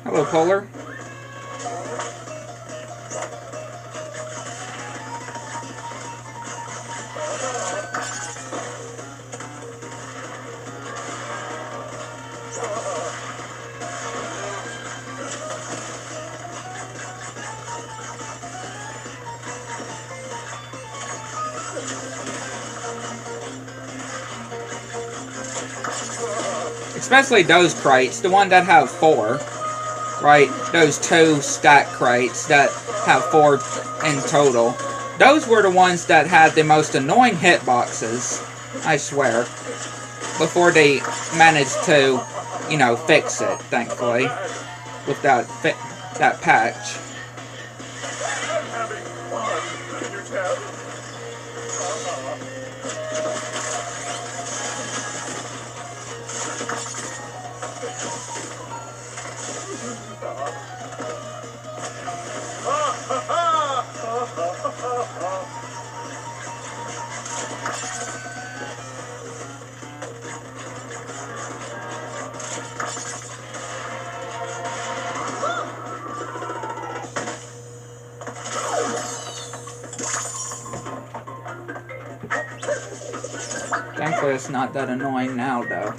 Hello, Polar. Especially those crates, the one that have 4. Right, those 2 stack crates that have 4 in total. Those were the ones that had the most annoying hitboxes, I swear, before they managed to, you know, fix it, thankfully, with that patch. I'm having fun, can you tell? Thankfully, it's not that annoying now, though.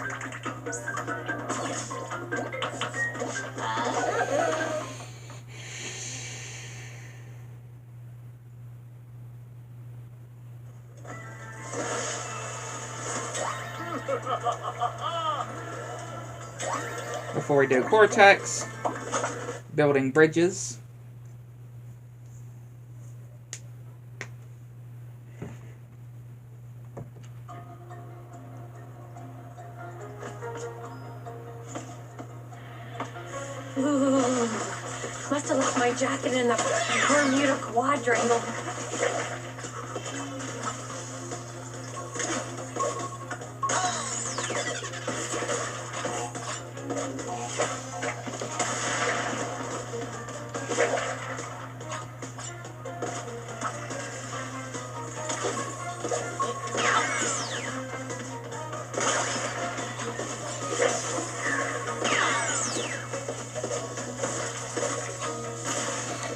Before we do Cortex, building bridges. Ooh, must have left my jacket in the Bermuda Quadrangle.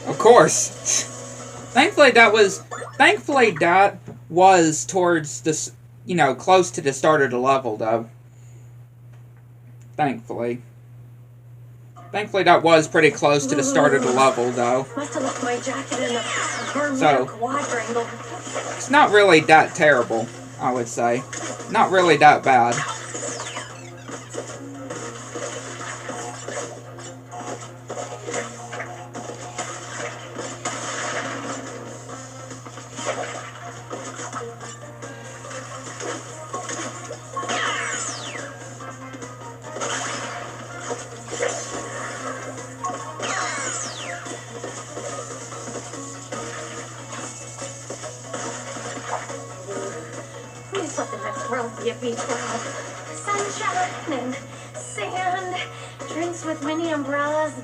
Of course. Thankfully that was towards this, you know, close to the start of the level, though. Thankfully that was pretty close to the start of the level, though. Must have left my jacket in the Bermuda Quadrangle. It's not really that terrible, I would say. Not really that bad. Please let the next world be a beach world. Sunshine and sand, drinks with mini umbrellas.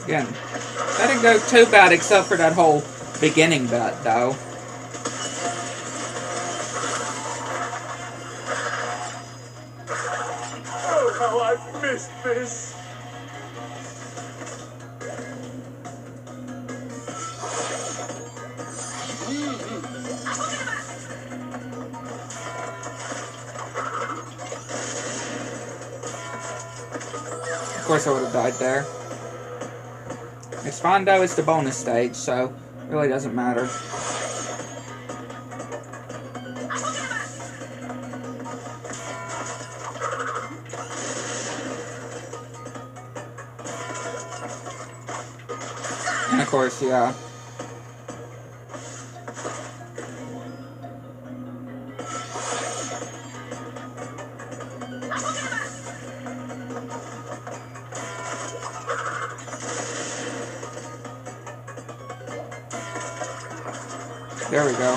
Again, that didn't go too bad except for that whole beginning bit, though. Oh, how I've missed this! Of course I would have died there. It's fine though, it's the bonus stage, so it really doesn't matter. And of course, yeah. There we go.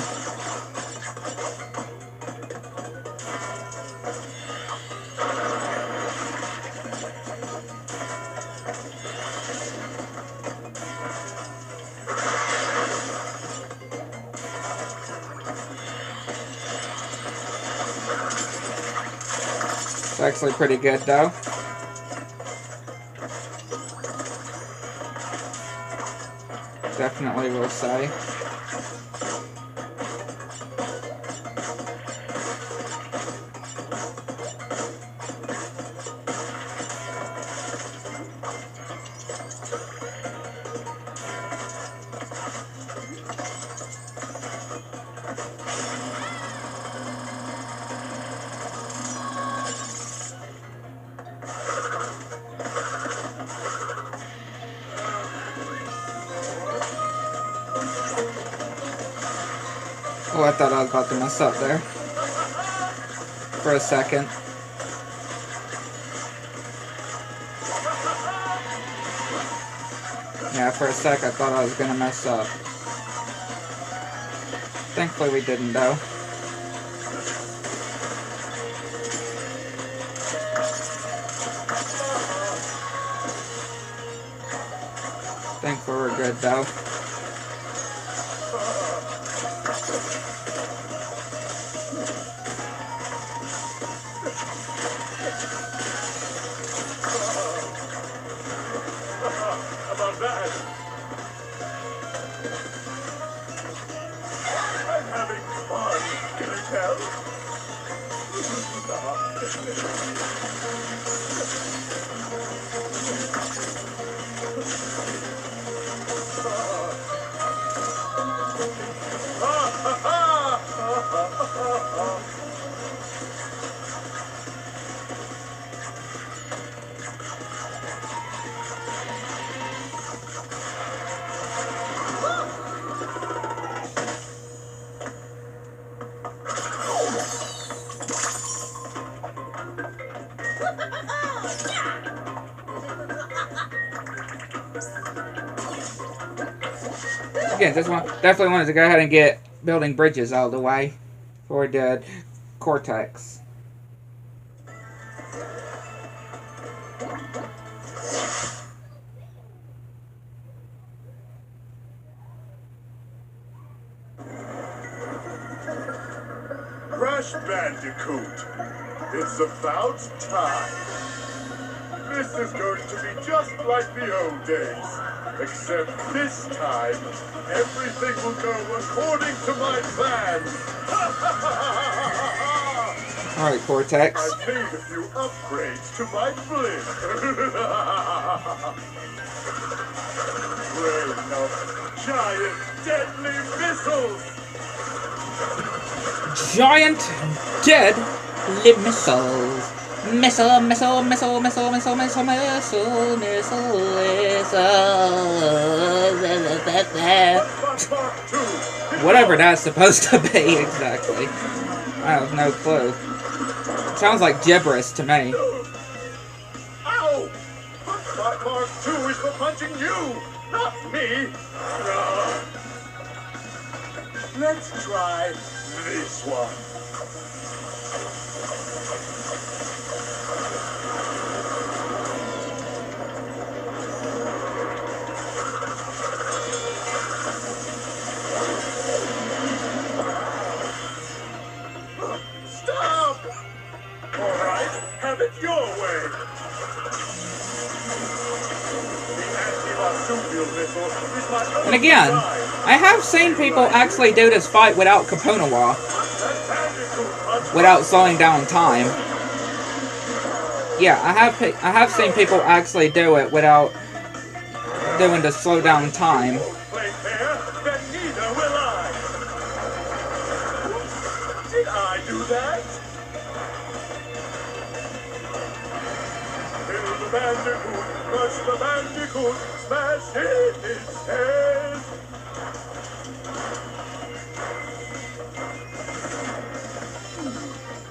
It's actually pretty good, though. Definitely will say. Oh, I thought I was about to mess up there. For a second. Yeah, for a sec I thought I was gonna mess up. Thankfully we didn't, though. Thankfully we're good, though. About that. I'm having fun. Can you tell? Again, definitely wanted to go ahead and get building bridges out of the way before we did Cortex. Crash Bandicoot, it's about time. This is going to be just like the old days, except this time, everything will go according to my plan. Alright, Cortex. I made a few upgrades to my blimp. Rain of giant deadly missiles. Giant deadly missiles. Missile, missile, missile, missile, missile, missile, missile, missile, missile. Whatever that's supposed to be exactly. I have no clue. Sounds like gibberish to me. Ow! Punchbot Mark 2 is for punching you, not me. Let's try this one. Stop! All right, have it your way. The anti-marsupial missile is my own And again, design. I have seen people actually do this fight without Caponawa, without slowing down time. Yeah, I have seen people actually do it without doing the slow down time. Play fair, then neither will I. Did I do that? Kill the bandicoot, crush the bandicoot, smash in his head.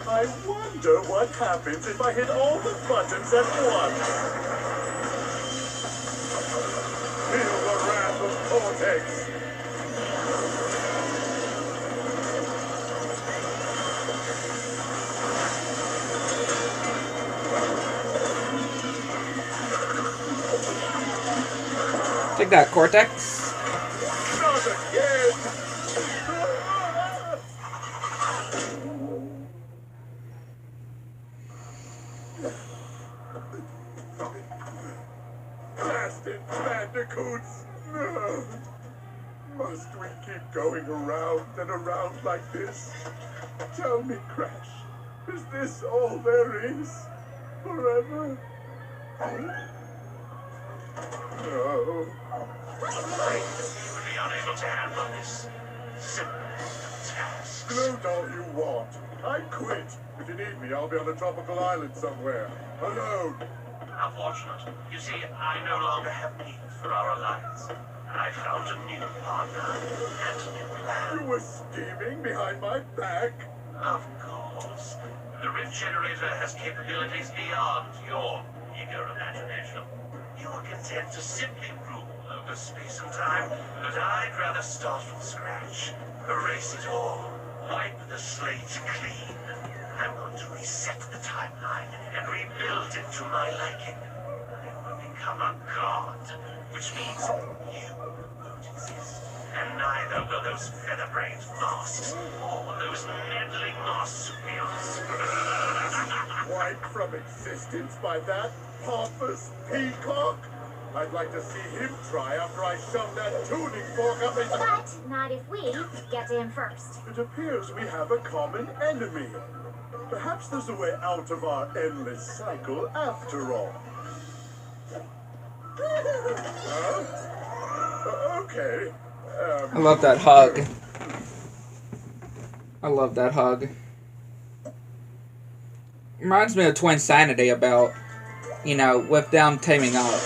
I wonder what happens if I hit all the buttons at once. Feel the wrath of Cortex. Take that, Cortex. Not again. Blasted bandicoots! Must we keep going around and around like this? Tell me, Crash, is this all there is? Forever? No. Be unable to handle this simple task. Gloat all you want. I quit. If you need me, I'll be on a tropical island somewhere. Alone. Unfortunate. You see, I no longer have need for our alliance. I found a new partner and a new plan. You were scheming behind my back? Of course. The Rift Generator has capabilities beyond your eager imagination. You are content to simply rule over space and time, but I'd rather start from scratch. Erase it all. Wipe the slate clean. I'm going to reset the timeline and rebuild it to my liking. I will become a god, which means you won't exist. And neither will those featherbrained masks or those meddling marsupials. Wiped from existence by that pompous peacock? I'd like to see him try after I shove that tuning fork up his... But not if we get to him first. It appears we have a common enemy. Perhaps there's a way out of our endless cycle after all. Okay. I love that hug. I love that hug. Reminds me of Twinsanity about, you know, with them teaming up.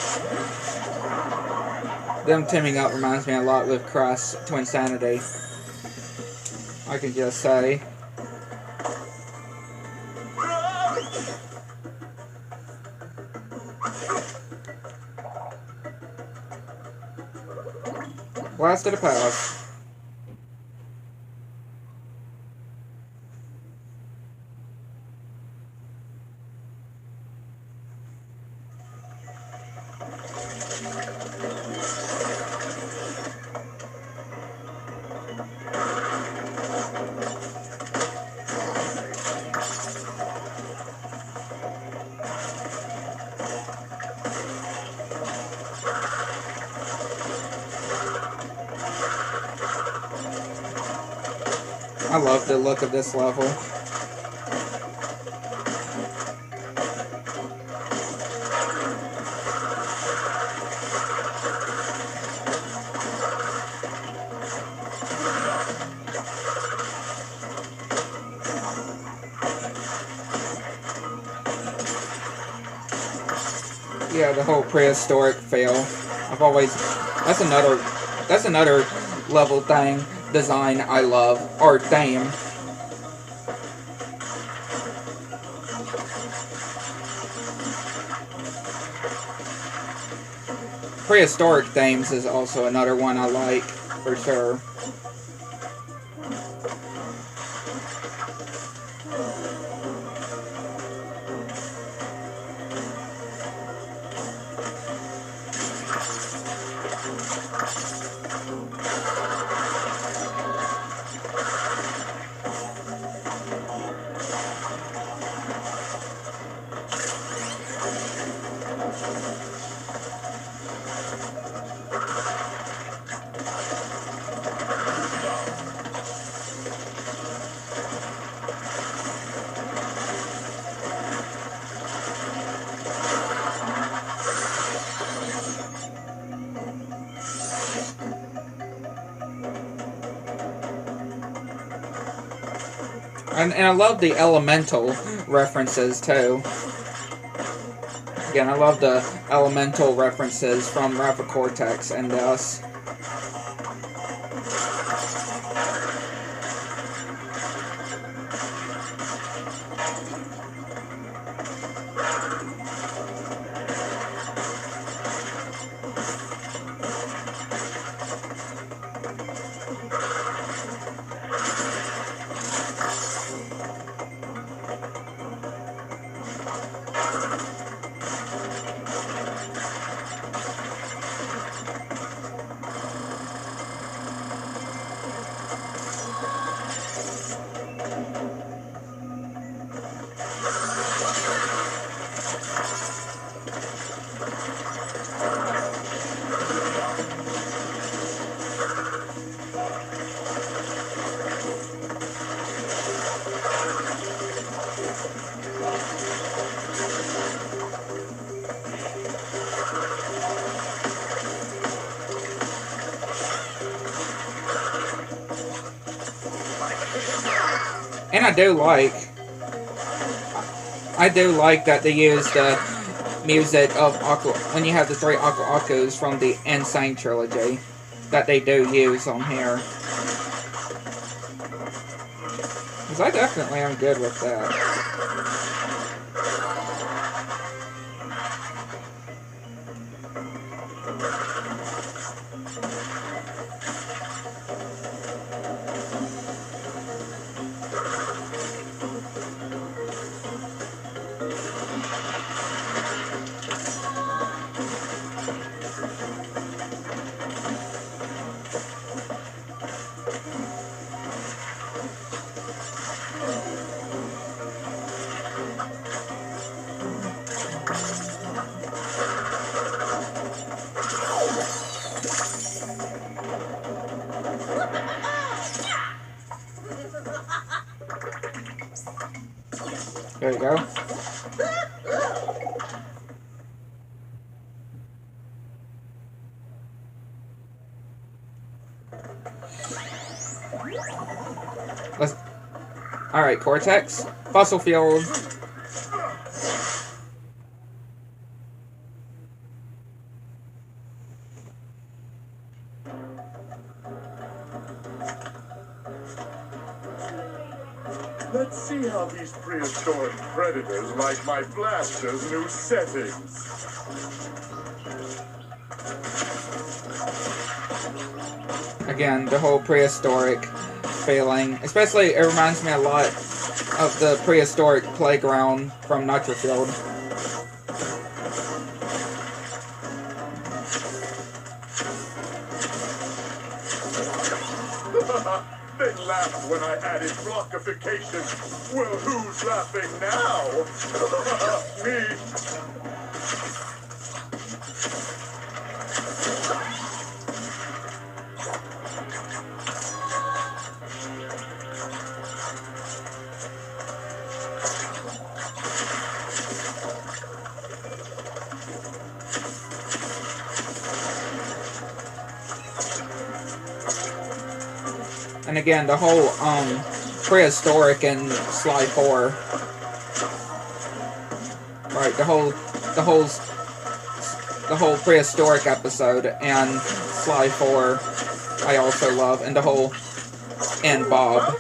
Them teaming up reminds me a lot with Cross Twinsanity. I can just say. Blast of the Past. I love the look of this level. Yeah, the whole prehistoric feel. I've always... That's another level thing. Design I love, or theme. Prehistoric themes is also another one I like, for sure. And I love the elemental references too. Again, I love the elemental references from Rapid Cortex and us. And I do like that they use the music of Aku when you have the 3 Aku Akus from the Insane trilogy. that they do use on here. Because I definitely am good with that. There you go. Let's. All right, Cortex, fossil fuel. Let's see how these prehistoric predators like my blaster's new settings. Again, the whole prehistoric feeling, especially it reminds me a lot of the prehistoric playground from Nitrofield. They laughed when I added blockification. Well, who's laughing now? Me. And again, the whole prehistoric in Sly 4. Right, the whole prehistoric episode and Sly 4 I also love, and the whole and Bob.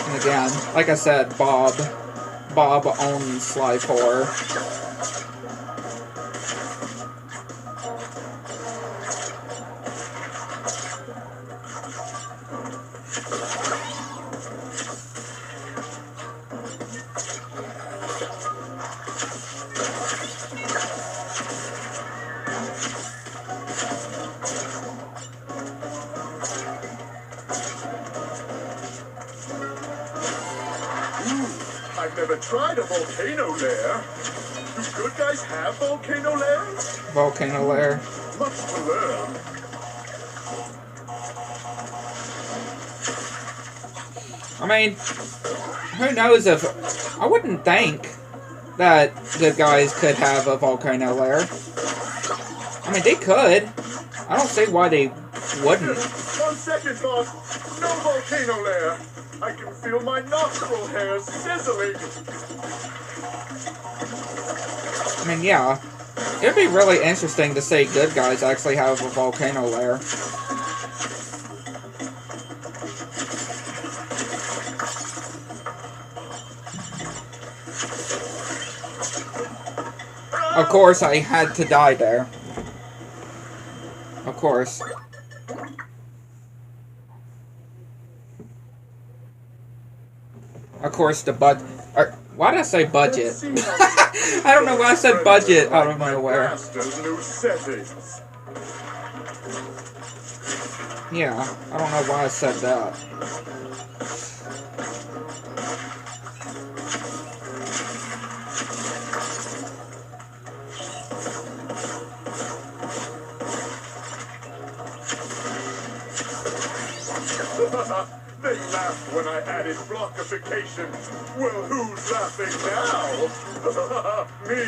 And again, like I said, Bob owns Sly 4. I've never tried a volcano lair. Do good guys have volcano lairs? Volcano lair. Much to learn. I mean, who knows if... I wouldn't think that good guys could have a volcano lair. I mean, they could. I don't see why they wouldn't. 1 second, boss. No volcano lair. I can feel my nostril hairs sizzling. I mean, yeah. It'd be really interesting to see good guys actually have a volcano lair. Of course, I had to die there. Of course. Of course, the why did I say budget? I don't know why I said budget out of nowhere. Yeah, I don't know why I said that. They laughed when I added blockification. Well, who's laughing now? Me.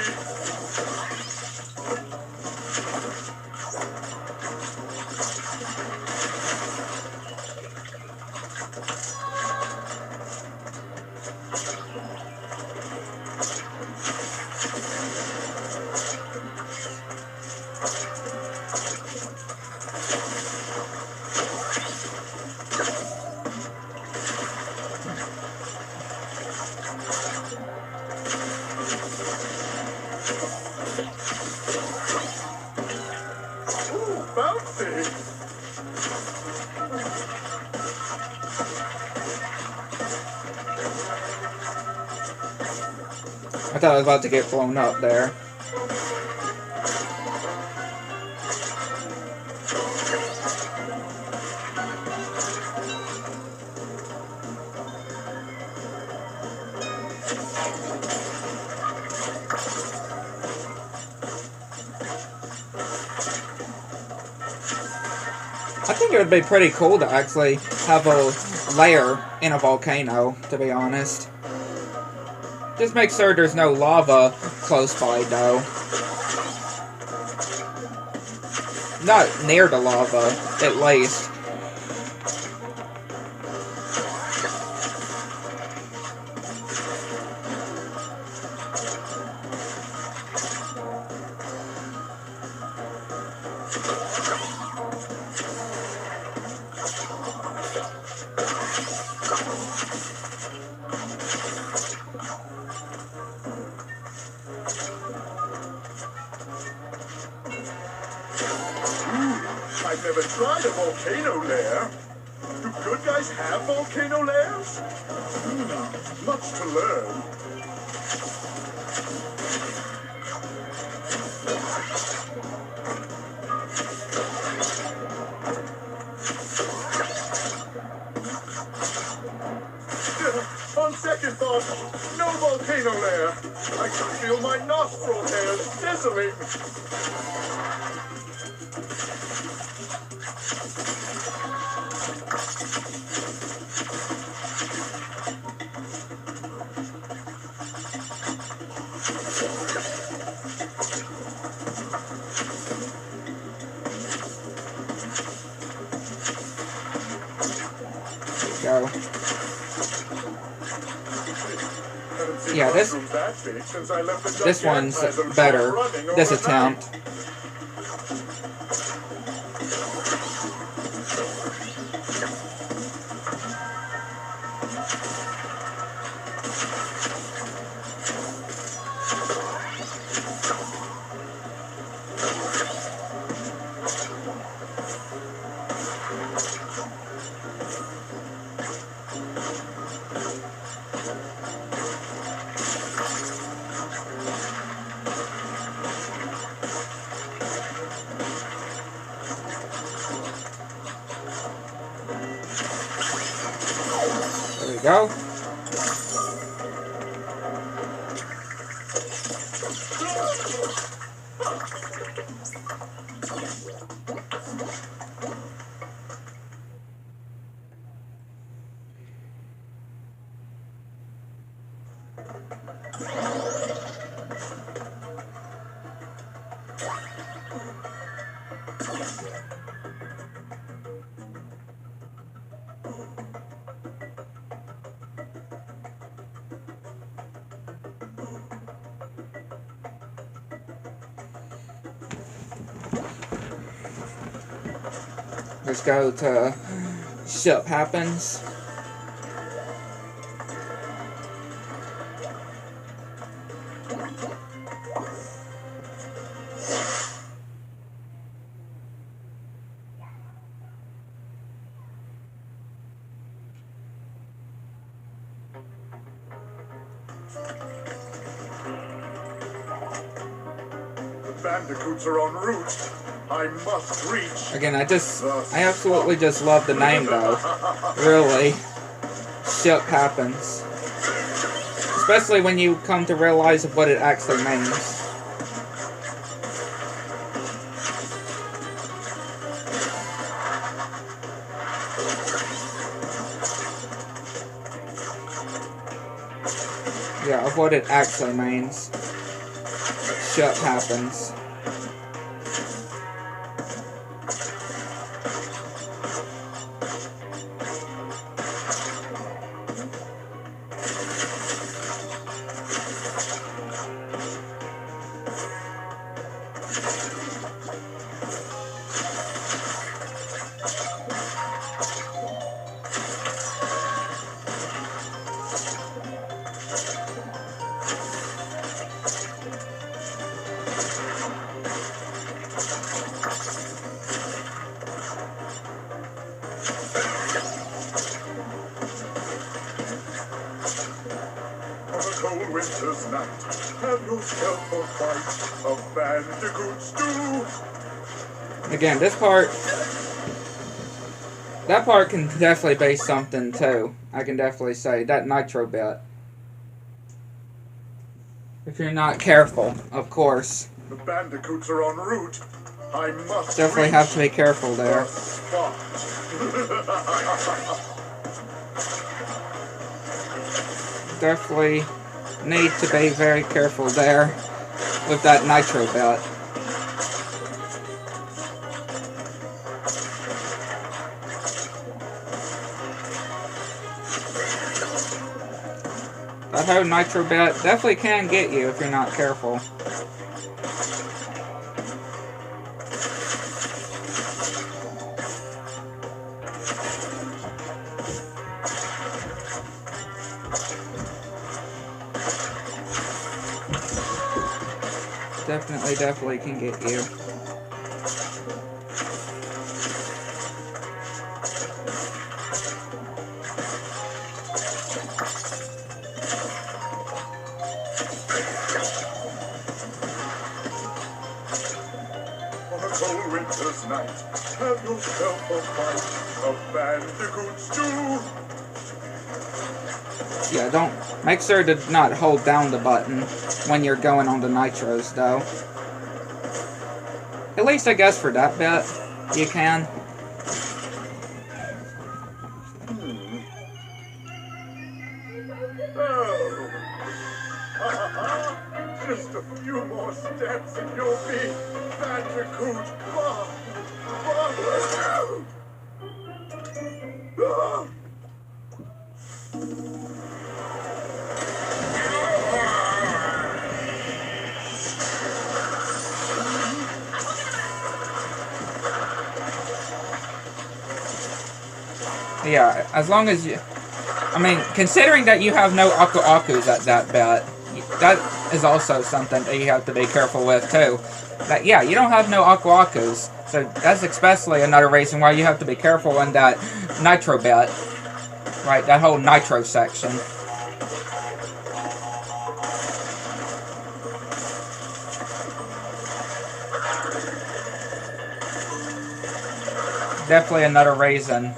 Ooh, bouncy. I thought I was about to get blown up there. I think it would be pretty cool to actually have a lair in a volcano, to be honest. Just make sure there's no lava close by, though. Not near the lava, at least. I've never tried a volcano lair. Do good guys have volcano lairs? Much to learn. On second thought, no volcano lair. I can feel my nostril hairs sizzling. Go. Yeah, this one's better. This attempt. There we go. Let's go to Ship Happens. The bandicoots are en route. I must reach. Again, I absolutely just love the name, though. Really. Ship Happens. Especially when you come to realize what it actually means. Yeah, of what it actually means. Shit happens. Cold winter's night, have yourself a bite of bandicoot stew. Again, this part, that part can definitely be something too. I can definitely say that nitro bit. If you're not careful, of course. The bandicoots are en route. I must Definitely have to be careful there. Definitely need to be very careful there with that nitro bit. That whole nitro bit definitely can get you if you're not careful. Definitely can get you. On a cold winter's night, have yourself a bite of bandicoot stew. Yeah, don't make sure to not hold down the button when you're going on the nitros, though. At least I guess for that bit, you can. Oh. Just a few more steps and you'll be bandicoot. Yeah, as long as you... I mean, considering that you have no Aku Akus at that bit, that is also something that you have to be careful with, too. That, yeah, you don't have no Aku Akus, so that's especially another reason why you have to be careful in that nitro bit. Right, that whole nitro section. Definitely another reason.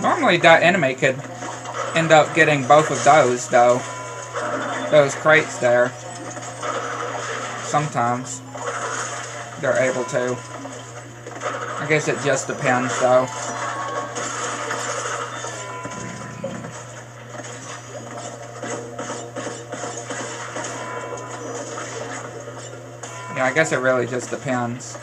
Normally that enemy could end up getting both of those, though. Those crates there. Sometimes they're able to. I guess it just depends, though. Yeah, I guess it really just depends.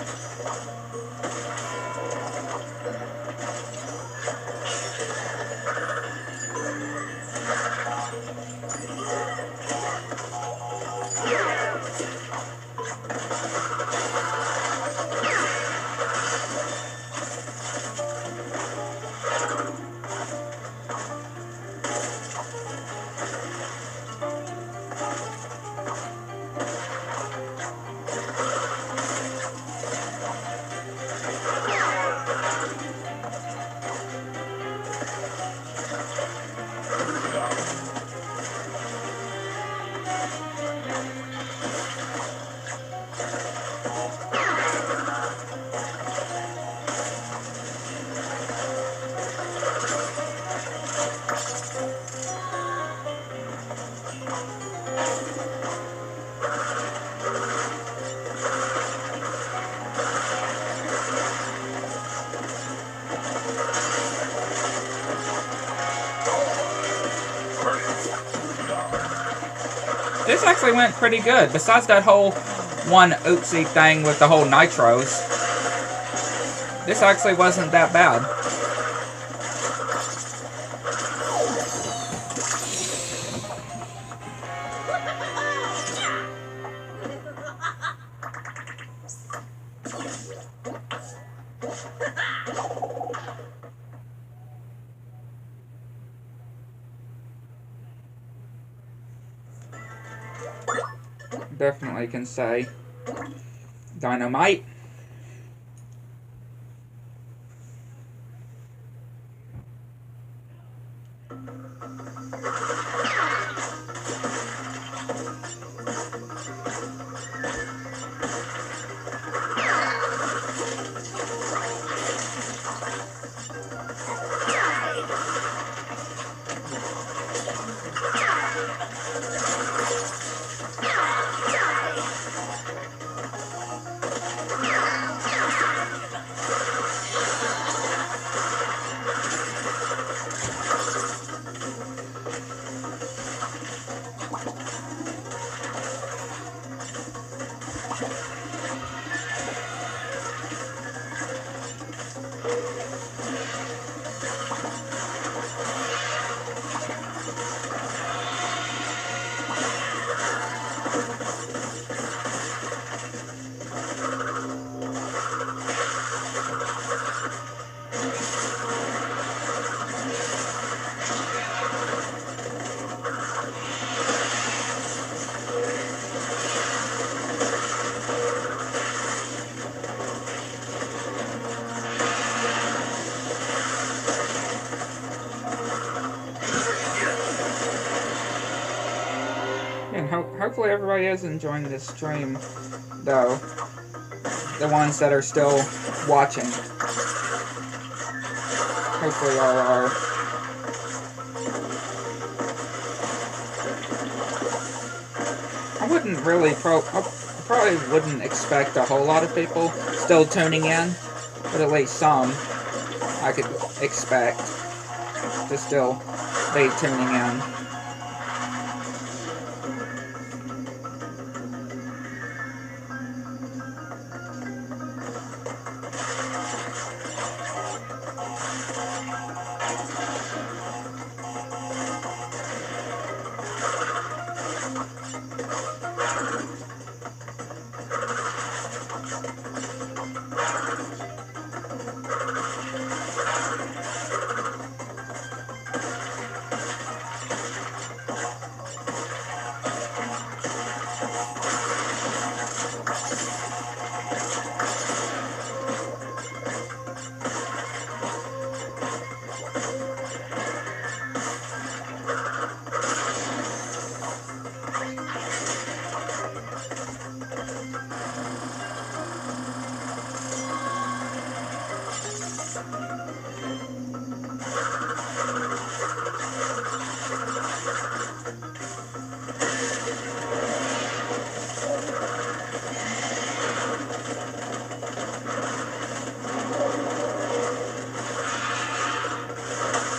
This actually went pretty good. Besides that whole one oopsie thing with the whole nitros, this actually wasn't that bad. Definitely can say Dynamite. And hopefully everybody is enjoying this stream, though. The ones that are still watching. Hopefully all are. I wouldn't really I probably wouldn't expect a whole lot of people still tuning in, but at least some I could expect to still be tuning in.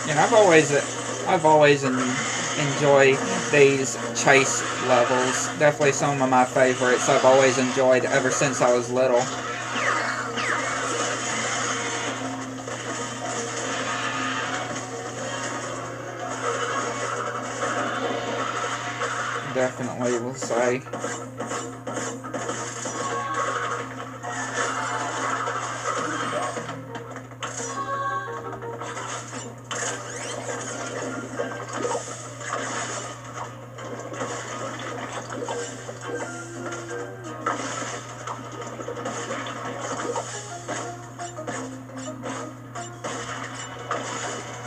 And I've always enjoy these chase levels. Definitely some of my favorites I've always enjoyed ever since I was little. Definitely will say.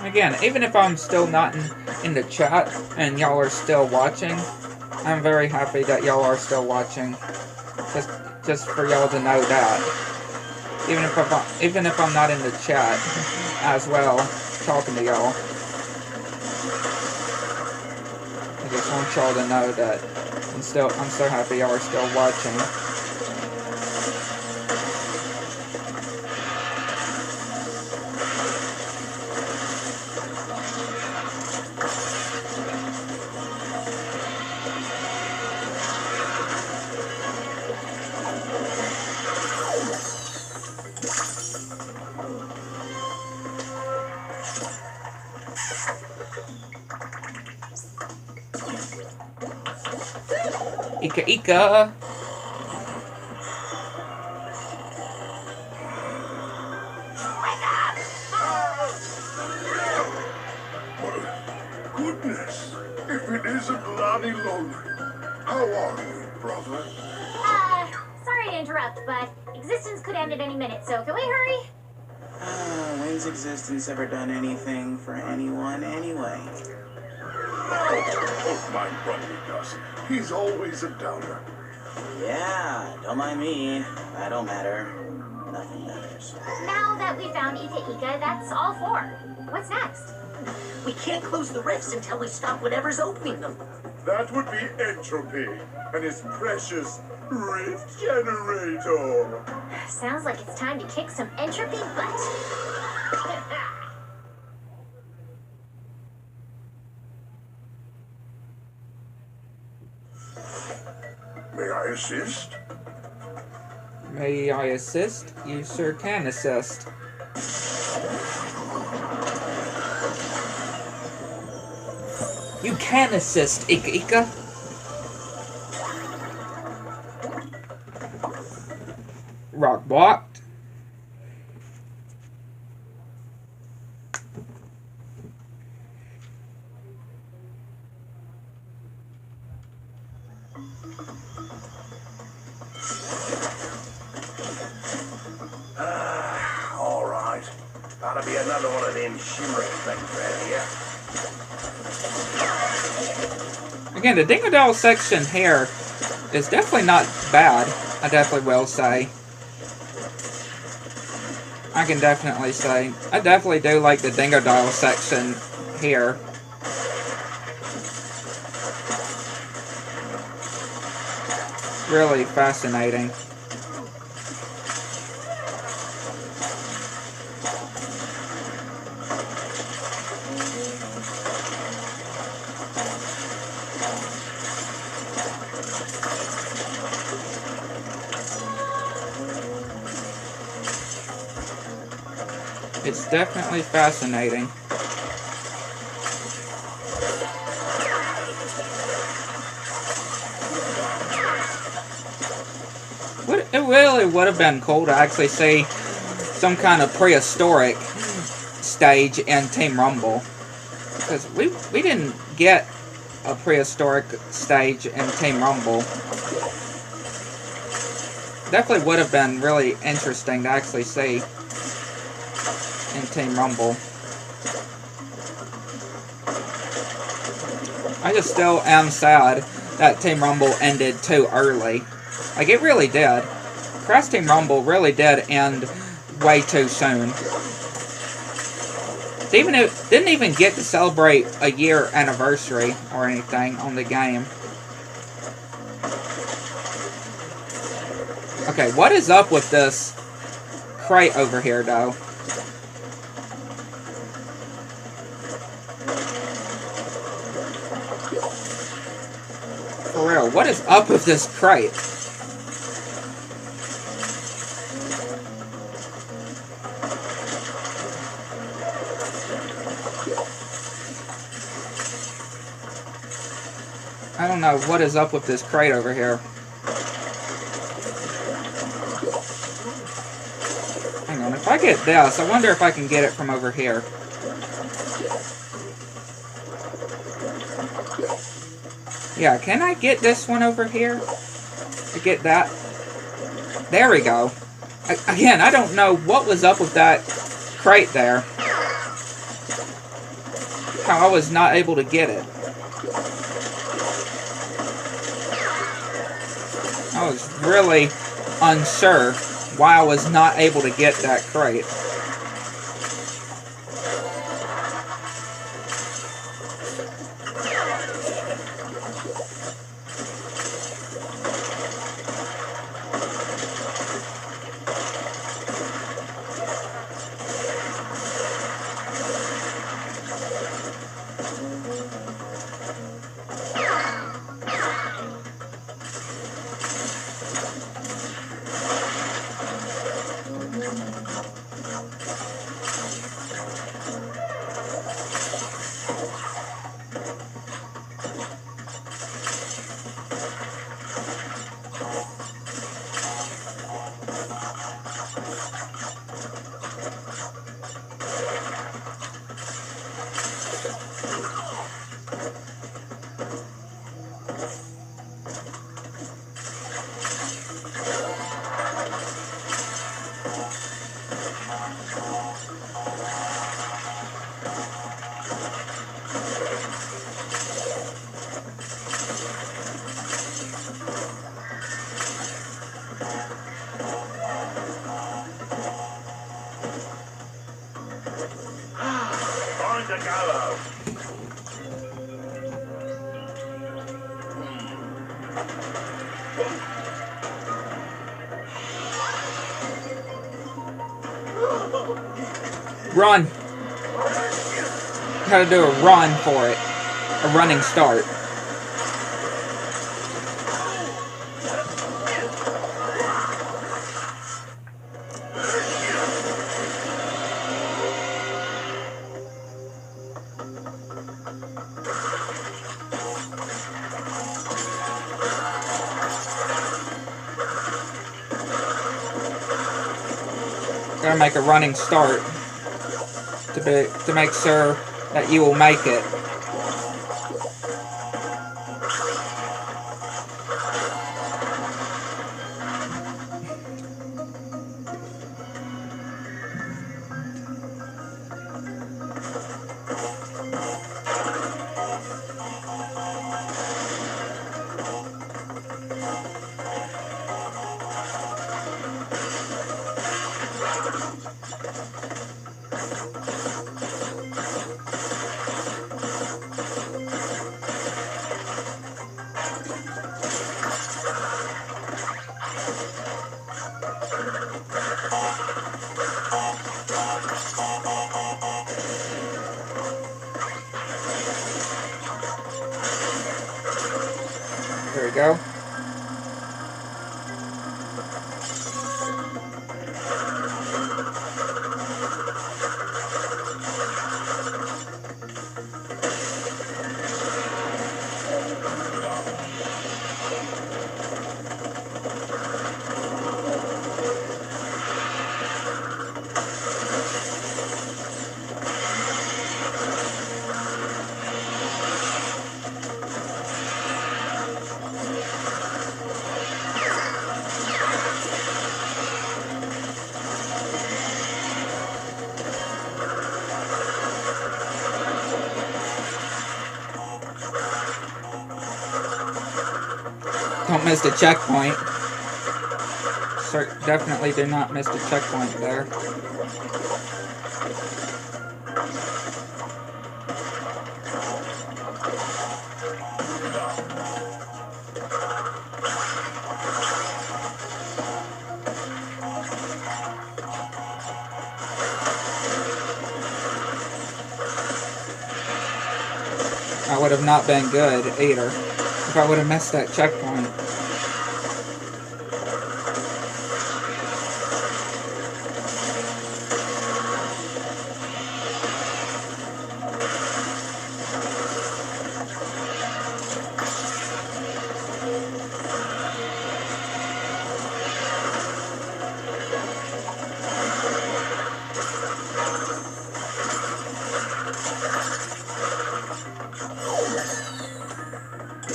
Again, even if I'm still not in the chat and y'all are still watching, I'm very happy that y'all are still watching. Just for y'all to know that. Even if I'm not in the chat as well, talking to y'all. I just want y'all to know that I'm so happy y'all are still watching. Ika Ika! Goodness, if it isn't Lonnie Lonely. How are you, brother? Sorry to interrupt, but existence could end at any minute, so can we hurry? When's existence ever done anything for anyone anyway? Oh, my brother does. He's always a downer. Yeah, don't mind me. I don't matter. Nothing matters. Now that we found Ika Ika, that's all four. What's next? We can't close the rifts until we stop whatever's opening them. That would be Entropy and his precious rift generator. Sounds like it's time to kick some entropy butt. May I assist? May I assist? You sure can assist. You can assist, Ika Ika. Rock blocked. All right. That'll be another one of them shimmering things right here. Again, the Dingodile section here is definitely not bad. I definitely will say. I can definitely say. I definitely do like the Dingodile section here. Really fascinating. It's definitely fascinating. It really would have been cool to actually see some kind of prehistoric stage in Team Rumble. Because we didn't get a prehistoric stage in Team Rumble. Definitely would have been really interesting to actually see in Team Rumble. I just still am sad that Team Rumble ended too early. Like, it really did. Crash Team Rumble really did end way too soon. It didn't even get to celebrate a year anniversary or anything on the game. Okay, what is up with this crate over here, though? For real, what is up with this crate? I don't know what is up with this crate over here. Hang on, if I get this, I wonder if I can get it from over here. Yeah, can I get this one over here? To get that? There we go. Again, I don't know what was up with that crate there. How I was not able to get it. I was really unsure why I was not able to get that crate. On the gallows. Run! Gotta do a run for it. A running start. Gotta make a running start to make sure that you will make it. There we go. Don't miss the checkpoint. Definitely do not miss the checkpoint there. That would have not been good either. if I would have missed that checkpoint.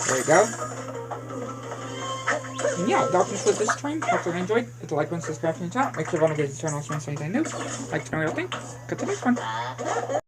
There you go. And yeah, that concludes this stream. Hopefully you enjoyed. Hit the like button, subscribe to the channel. Make sure everyone goes to the channel if you want to see anything new. Like to know what you think. Cut to the next one.